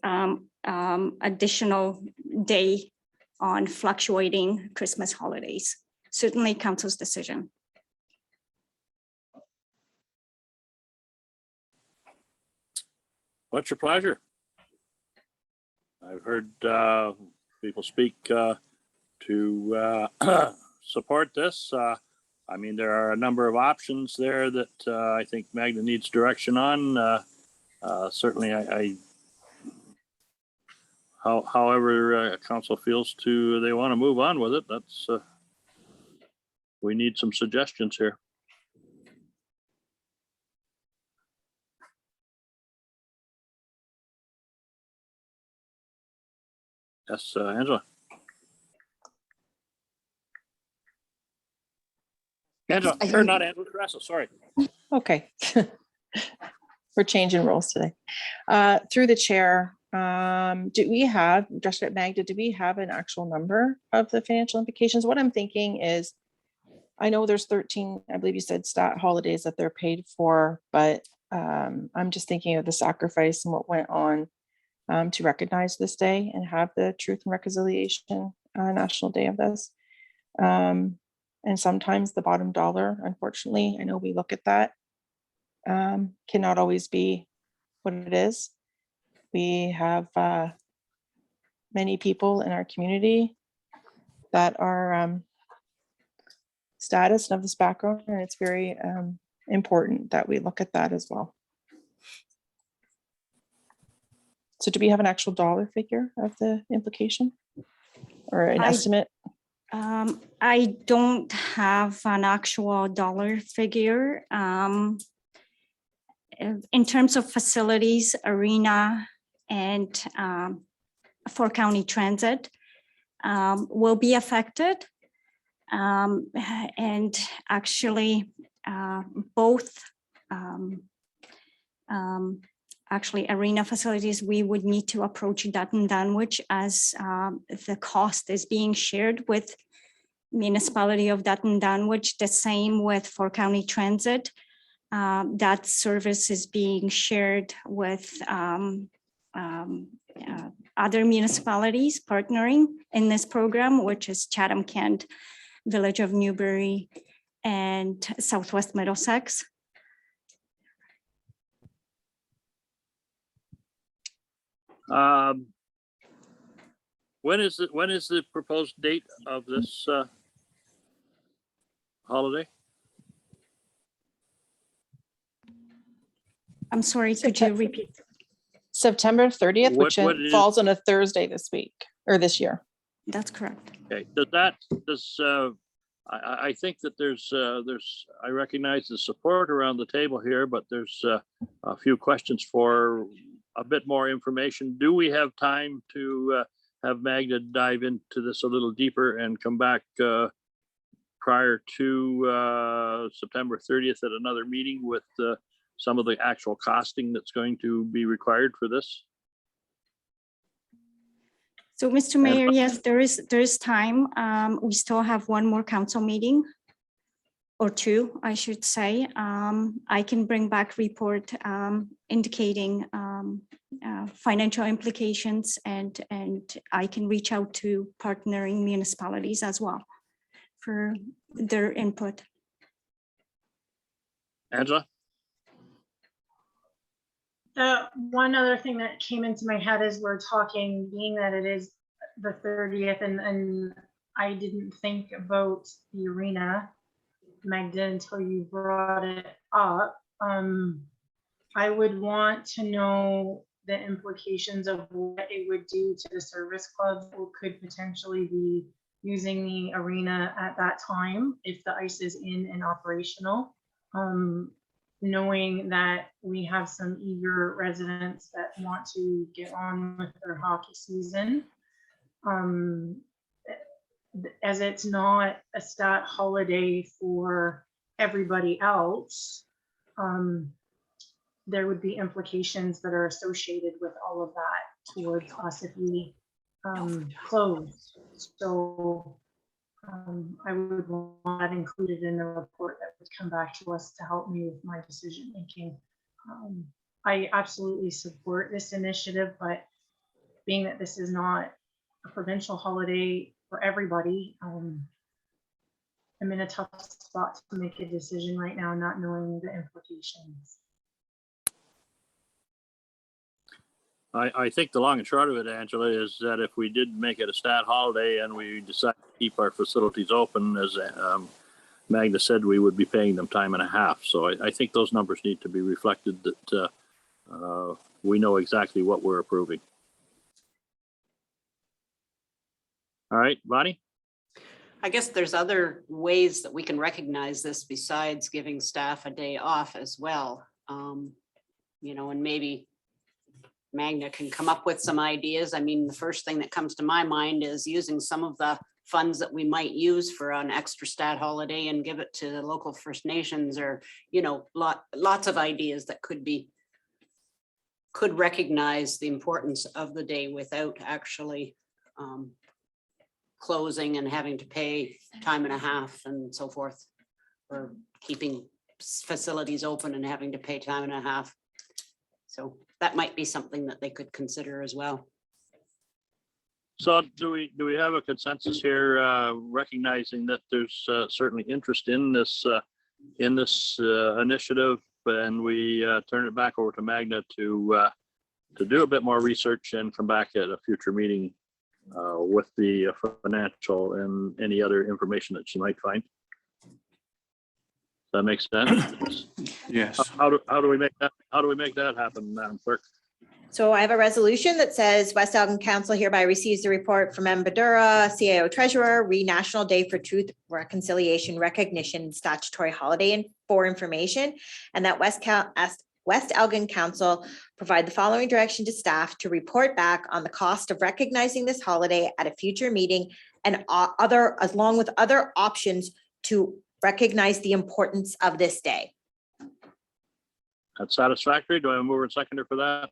additional day on fluctuating Christmas holidays. Certainly council's decision. What's your pleasure? I've heard people speak to support this. I mean, there are a number of options there that I think Magda needs direction on. Certainly, however council feels they want to move on with it. That's we need some suggestions here. Yes, Angela. Angela, or not Angela, Teresa, sorry. Okay. We're changing roles today. Through the chair, do we have, Director Magda, do we have an actual number of the financial implications? What I'm thinking is, I know there's 13, I believe you said stat holidays that they're paid for, but I'm just thinking of the sacrifice and what went on to recognize this day and have the Truth and Reconciliation National Day of this. And sometimes the bottom dollar, unfortunately, I know we look at that, cannot always be what it is. We have many people in our community that are status and of this background, and it's very important that we look at that as well. So do we have an actual dollar figure of the implication or an estimate? I don't have an actual dollar figure. In terms of facilities, arena, and for county transit will be affected. And actually both actually arena facilities, we would need to approach Dutton Dunwich as the cost is being shared with municipality of Dutton Dunwich, the same with for county transit. That service is being shared with other municipalities partnering in this program, which is Chatham-Kent, Village of Newbury, and Southwest Middlesex. When is the proposed date of this holiday? I'm sorry, could you repeat? September 30th, which What falls on a Thursday this week or this year. That's correct. Okay, I think that there's I recognize the support around the table here, but there's a few questions for a bit more information. Do we have time to have Magda dive into this a little deeper and come back prior to September 30th at another meeting with some of the actual costing that's going to be required for this? So, Mr. Mayor, yes, there is time. We still have one more council meeting, or two, I should say. I can bring back report indicating financial implications, and I can reach out to partnering municipalities as well for their input. Angela? One other thing that came into my head as we're talking, being that it is the 30th, and I didn't think about the arena, Magda, until you brought it up. I would want to know the implications of what it would do to the service clubs who could potentially be using the arena at that time if the ice is in and operational. Knowing that we have some eager residents that want to get on with their hockey season. As it's not a stat holiday for everybody else, there would be implications that are associated with all of that towards us if we close. So I would want that included in the report that would come back to us to help me with my decision making. I absolutely support this initiative, but being that this is not a provincial holiday for everybody, I'm in a tough spot to make a decision right now, not knowing the implications. I think the long and short of it, Angela, is that if we did make it a stat holiday and we decide to keep our facilities open, as Magda said, we would be paying them time and a half. So I think those numbers need to be reflected, that we know exactly what we're approving. All right, Bonnie? I guess there's other ways that we can recognize this besides giving staff a day off as well. You know, and maybe Magna can come up with some ideas. I mean, the first thing that comes to my mind is using some of the funds that we might use for an extra stat holiday and give it to the local First Nations, or, you know, lots of ideas that could recognize the importance of the day without actually closing and having to pay time and a half and so forth, or keeping facilities open and having to pay time and a half. So that might be something that they could consider as well. So do we have a consensus here, recognizing that there's certainly interest in this initiative, and we turn it back over to Magna to do a bit more research and come back at a future meeting with the financial and any other information that she might find? That makes sense. Yes. How do we make that? How do we make that happen, Madam Clerk? So I have a resolution that says West Elgin Council hereby receives the report from M. Badura, CAO Treasurer, National Day for Truth, Reconciliation, Recognition, Statutory Holiday and for information, and that West Elgin Council provide the following direction to staff to report back on the cost of recognizing this holiday at a future meeting and along with other options to recognize the importance of this day. That's satisfactory. Do I have a mover and seconder for that?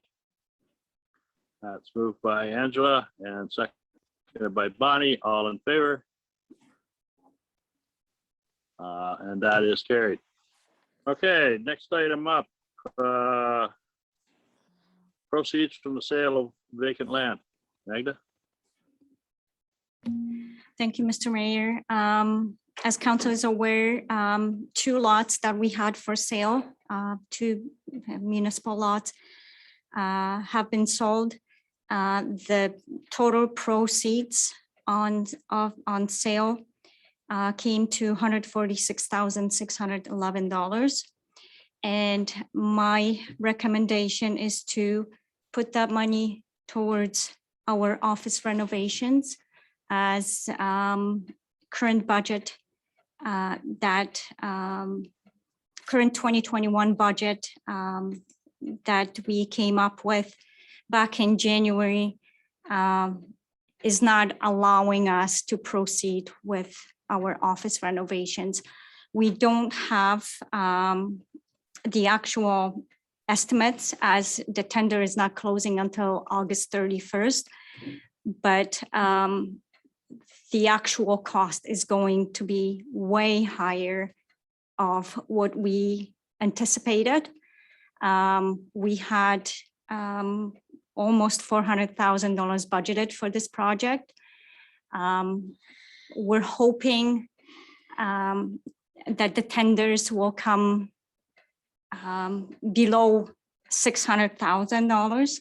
That's moved by Angela and seconded by Bonnie. All in favor? And that is carried. Okay, next item up. Proceeds from the sale of vacant land. Magda? Thank you, Mr. Mayor. As council is aware, 2 lots that we had for sale, 2 municipal lots have been sold. The total proceeds on sale came to $146,611. And my recommendation is to put that money towards our office renovations as current budget, current 2021 budget that we came up with back in January is not allowing us to proceed with our office renovations. We don't have the actual estimates, as the tender is not closing until August 31st, but the actual cost is going to be way higher of what we anticipated. We had almost $400,000 budgeted for this project. We're hoping that the tenders will come below $600,000.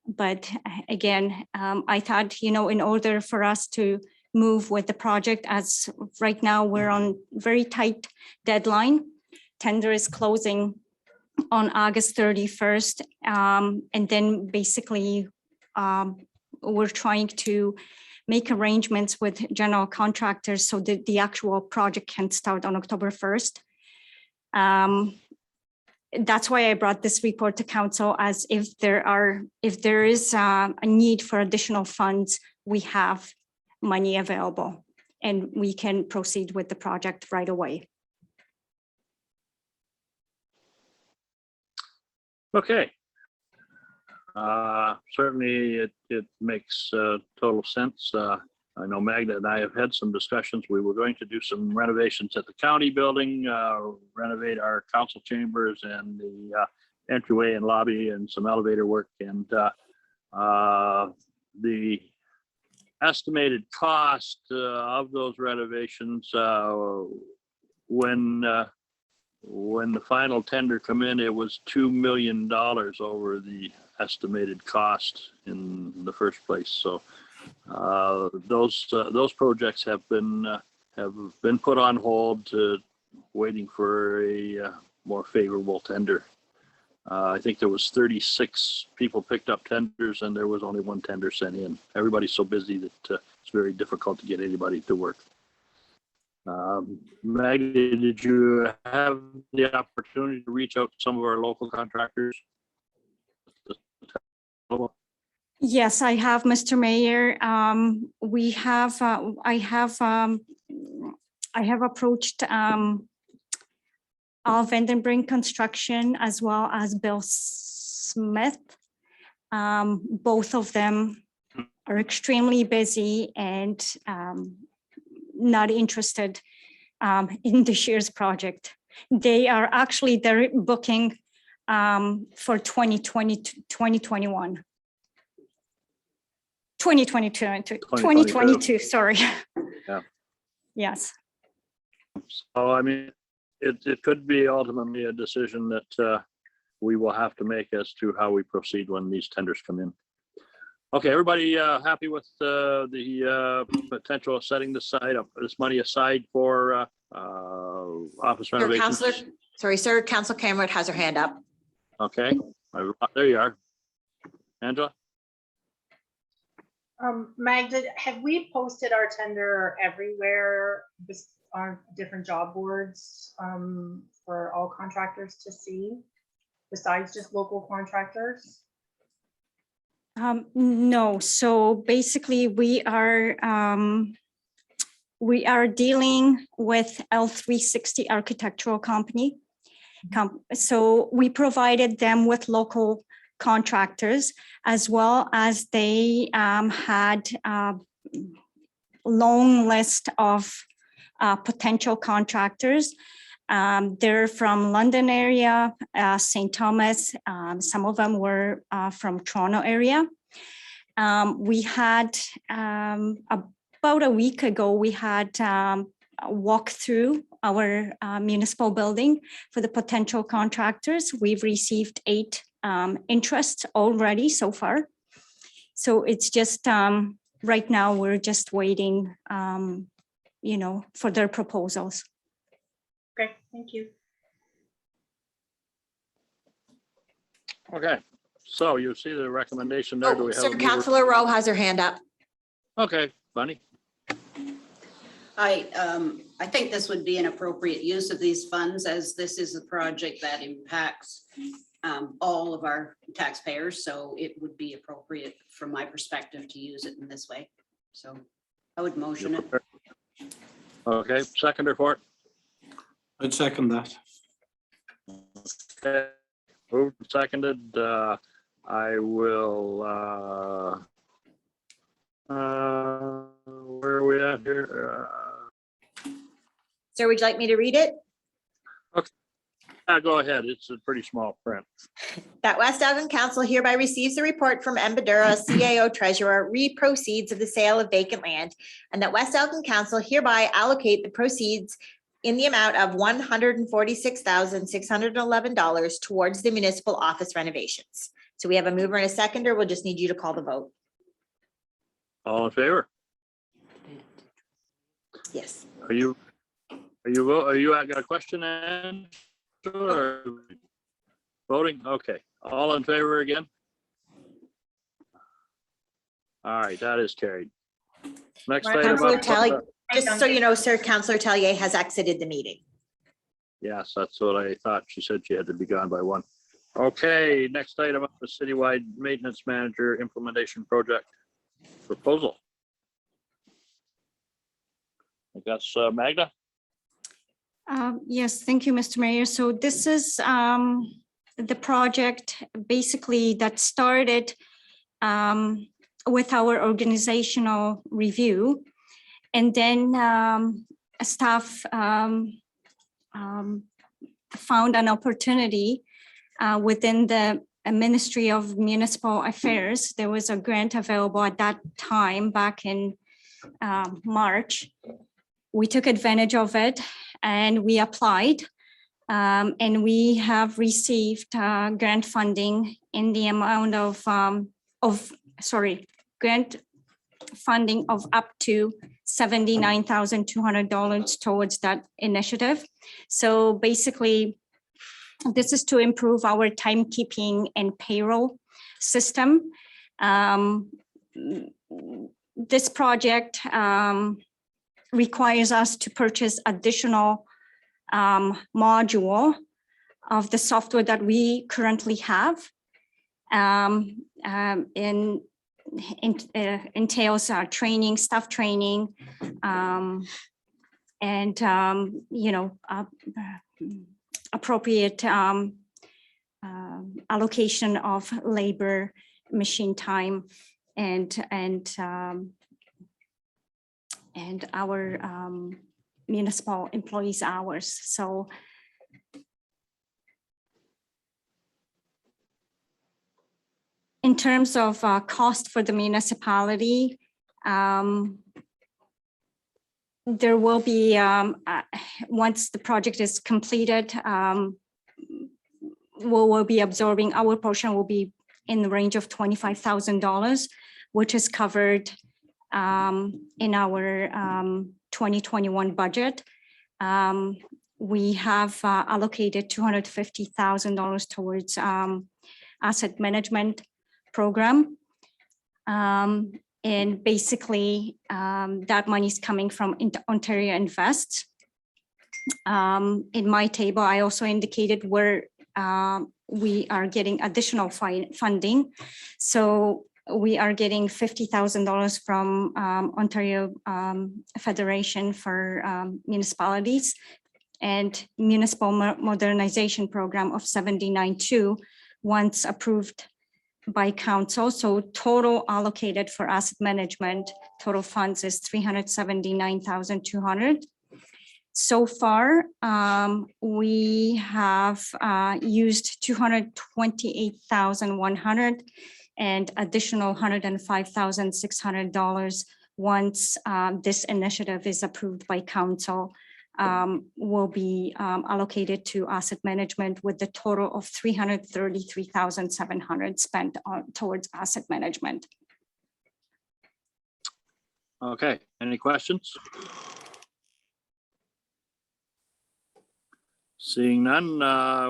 But again, I thought, you know, in order for us to move with the project, as right now we're on very tight deadline, tender is closing on August 31st. And then basically we're trying to make arrangements with general contractors so that the actual project can start on October 1st. That's why I brought this report to council, as if there is a need for additional funds, we have money available and we can proceed with the project right away. Okay. Certainly it makes total sense. I know Magda and I have had some discussions. We were going to do some renovations at the county building, renovate our council chambers and the entryway and lobby and some elevator work. And the estimated cost of those renovations, when the final tender come in, it was $2 million over the estimated cost in the first place. So those projects have been put on hold, waiting for a more favorable tender. I think there was 36 people picked up tenders, and there was only 1 tender sent in. Everybody's so busy that it's very difficult to get anybody to work. Maggie, did you have the opportunity to reach out to some of our local contractors? Yes, I have, Mr. Mayor. I have approached Vandenbrink Construction as well as Bill Smith. Both of them are extremely busy and not interested in this year's project. They're booking for 2021. 2022, sorry. Yeah. Yes. So, I mean, it could be ultimately a decision that we will have to make as to how we proceed when these tenders come in. Okay, everybody happy with the potential of setting this money aside for office Sir, renovations? Councillor, sorry, sir, Council Cameron has her hand up. Okay, there you are. Angela? Magda, have we posted our tender everywhere on different job boards for all contractors to see, besides just local contractors? No, so basically we are dealing with L360 Architectural Company. So we provided them with local contractors, as well as they had a long list of potential contractors. They're from London area, St. Thomas. Some of them were from Toronto area. We had about a week ago, we had a walk through our municipal building for the potential contractors. We've received 8 interests already so far. So it's just right now we're just waiting, for their proposals. Okay, thank you. Okay, so you see the recommendation there. Do we have Sir, a mover? Councillor Rowe has her hand up. Okay, Bunny. I think this would be an appropriate use of these funds, as this is a project that impacts all of our taxpayers. So it would be appropriate from my perspective to use it in this way. So I would motion it. Okay, seconder for it. I'd second that. Okay, moved and seconded. I will, where are we at here? Sir, would you like me to read it? Go ahead. It's a pretty small print. That West Elgin Council hereby receives a report from Embadura CAO Treasurer proceeds of the sale of vacant land, and that West Elgin Council hereby allocate the proceeds in the amount of $146,611 towards the municipal office renovations. So we have a mover and a seconder. We'll just need you to call the vote. All in favor? Yes. Are you got a question, Ann? Or voting? Okay. All in favor again? All right, that is carried. Next item. Councillor Tellier, just so you know, sir, Councillor Tellier has exited the meeting. Yes, that's what I thought. She said she had to be gone by 1. Okay, next item up, the citywide maintenance manager implementation project proposal. I guess Magda? Yes, thank you, Mr. Mayor. So this is the project basically that started with our organizational review, and then staff found an opportunity within the Ministry of Municipal Affairs. There was a grant available at that time back in March. We took advantage of it and we applied, and we have received grant funding in the amount of grant funding of up to $79,200 towards that initiative. So basically, this is to improve our timekeeping and payroll system. This project requires us to purchase additional module of the software that we currently have. Entails training, staff training, and appropriate allocation of labor, machine time, and our municipal employees' hours. So in terms of cost for the municipality, there will be, once the project is completed, we'll be absorbing, our portion will be in the range of $25,000, which is covered in our 2021 budget. We have allocated $250,000 towards asset management program. And basically that money is coming from Ontario Invest. In my table, I also indicated where we are getting additional funding. So we are getting $50,000 from Ontario Federation for Municipalities, and Municipal Modernization Program of 79.2 once approved by council. So total allocated for asset management, total funds is $379,200. So far, we have used $228,100 and additional $105,600 once this initiative is approved by council. Will be allocated to asset management, with the total of $333,700 spent towards asset management. Okay, any questions? Seeing none,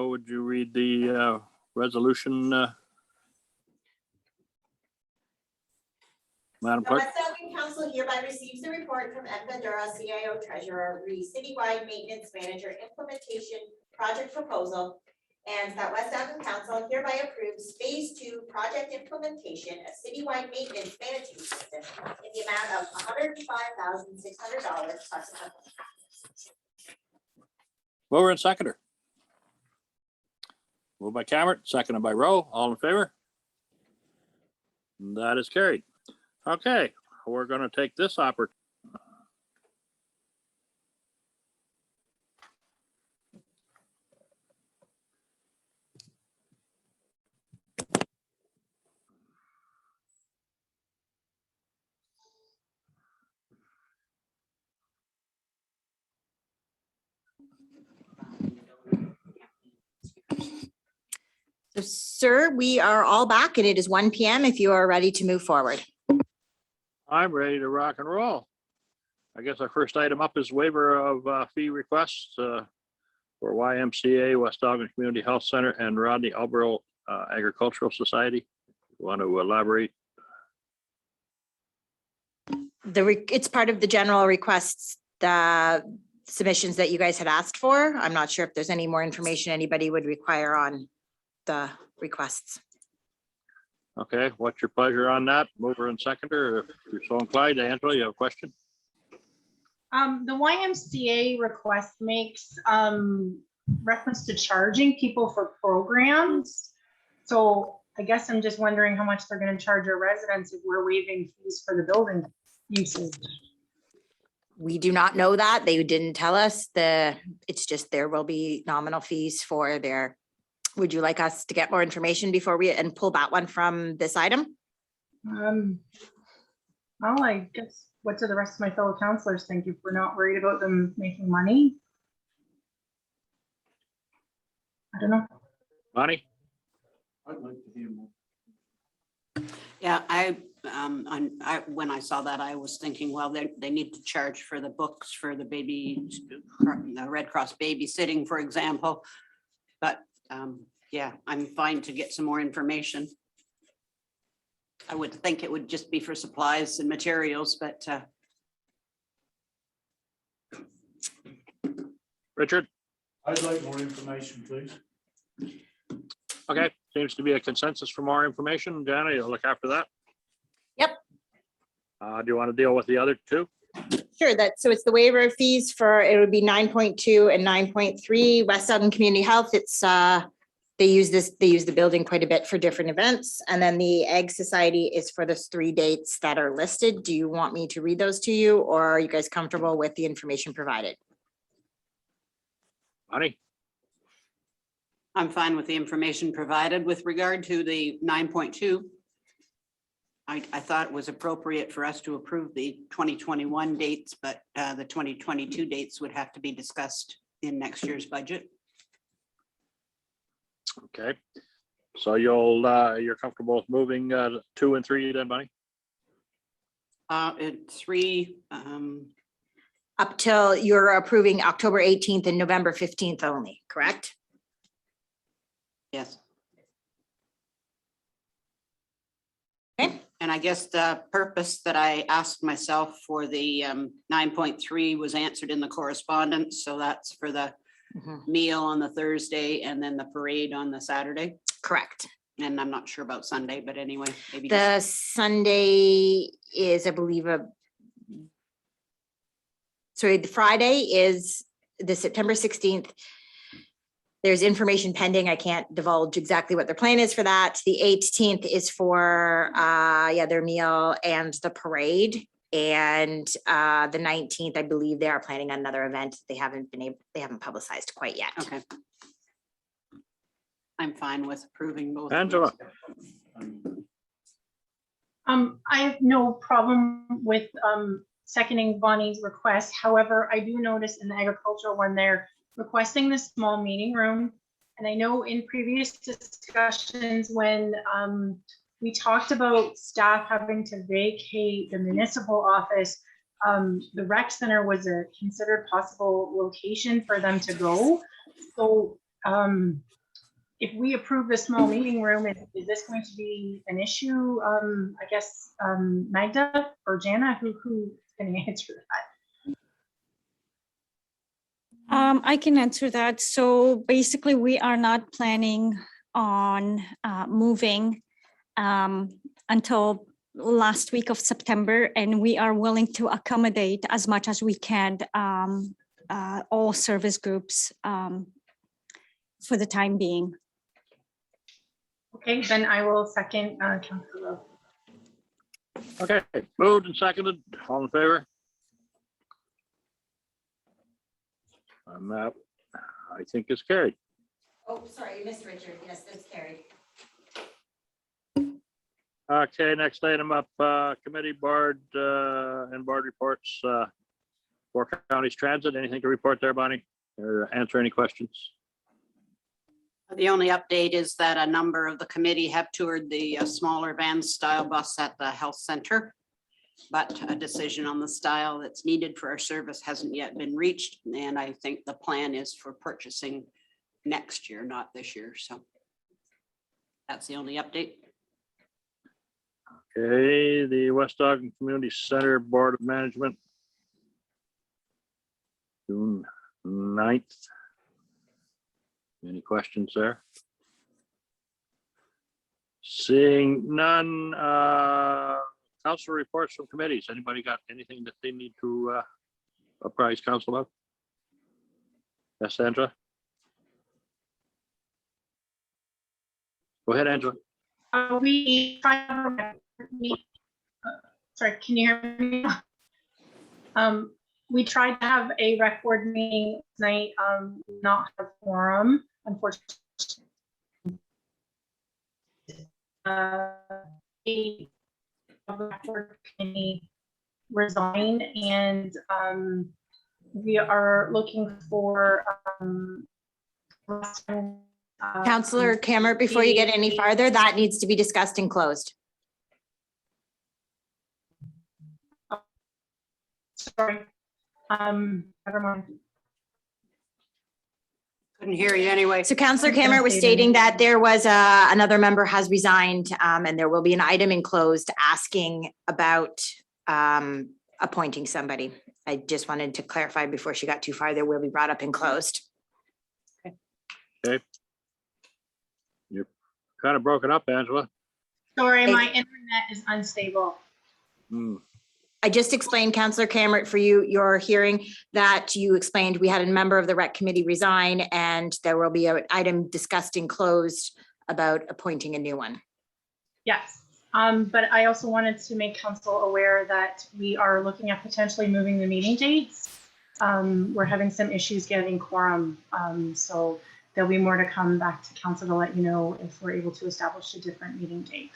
would you read the resolution, Madam The Clerk? West Elgin Council hereby receives the report from Edna Dura, CIO Treasurer, re Citywide Maintenance Manager Implementation Project Proposal, and that West Elgin Council hereby approves Phase 2 project implementation of Citywide Maintenance Management System in the amount of $105,600 plus a Mover and seconder. Moved by Cameron, seconded by Rowe. All in favor? That is carried. Okay, we're going to take this opportunity. So, sir, we are all back and it is 1 p.m. if you are ready to move forward. I'm ready to rock and roll. I guess our first item up is waiver of fee requests for YMCA, West Elgin Community Health Center, and Rodney Alberl Agricultural Society. Want to elaborate? It's part of the general requests, the submissions that you guys had asked for. I'm not sure if there's any more information anybody would require on the requests. Okay, what's your pleasure on that? Mover and seconder, if you're so inclined. Angela, you have a question? The YMCA request makes reference to charging people for programs. So I guess I'm just wondering how much they're going to charge our residents if we're waiving fees for the building usage. We do not know that. They didn't tell us. It's just there will be nominal fees for their. Would you like us to get more information before we and pull that one from this item? Well, I guess what do the rest of my fellow councilors think if we're not worried about them making money? I don't know. Bonnie? I'd like to hear more. Yeah, when I saw that, I was thinking, well, they need to charge for the books for the baby, the Red Cross babysitting, for example. But yeah, I'm fine to get some more information. I would think it would just be for supplies and materials, but Richard? I'd like more information, please. Okay, seems to be a consensus for more information. Jana, you'll look after that. Yep. Do you want to deal with the other two? Sure, so it's the waiver of fees for, it would be 9.2 and 9.3 West Elgin Community Health. It's, they use the building quite a bit for different events. And then the Ag Society is for the 3 dates that are listed. Do you want me to read those to you, or are you guys comfortable with the information provided? Bonnie? I'm fine with the information provided. With regard to the 9.2, I thought it was appropriate for us to approve the 2021 dates, but the 2022 dates would have to be discussed in next year's budget. Okay, so you're comfortable with moving 2 and 3 then, Bonnie? At 3, Up till you're approving October 18th and November 15th only, correct? yes. Okay. And I guess the purpose that I asked myself for the 9.3 was answered in the correspondence. So that's for the meal on the Thursday and then the parade on the Saturday. Correct. And I'm not sure about Sunday, but anyway, maybe. The Sunday is, I believe, the Friday is the September 16th. There's information pending. I can't divulge exactly what their plan is for that. The 18th is for, their meal and the parade. And the 19th, I believe they are planning another event. They haven't publicized quite yet. Okay. I'm fine with approving both. Angela? I have no problem with seconding Bonnie's request. However, I do notice in the agricultural one, they're requesting the small meeting room. And I know in previous discussions when we talked about staff having to vacate the municipal office, the rec center was a considered possible location for them to go. So if we approve the small meeting room, is this going to be an issue? I guess Magda or Jana, who's going to answer that? I can answer that. So basically, we are not planning on moving until last week of September, and we are willing to accommodate as much as we can all service groups for the time being. Okay, then I will second Councilor Lowe. Okay, moved and seconded. All in favor? And that, I think, is carried. Oh, sorry, you missed Richard. Yes, that's carried. Okay, next item up, committee board and board reports. 4 counties transit. Anything to report there, Bonnie? Or answer any questions? The only update is that a number of the committee have toured the smaller van style bus at the health center. But a decision on the style that's needed for our service hasn't yet been reached. And I think the plan is for purchasing next year, not this year. So that's the only update. Okay, the West Ogden Community Center Board of Management. June 9th. Any questions there? Seeing none, council reports from committees. Anybody got anything that they need to apprise council of? Yes, Sandra? Go ahead, Angela. Sorry, can you hear me? We tried to have a rec board meeting tonight, not have quorum, unfortunately. The rec board committee resigned, and we are looking for Councillor Cameron, before you get any farther, that needs to be discussed and closed. Sorry. Never mind. Couldn't hear you anyway. So Councillor Cameron was stating that there was another member has resigned, and there will be an item enclosed asking about appointing somebody. I just wanted to clarify before she got too far. There will be brought up and closed. Okay. You're kind of broken up, Angela. Sorry, my internet is unstable. Hmm. I just explained, Councillor Cameron, for you, your hearing that you explained we had a member of the rec committee resign and there will be an item discussed and closed about appointing a new one. Yes, but I also wanted to make council aware that we are looking at potentially moving the meeting dates. We're having some issues getting quorum, so there'll be more to come back to council to let you know if we're able to establish a different meeting date.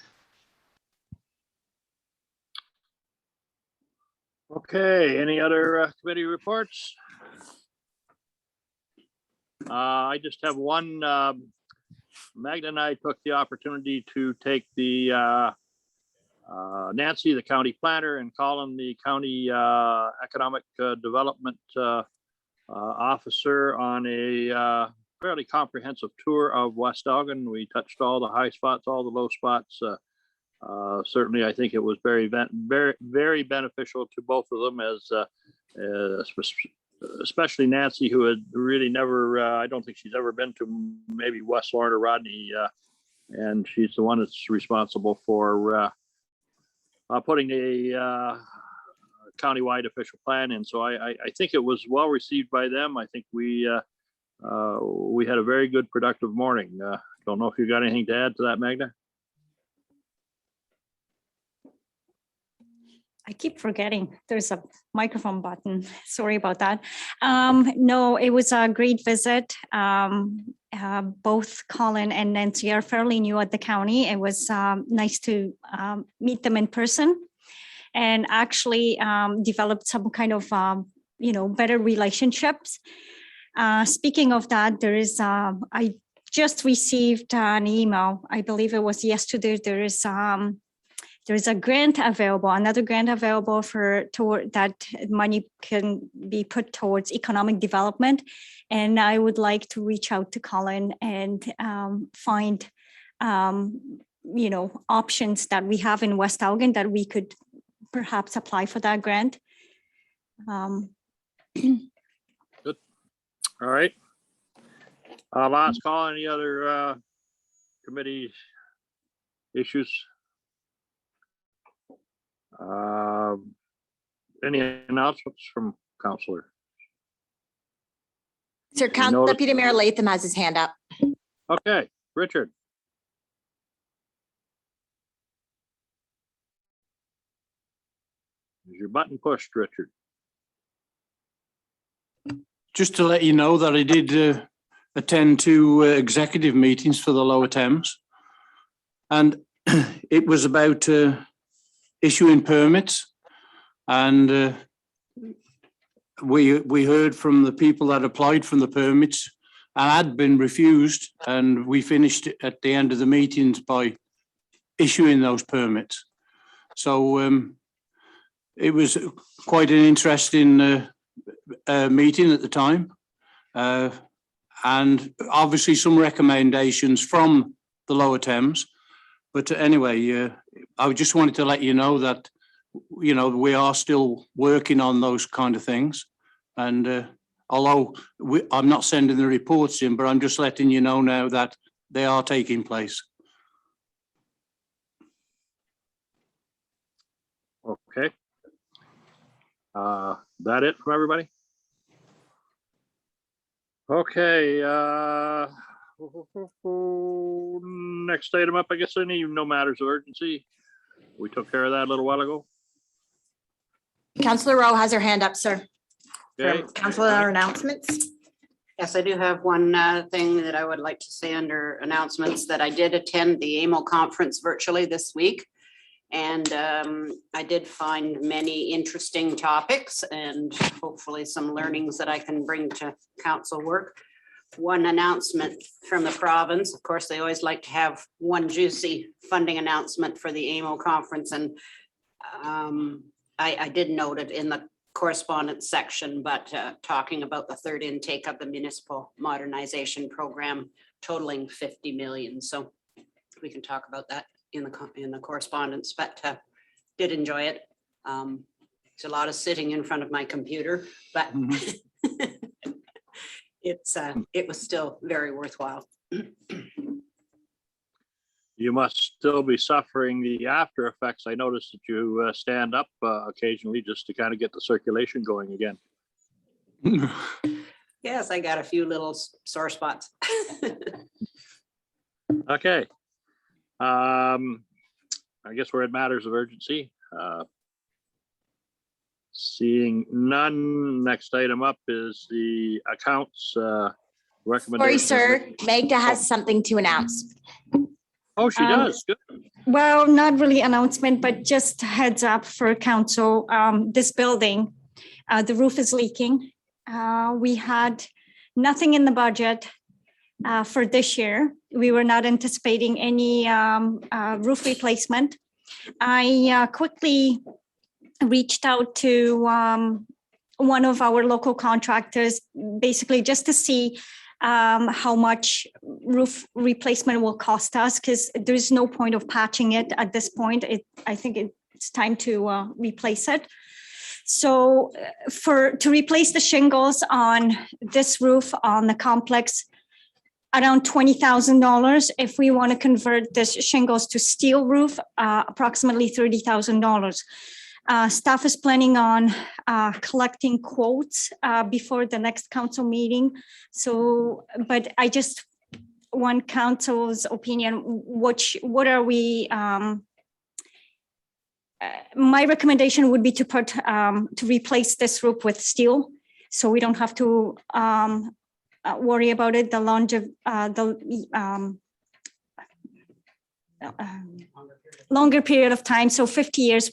Okay, any other committee reports? I just have one. Magda and I took the opportunity to take the Nancy, the county planner, and Colin, the county economic development officer, on a fairly comprehensive tour of West Elgin. We touched all the high spots, all the low spots. Certainly, I think it was very beneficial to both of them, as especially Nancy, who had really never, I don't think she's ever been to maybe West Lauren or Rodney, and she's the one that's responsible for putting a countywide official plan in. So I think it was well received by them. I think we had a very good, productive morning. Don't know if you got anything to add to that, Magda? I keep forgetting there's a microphone button. Sorry about that. No, it was a great visit. Both Colin and Nancy are fairly new at the county. It was nice to meet them in person and actually develop some kind of, better relationships. Speaking of that, there is, I just received an email, I believe it was yesterday. There's a grant available, another grant available toward that money can be put towards economic development. And I would like to reach out to Colin and find, options that we have in West Elgin that we could perhaps apply for that grant. Good. All right. Last call. Any other committee issues? Any announcements from Councillor? Sir, Deputy Mayor Latham has his hand up. Okay, Richard. Is your button pushed, Richard? Just to let you know that I did attend 2 executive meetings for the Lower Thames, and it was about issuing permits, and we heard from the people that applied for the permits and had been refused, and we finished at the end of the meetings by issuing those permits. So it was quite an interesting meeting at the time, and obviously some recommendations from the Lower Thames. But anyway, I just wanted to let you know that, we are still working on those kind of things. And although I'm not sending the reports in, but I'm just letting you know now that they are taking place. Okay. That it from everybody? Okay. Next item up, I guess, no matters of urgency. We took care of that a little while ago. Councillor Rowe has her hand up, sir. Okay. Councillor announcements. Yes, I do have one thing that I would like to say under announcements, that I did attend the AMO conference virtually this week. And I did find many interesting topics and hopefully some learnings that I can bring to council work. One announcement from the province, of course, they always like to have one juicy funding announcement for the AMO conference. And I did note it in the correspondence section, but talking about the third intake of the municipal modernization program totaling 50 million. So we can talk about that in the correspondence, but did enjoy it. It's a lot of sitting in front of my computer, but it was still very worthwhile. You must still be suffering the after effects. I noticed that you stand up occasionally just to kind of get the circulation going again. Yes, I got a few little sore spots. Okay. I guess we're at matters of urgency. Seeing none, next item up is the accounts recommendation. Sorry, sir. Magda has something to announce. Oh, she does. Good. Well, not really announcement, but just heads up for council. This building, the roof is leaking. We had nothing in the budget for this year. We were not anticipating any roof replacement. I quickly reached out to one of our local contractors, basically just to see how much roof replacement will cost us, because there's no point of patching it at this point. I think it's time to replace it. So to replace the shingles on this roof on the complex, around $20,000. If we want to convert this shingles to steel roof, approximately $30,000. Staff is planning on collecting quotes before the next council meeting. So, but I just want council's opinion. What are we? My recommendation would be to replace this roof with steel, so we don't have to worry about it. Longer period of time. So 50 years,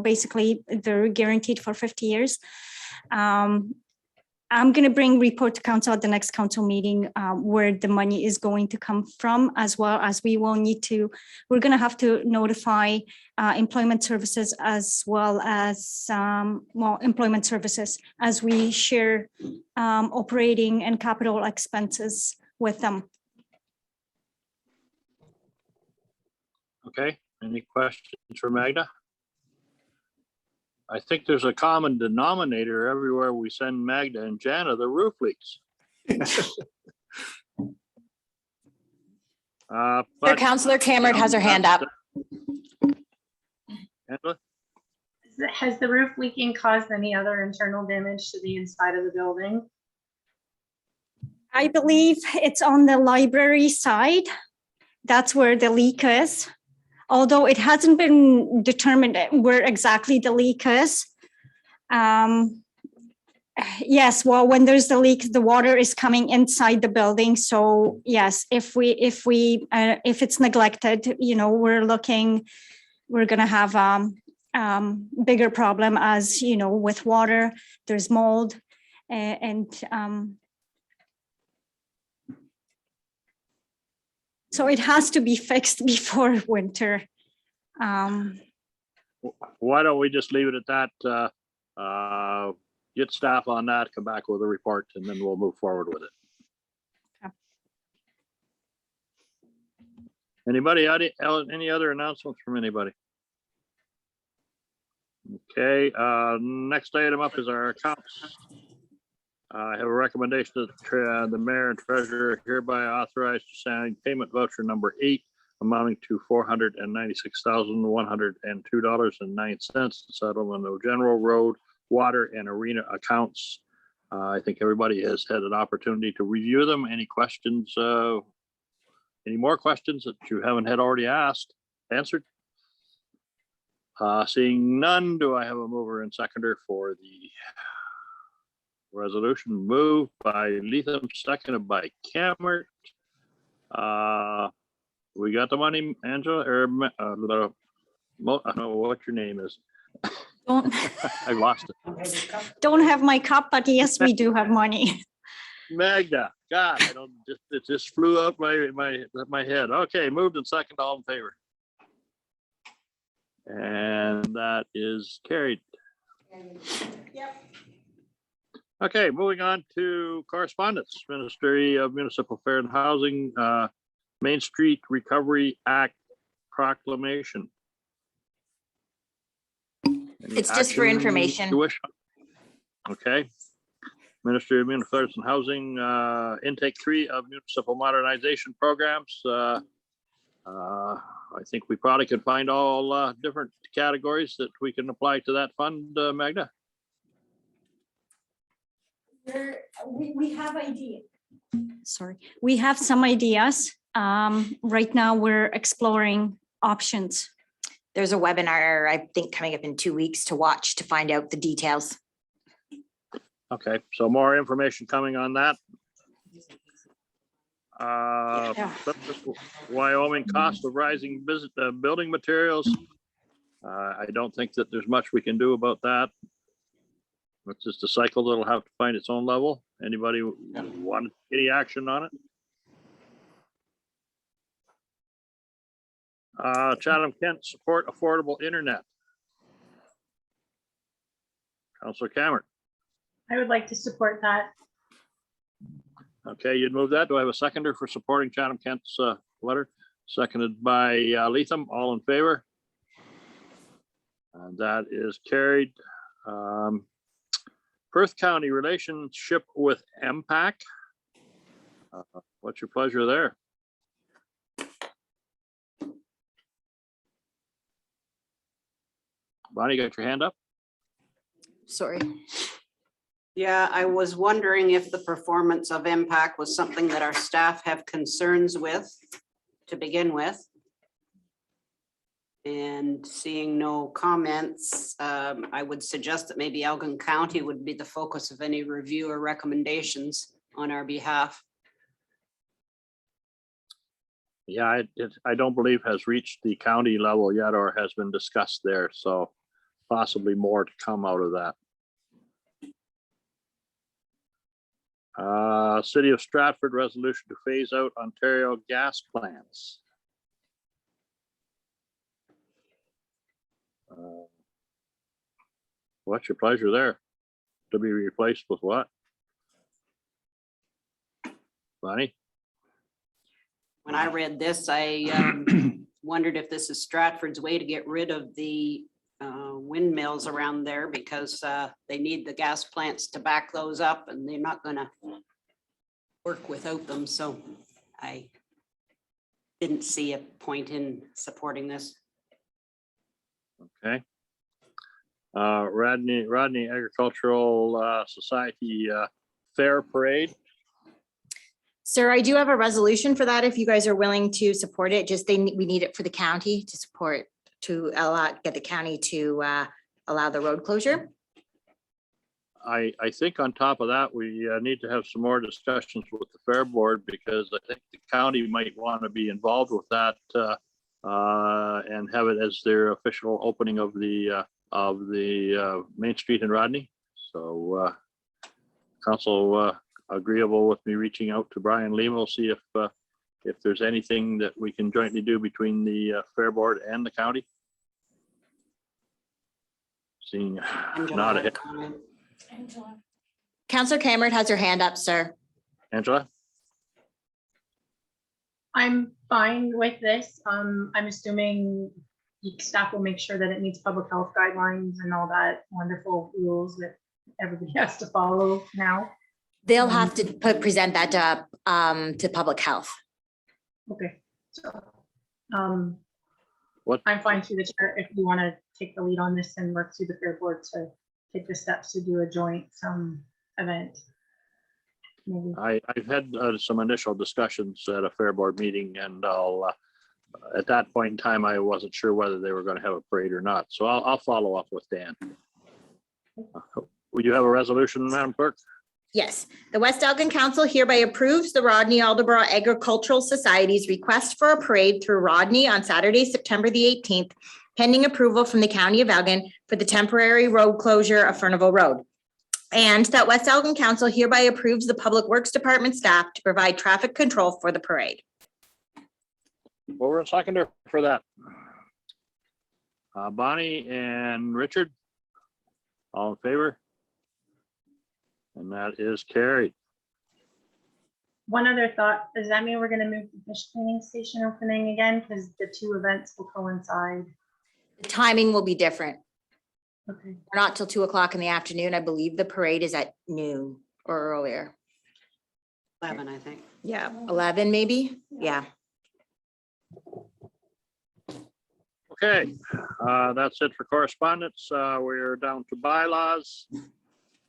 basically they're guaranteed for 50 years. I'm going to bring report to council at the next council meeting where the money is going to come from, as well as we're going to have to notify employment services, as well as employment services, as we share operating and capital expenses with them. Okay, any questions for Magda? I think there's a common denominator everywhere we send Magda and Jana, the roof leaks. Sir, Councillor Cameron has her hand up. Angela? Has the roof leaking caused any other internal damage to the inside of the building? I believe it's on the library side. That's where the leak is. Although it hasn't been determined where exactly the leak is. Yes, well, when there's the leak, the water is coming inside the building. So yes, if it's neglected, we're gonna have bigger problem, as with water. There's mold and so it has to be fixed before winter. Why don't we just leave it at that? Get staff on that, come back with a report, and then we'll move forward with it. Okay. Anybody, any other announcements from anybody? Okay, next item up is our accounts. I have a recommendation that the mayor and treasurer hereby authorized to sign payment voucher number 8 amounting to $496,102.09, settlement of general road, water, and arena accounts. I think everybody has had an opportunity to review them. Any questions? Any more questions that you haven't had already answered? Seeing none, do I have a mover and seconder for the resolution? Moved by Leatham, seconded by Cameron. We got the money, Angela, or I don't know what your name is. I lost it. Don't have my cup, but yes, we do have money. Magda, God, it just flew up my head. Okay, moved and second, all in favor. And that is carried. Yep. Okay, moving on to correspondence. Ministry of Municipal Affairs and Housing, Main Street Recovery Act proclamation. Any It's just for action information. you wish? Okay. Ministry of Human Affairs and Housing, intake 3 of municipal modernization programs. I think we probably could find all different categories that we can apply to that fund, Magda. We have ideas. Sorry, we have some ideas. Right now, we're exploring options. There's a webinar, I think, coming up in 2 weeks to watch to find out the details. Okay, so more information coming on that. Wyoming cost of rising building materials. I don't think that there's much we can do about that. It's just a cycle that'll have to find its own level. Anybody want any action on it? Chatham-Kent support affordable internet. Councillor Cameron. I would like to support that. Okay, you'd move that. Do I have a seconder for supporting Chatham-Kent's letter? Seconded by Leatham. All in favor? And that is carried. Perth County relationship with MPAC. What's your pleasure there? Bonnie, you got your hand up? Sorry. Yeah, I was wondering if the performance of impact was something that our staff have concerns with to begin with. And seeing no comments, I would suggest that maybe Elgin County would be the focus of any review or recommendations on our behalf. Yeah, I don't believe has reached the county level yet or has been discussed there. So possibly more to come out of that. City of Stratford resolution to phase out Ontario gas plants. What's your pleasure there? To be replaced with what? Bonnie? When I read this, I wondered if this is Stratford's way to get rid of the windmills around there because they need the gas plants to back those up and they're not gonna work without them. So I didn't see a point in supporting this. Okay. Rodney Agricultural Society Fair Parade. Sir, I do have a resolution for that if you guys are willing to support it. Just we need it for the county to support, to get the county to allow the road closure. I think on top of that, we need to have some more discussions with the Fair Board because I think the county might want to be involved with that and have it as their official opening of the Main Street in Rodney. So council agreeable with me reaching out to Brian Lee. We'll see if there's anything that we can jointly do between the Fair Board and the county. Seeing not a hit. Councillor Cameron has her hand up, sir. Angela? I'm fine with this. I'm assuming staff will make sure that it meets public health guidelines and all that wonderful rules that everybody has to follow now. They'll have to present that to public health. Okay, so What? I'm fine through the chair if you want to take the lead on this and work through the Fair Board to take the steps to do a joint event. Maybe. I've had some initial discussions at a Fair Board meeting and I'll at that point in time, I wasn't sure whether they were going to have a parade or not. So I'll follow up with Dan. Would you have a resolution, Madam Clerk? Yes, the West Elgin Council hereby approves the Rodney Alderborough Agricultural Society's request for a parade through Rodney on Saturday, September the 18th, pending approval from the County of Elgin for the temporary road closure of Furnival Road. And that West Elgin Council hereby approves the Public Works Department staff to provide traffic control for the parade. Over a seconder for that. Bonnie and Richard, all in favor? And that is carried. One other thought, does that mean we're going to move the fish cleaning station opening again? Because the two events will coincide. The timing will be different. Okay. Not till 2 o'clock in the afternoon. I believe the parade is at noon or earlier. 11, I think. Yeah, 11 maybe. Yeah. Okay, that's it for correspondence. We're down to bylaws.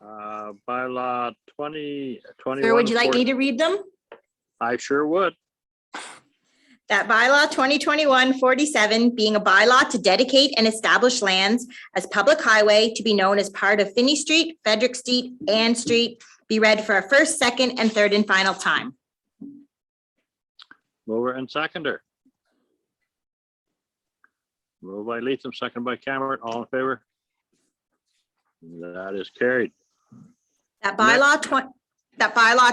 Bylaw 2021. Sir, would you like me to read them? I sure would. That bylaw 2021-47 being a bylaw to dedicate and establish lands as public highway to be known as part of Finney Street, Frederick Street, Ann Street, be read for a first, second, and third and final time. Mover and seconder. Moved by Leatham, second by Cameron. All in favor? That is carried. That bylaw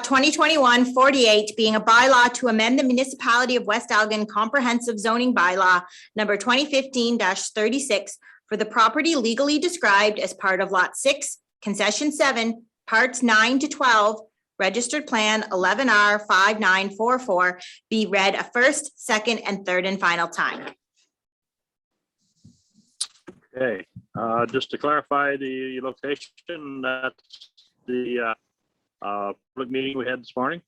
2021-48 being a bylaw to amend the Municipality of West Elgin Comprehensive Zoning Bylaw number 2015-36 for the property legally described as part of Lot 6, Concession 7, Parts 9 to 12, Registered Plan 11R 5944 be read a first, second, and third and final time. Okay, just to clarify the location, that's the public meeting we had this morning.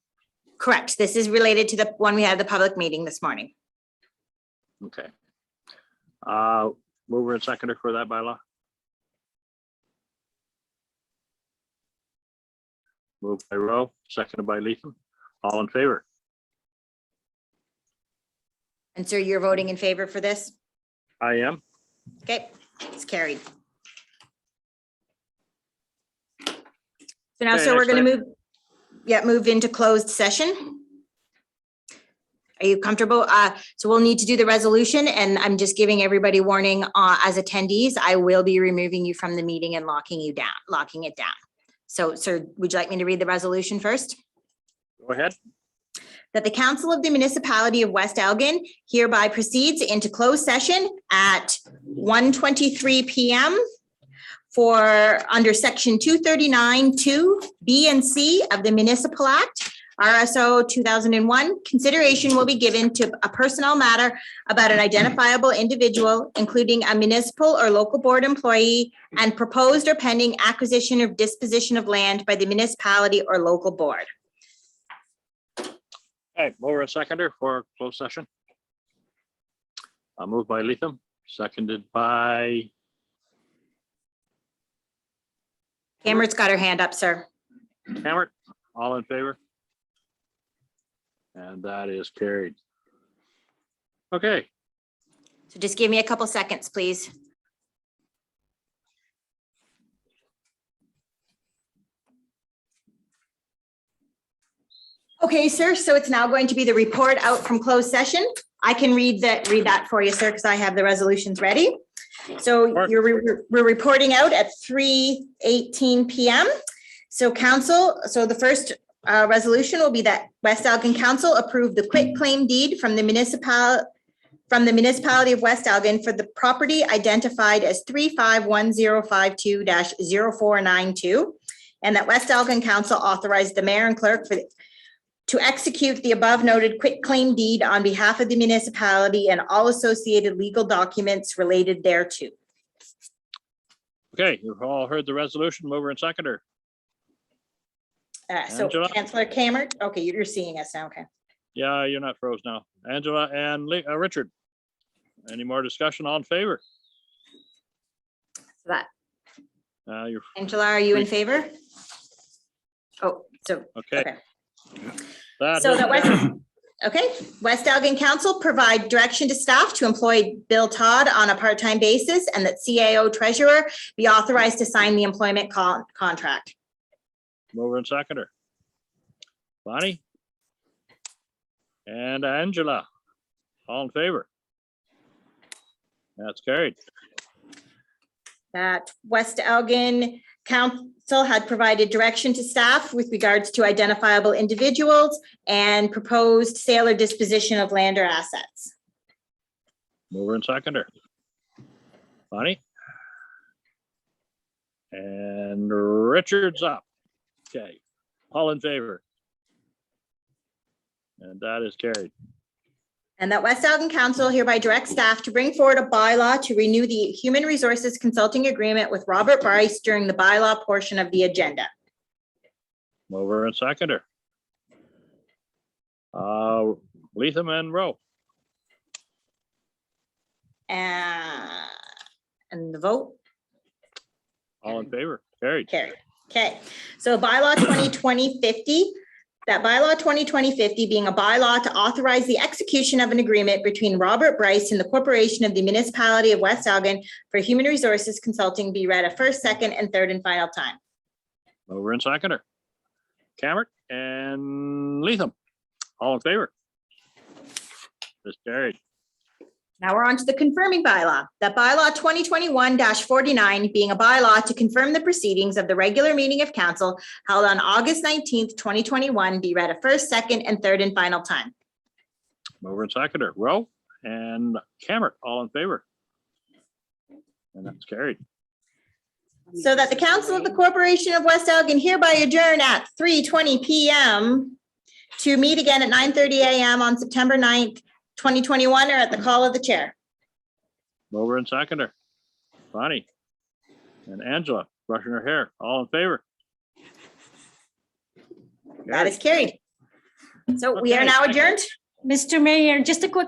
Correct. This is related to the one we had the public meeting this morning. Okay. Mover and seconder for that bylaw. Moved by Rowe, seconded by Leatham. All in favor? And sir, you're voting in favor for this? I am. Okay, it's carried. So now, Okay, so we're next going to item. move into closed session. Are you comfortable? So we'll need to do the resolution, and I'm just giving everybody warning as attendees, I will be removing you from the meeting and locking it down. So sir, would you like me to read the resolution first? Go ahead. That the Council of the Municipality of West Elgin hereby proceeds into closed session at 1:23 PM for under section 239(2) B and C of the Municipal Act, RSO 2001. Consideration will be given to a personnel matter about an identifiable individual, including a municipal or local board employee, and proposed or pending acquisition or disposition of land by the municipality or local board. Okay, mover and seconder for closed session. Moved by Leatham, seconded by, Cameron's got her hand up, sir. Cameron. All in favor? And that is carried. Okay, So just give me a couple seconds, please. Okay, sir, so it's now going to be the report out from closed session. I can read that for you, sir, because I have the resolutions ready. So we're reporting out at 3:18 PM. So the first resolution will be that West Elgin Council approved the quitclaim deed from the Municipality of West Elgin for the property identified as 351052-0492, and that West Elgin Council authorized the mayor and clerk to execute the above noted quitclaim deed on behalf of the municipality and all associated legal documents related thereto. okay, you've all heard the resolution, mover and seconder. So Angela? Councillor Cameron, okay, you're seeing us now, okay. Yeah, you're not froze now. Angela and Richard. Any more discussion? All in favor? So that, You're Angela, are you in favor? Oh, so, okay. okay. That So is- that West Elgin Council provide direction to staff to employ Bill Todd on a part-time basis, and that CAO treasurer be authorized to sign the employment contract. Mover and seconder. Bonnie? And Angela, all in favor? That's carried. That West Elgin Council had provided direction to staff with regards to identifiable individuals and proposed sale or disposition of land or assets. Mover and seconder. Bonnie? And Richard's up. Okay, all in favor? And that is carried. And that West Elgin Council hereby directs staff to bring forward a bylaw to renew the Human Resources Consulting Agreement with Robert Bryce during the bylaw portion of the agenda. Mover and seconder. Leatham and Rowe. And the vote? All in favor? Carried. Carried. Okay, so bylaw 2020-50, that bylaw 2020-50 being a bylaw to authorize the execution of an agreement between Robert Bryce and the Corporation of the Municipality of West Elgin for Human Resources Consulting be read a first, second, and third and final time. Mover and seconder. Cameron and Leatham. All in favor? This carried. Now we're on to the confirming bylaw. That bylaw 2021-49 being a bylaw to confirm the proceedings of the regular meeting of council held on August 19th, 2021 be read a first, second, and third and final time. Mover and seconder. Rowe and Cameron. All in favor? And that's carried. So that the council of the Corporation of West Elgin hereby adjourn at 3:20 PM to meet again at 9:30 AM on September 9th, 2021, or at the call of the chair. Mover and seconder. Bonnie and Angela brushing her hair. All in favor? That is carried. So we are now adjourned. Mr. Mayor, just a quick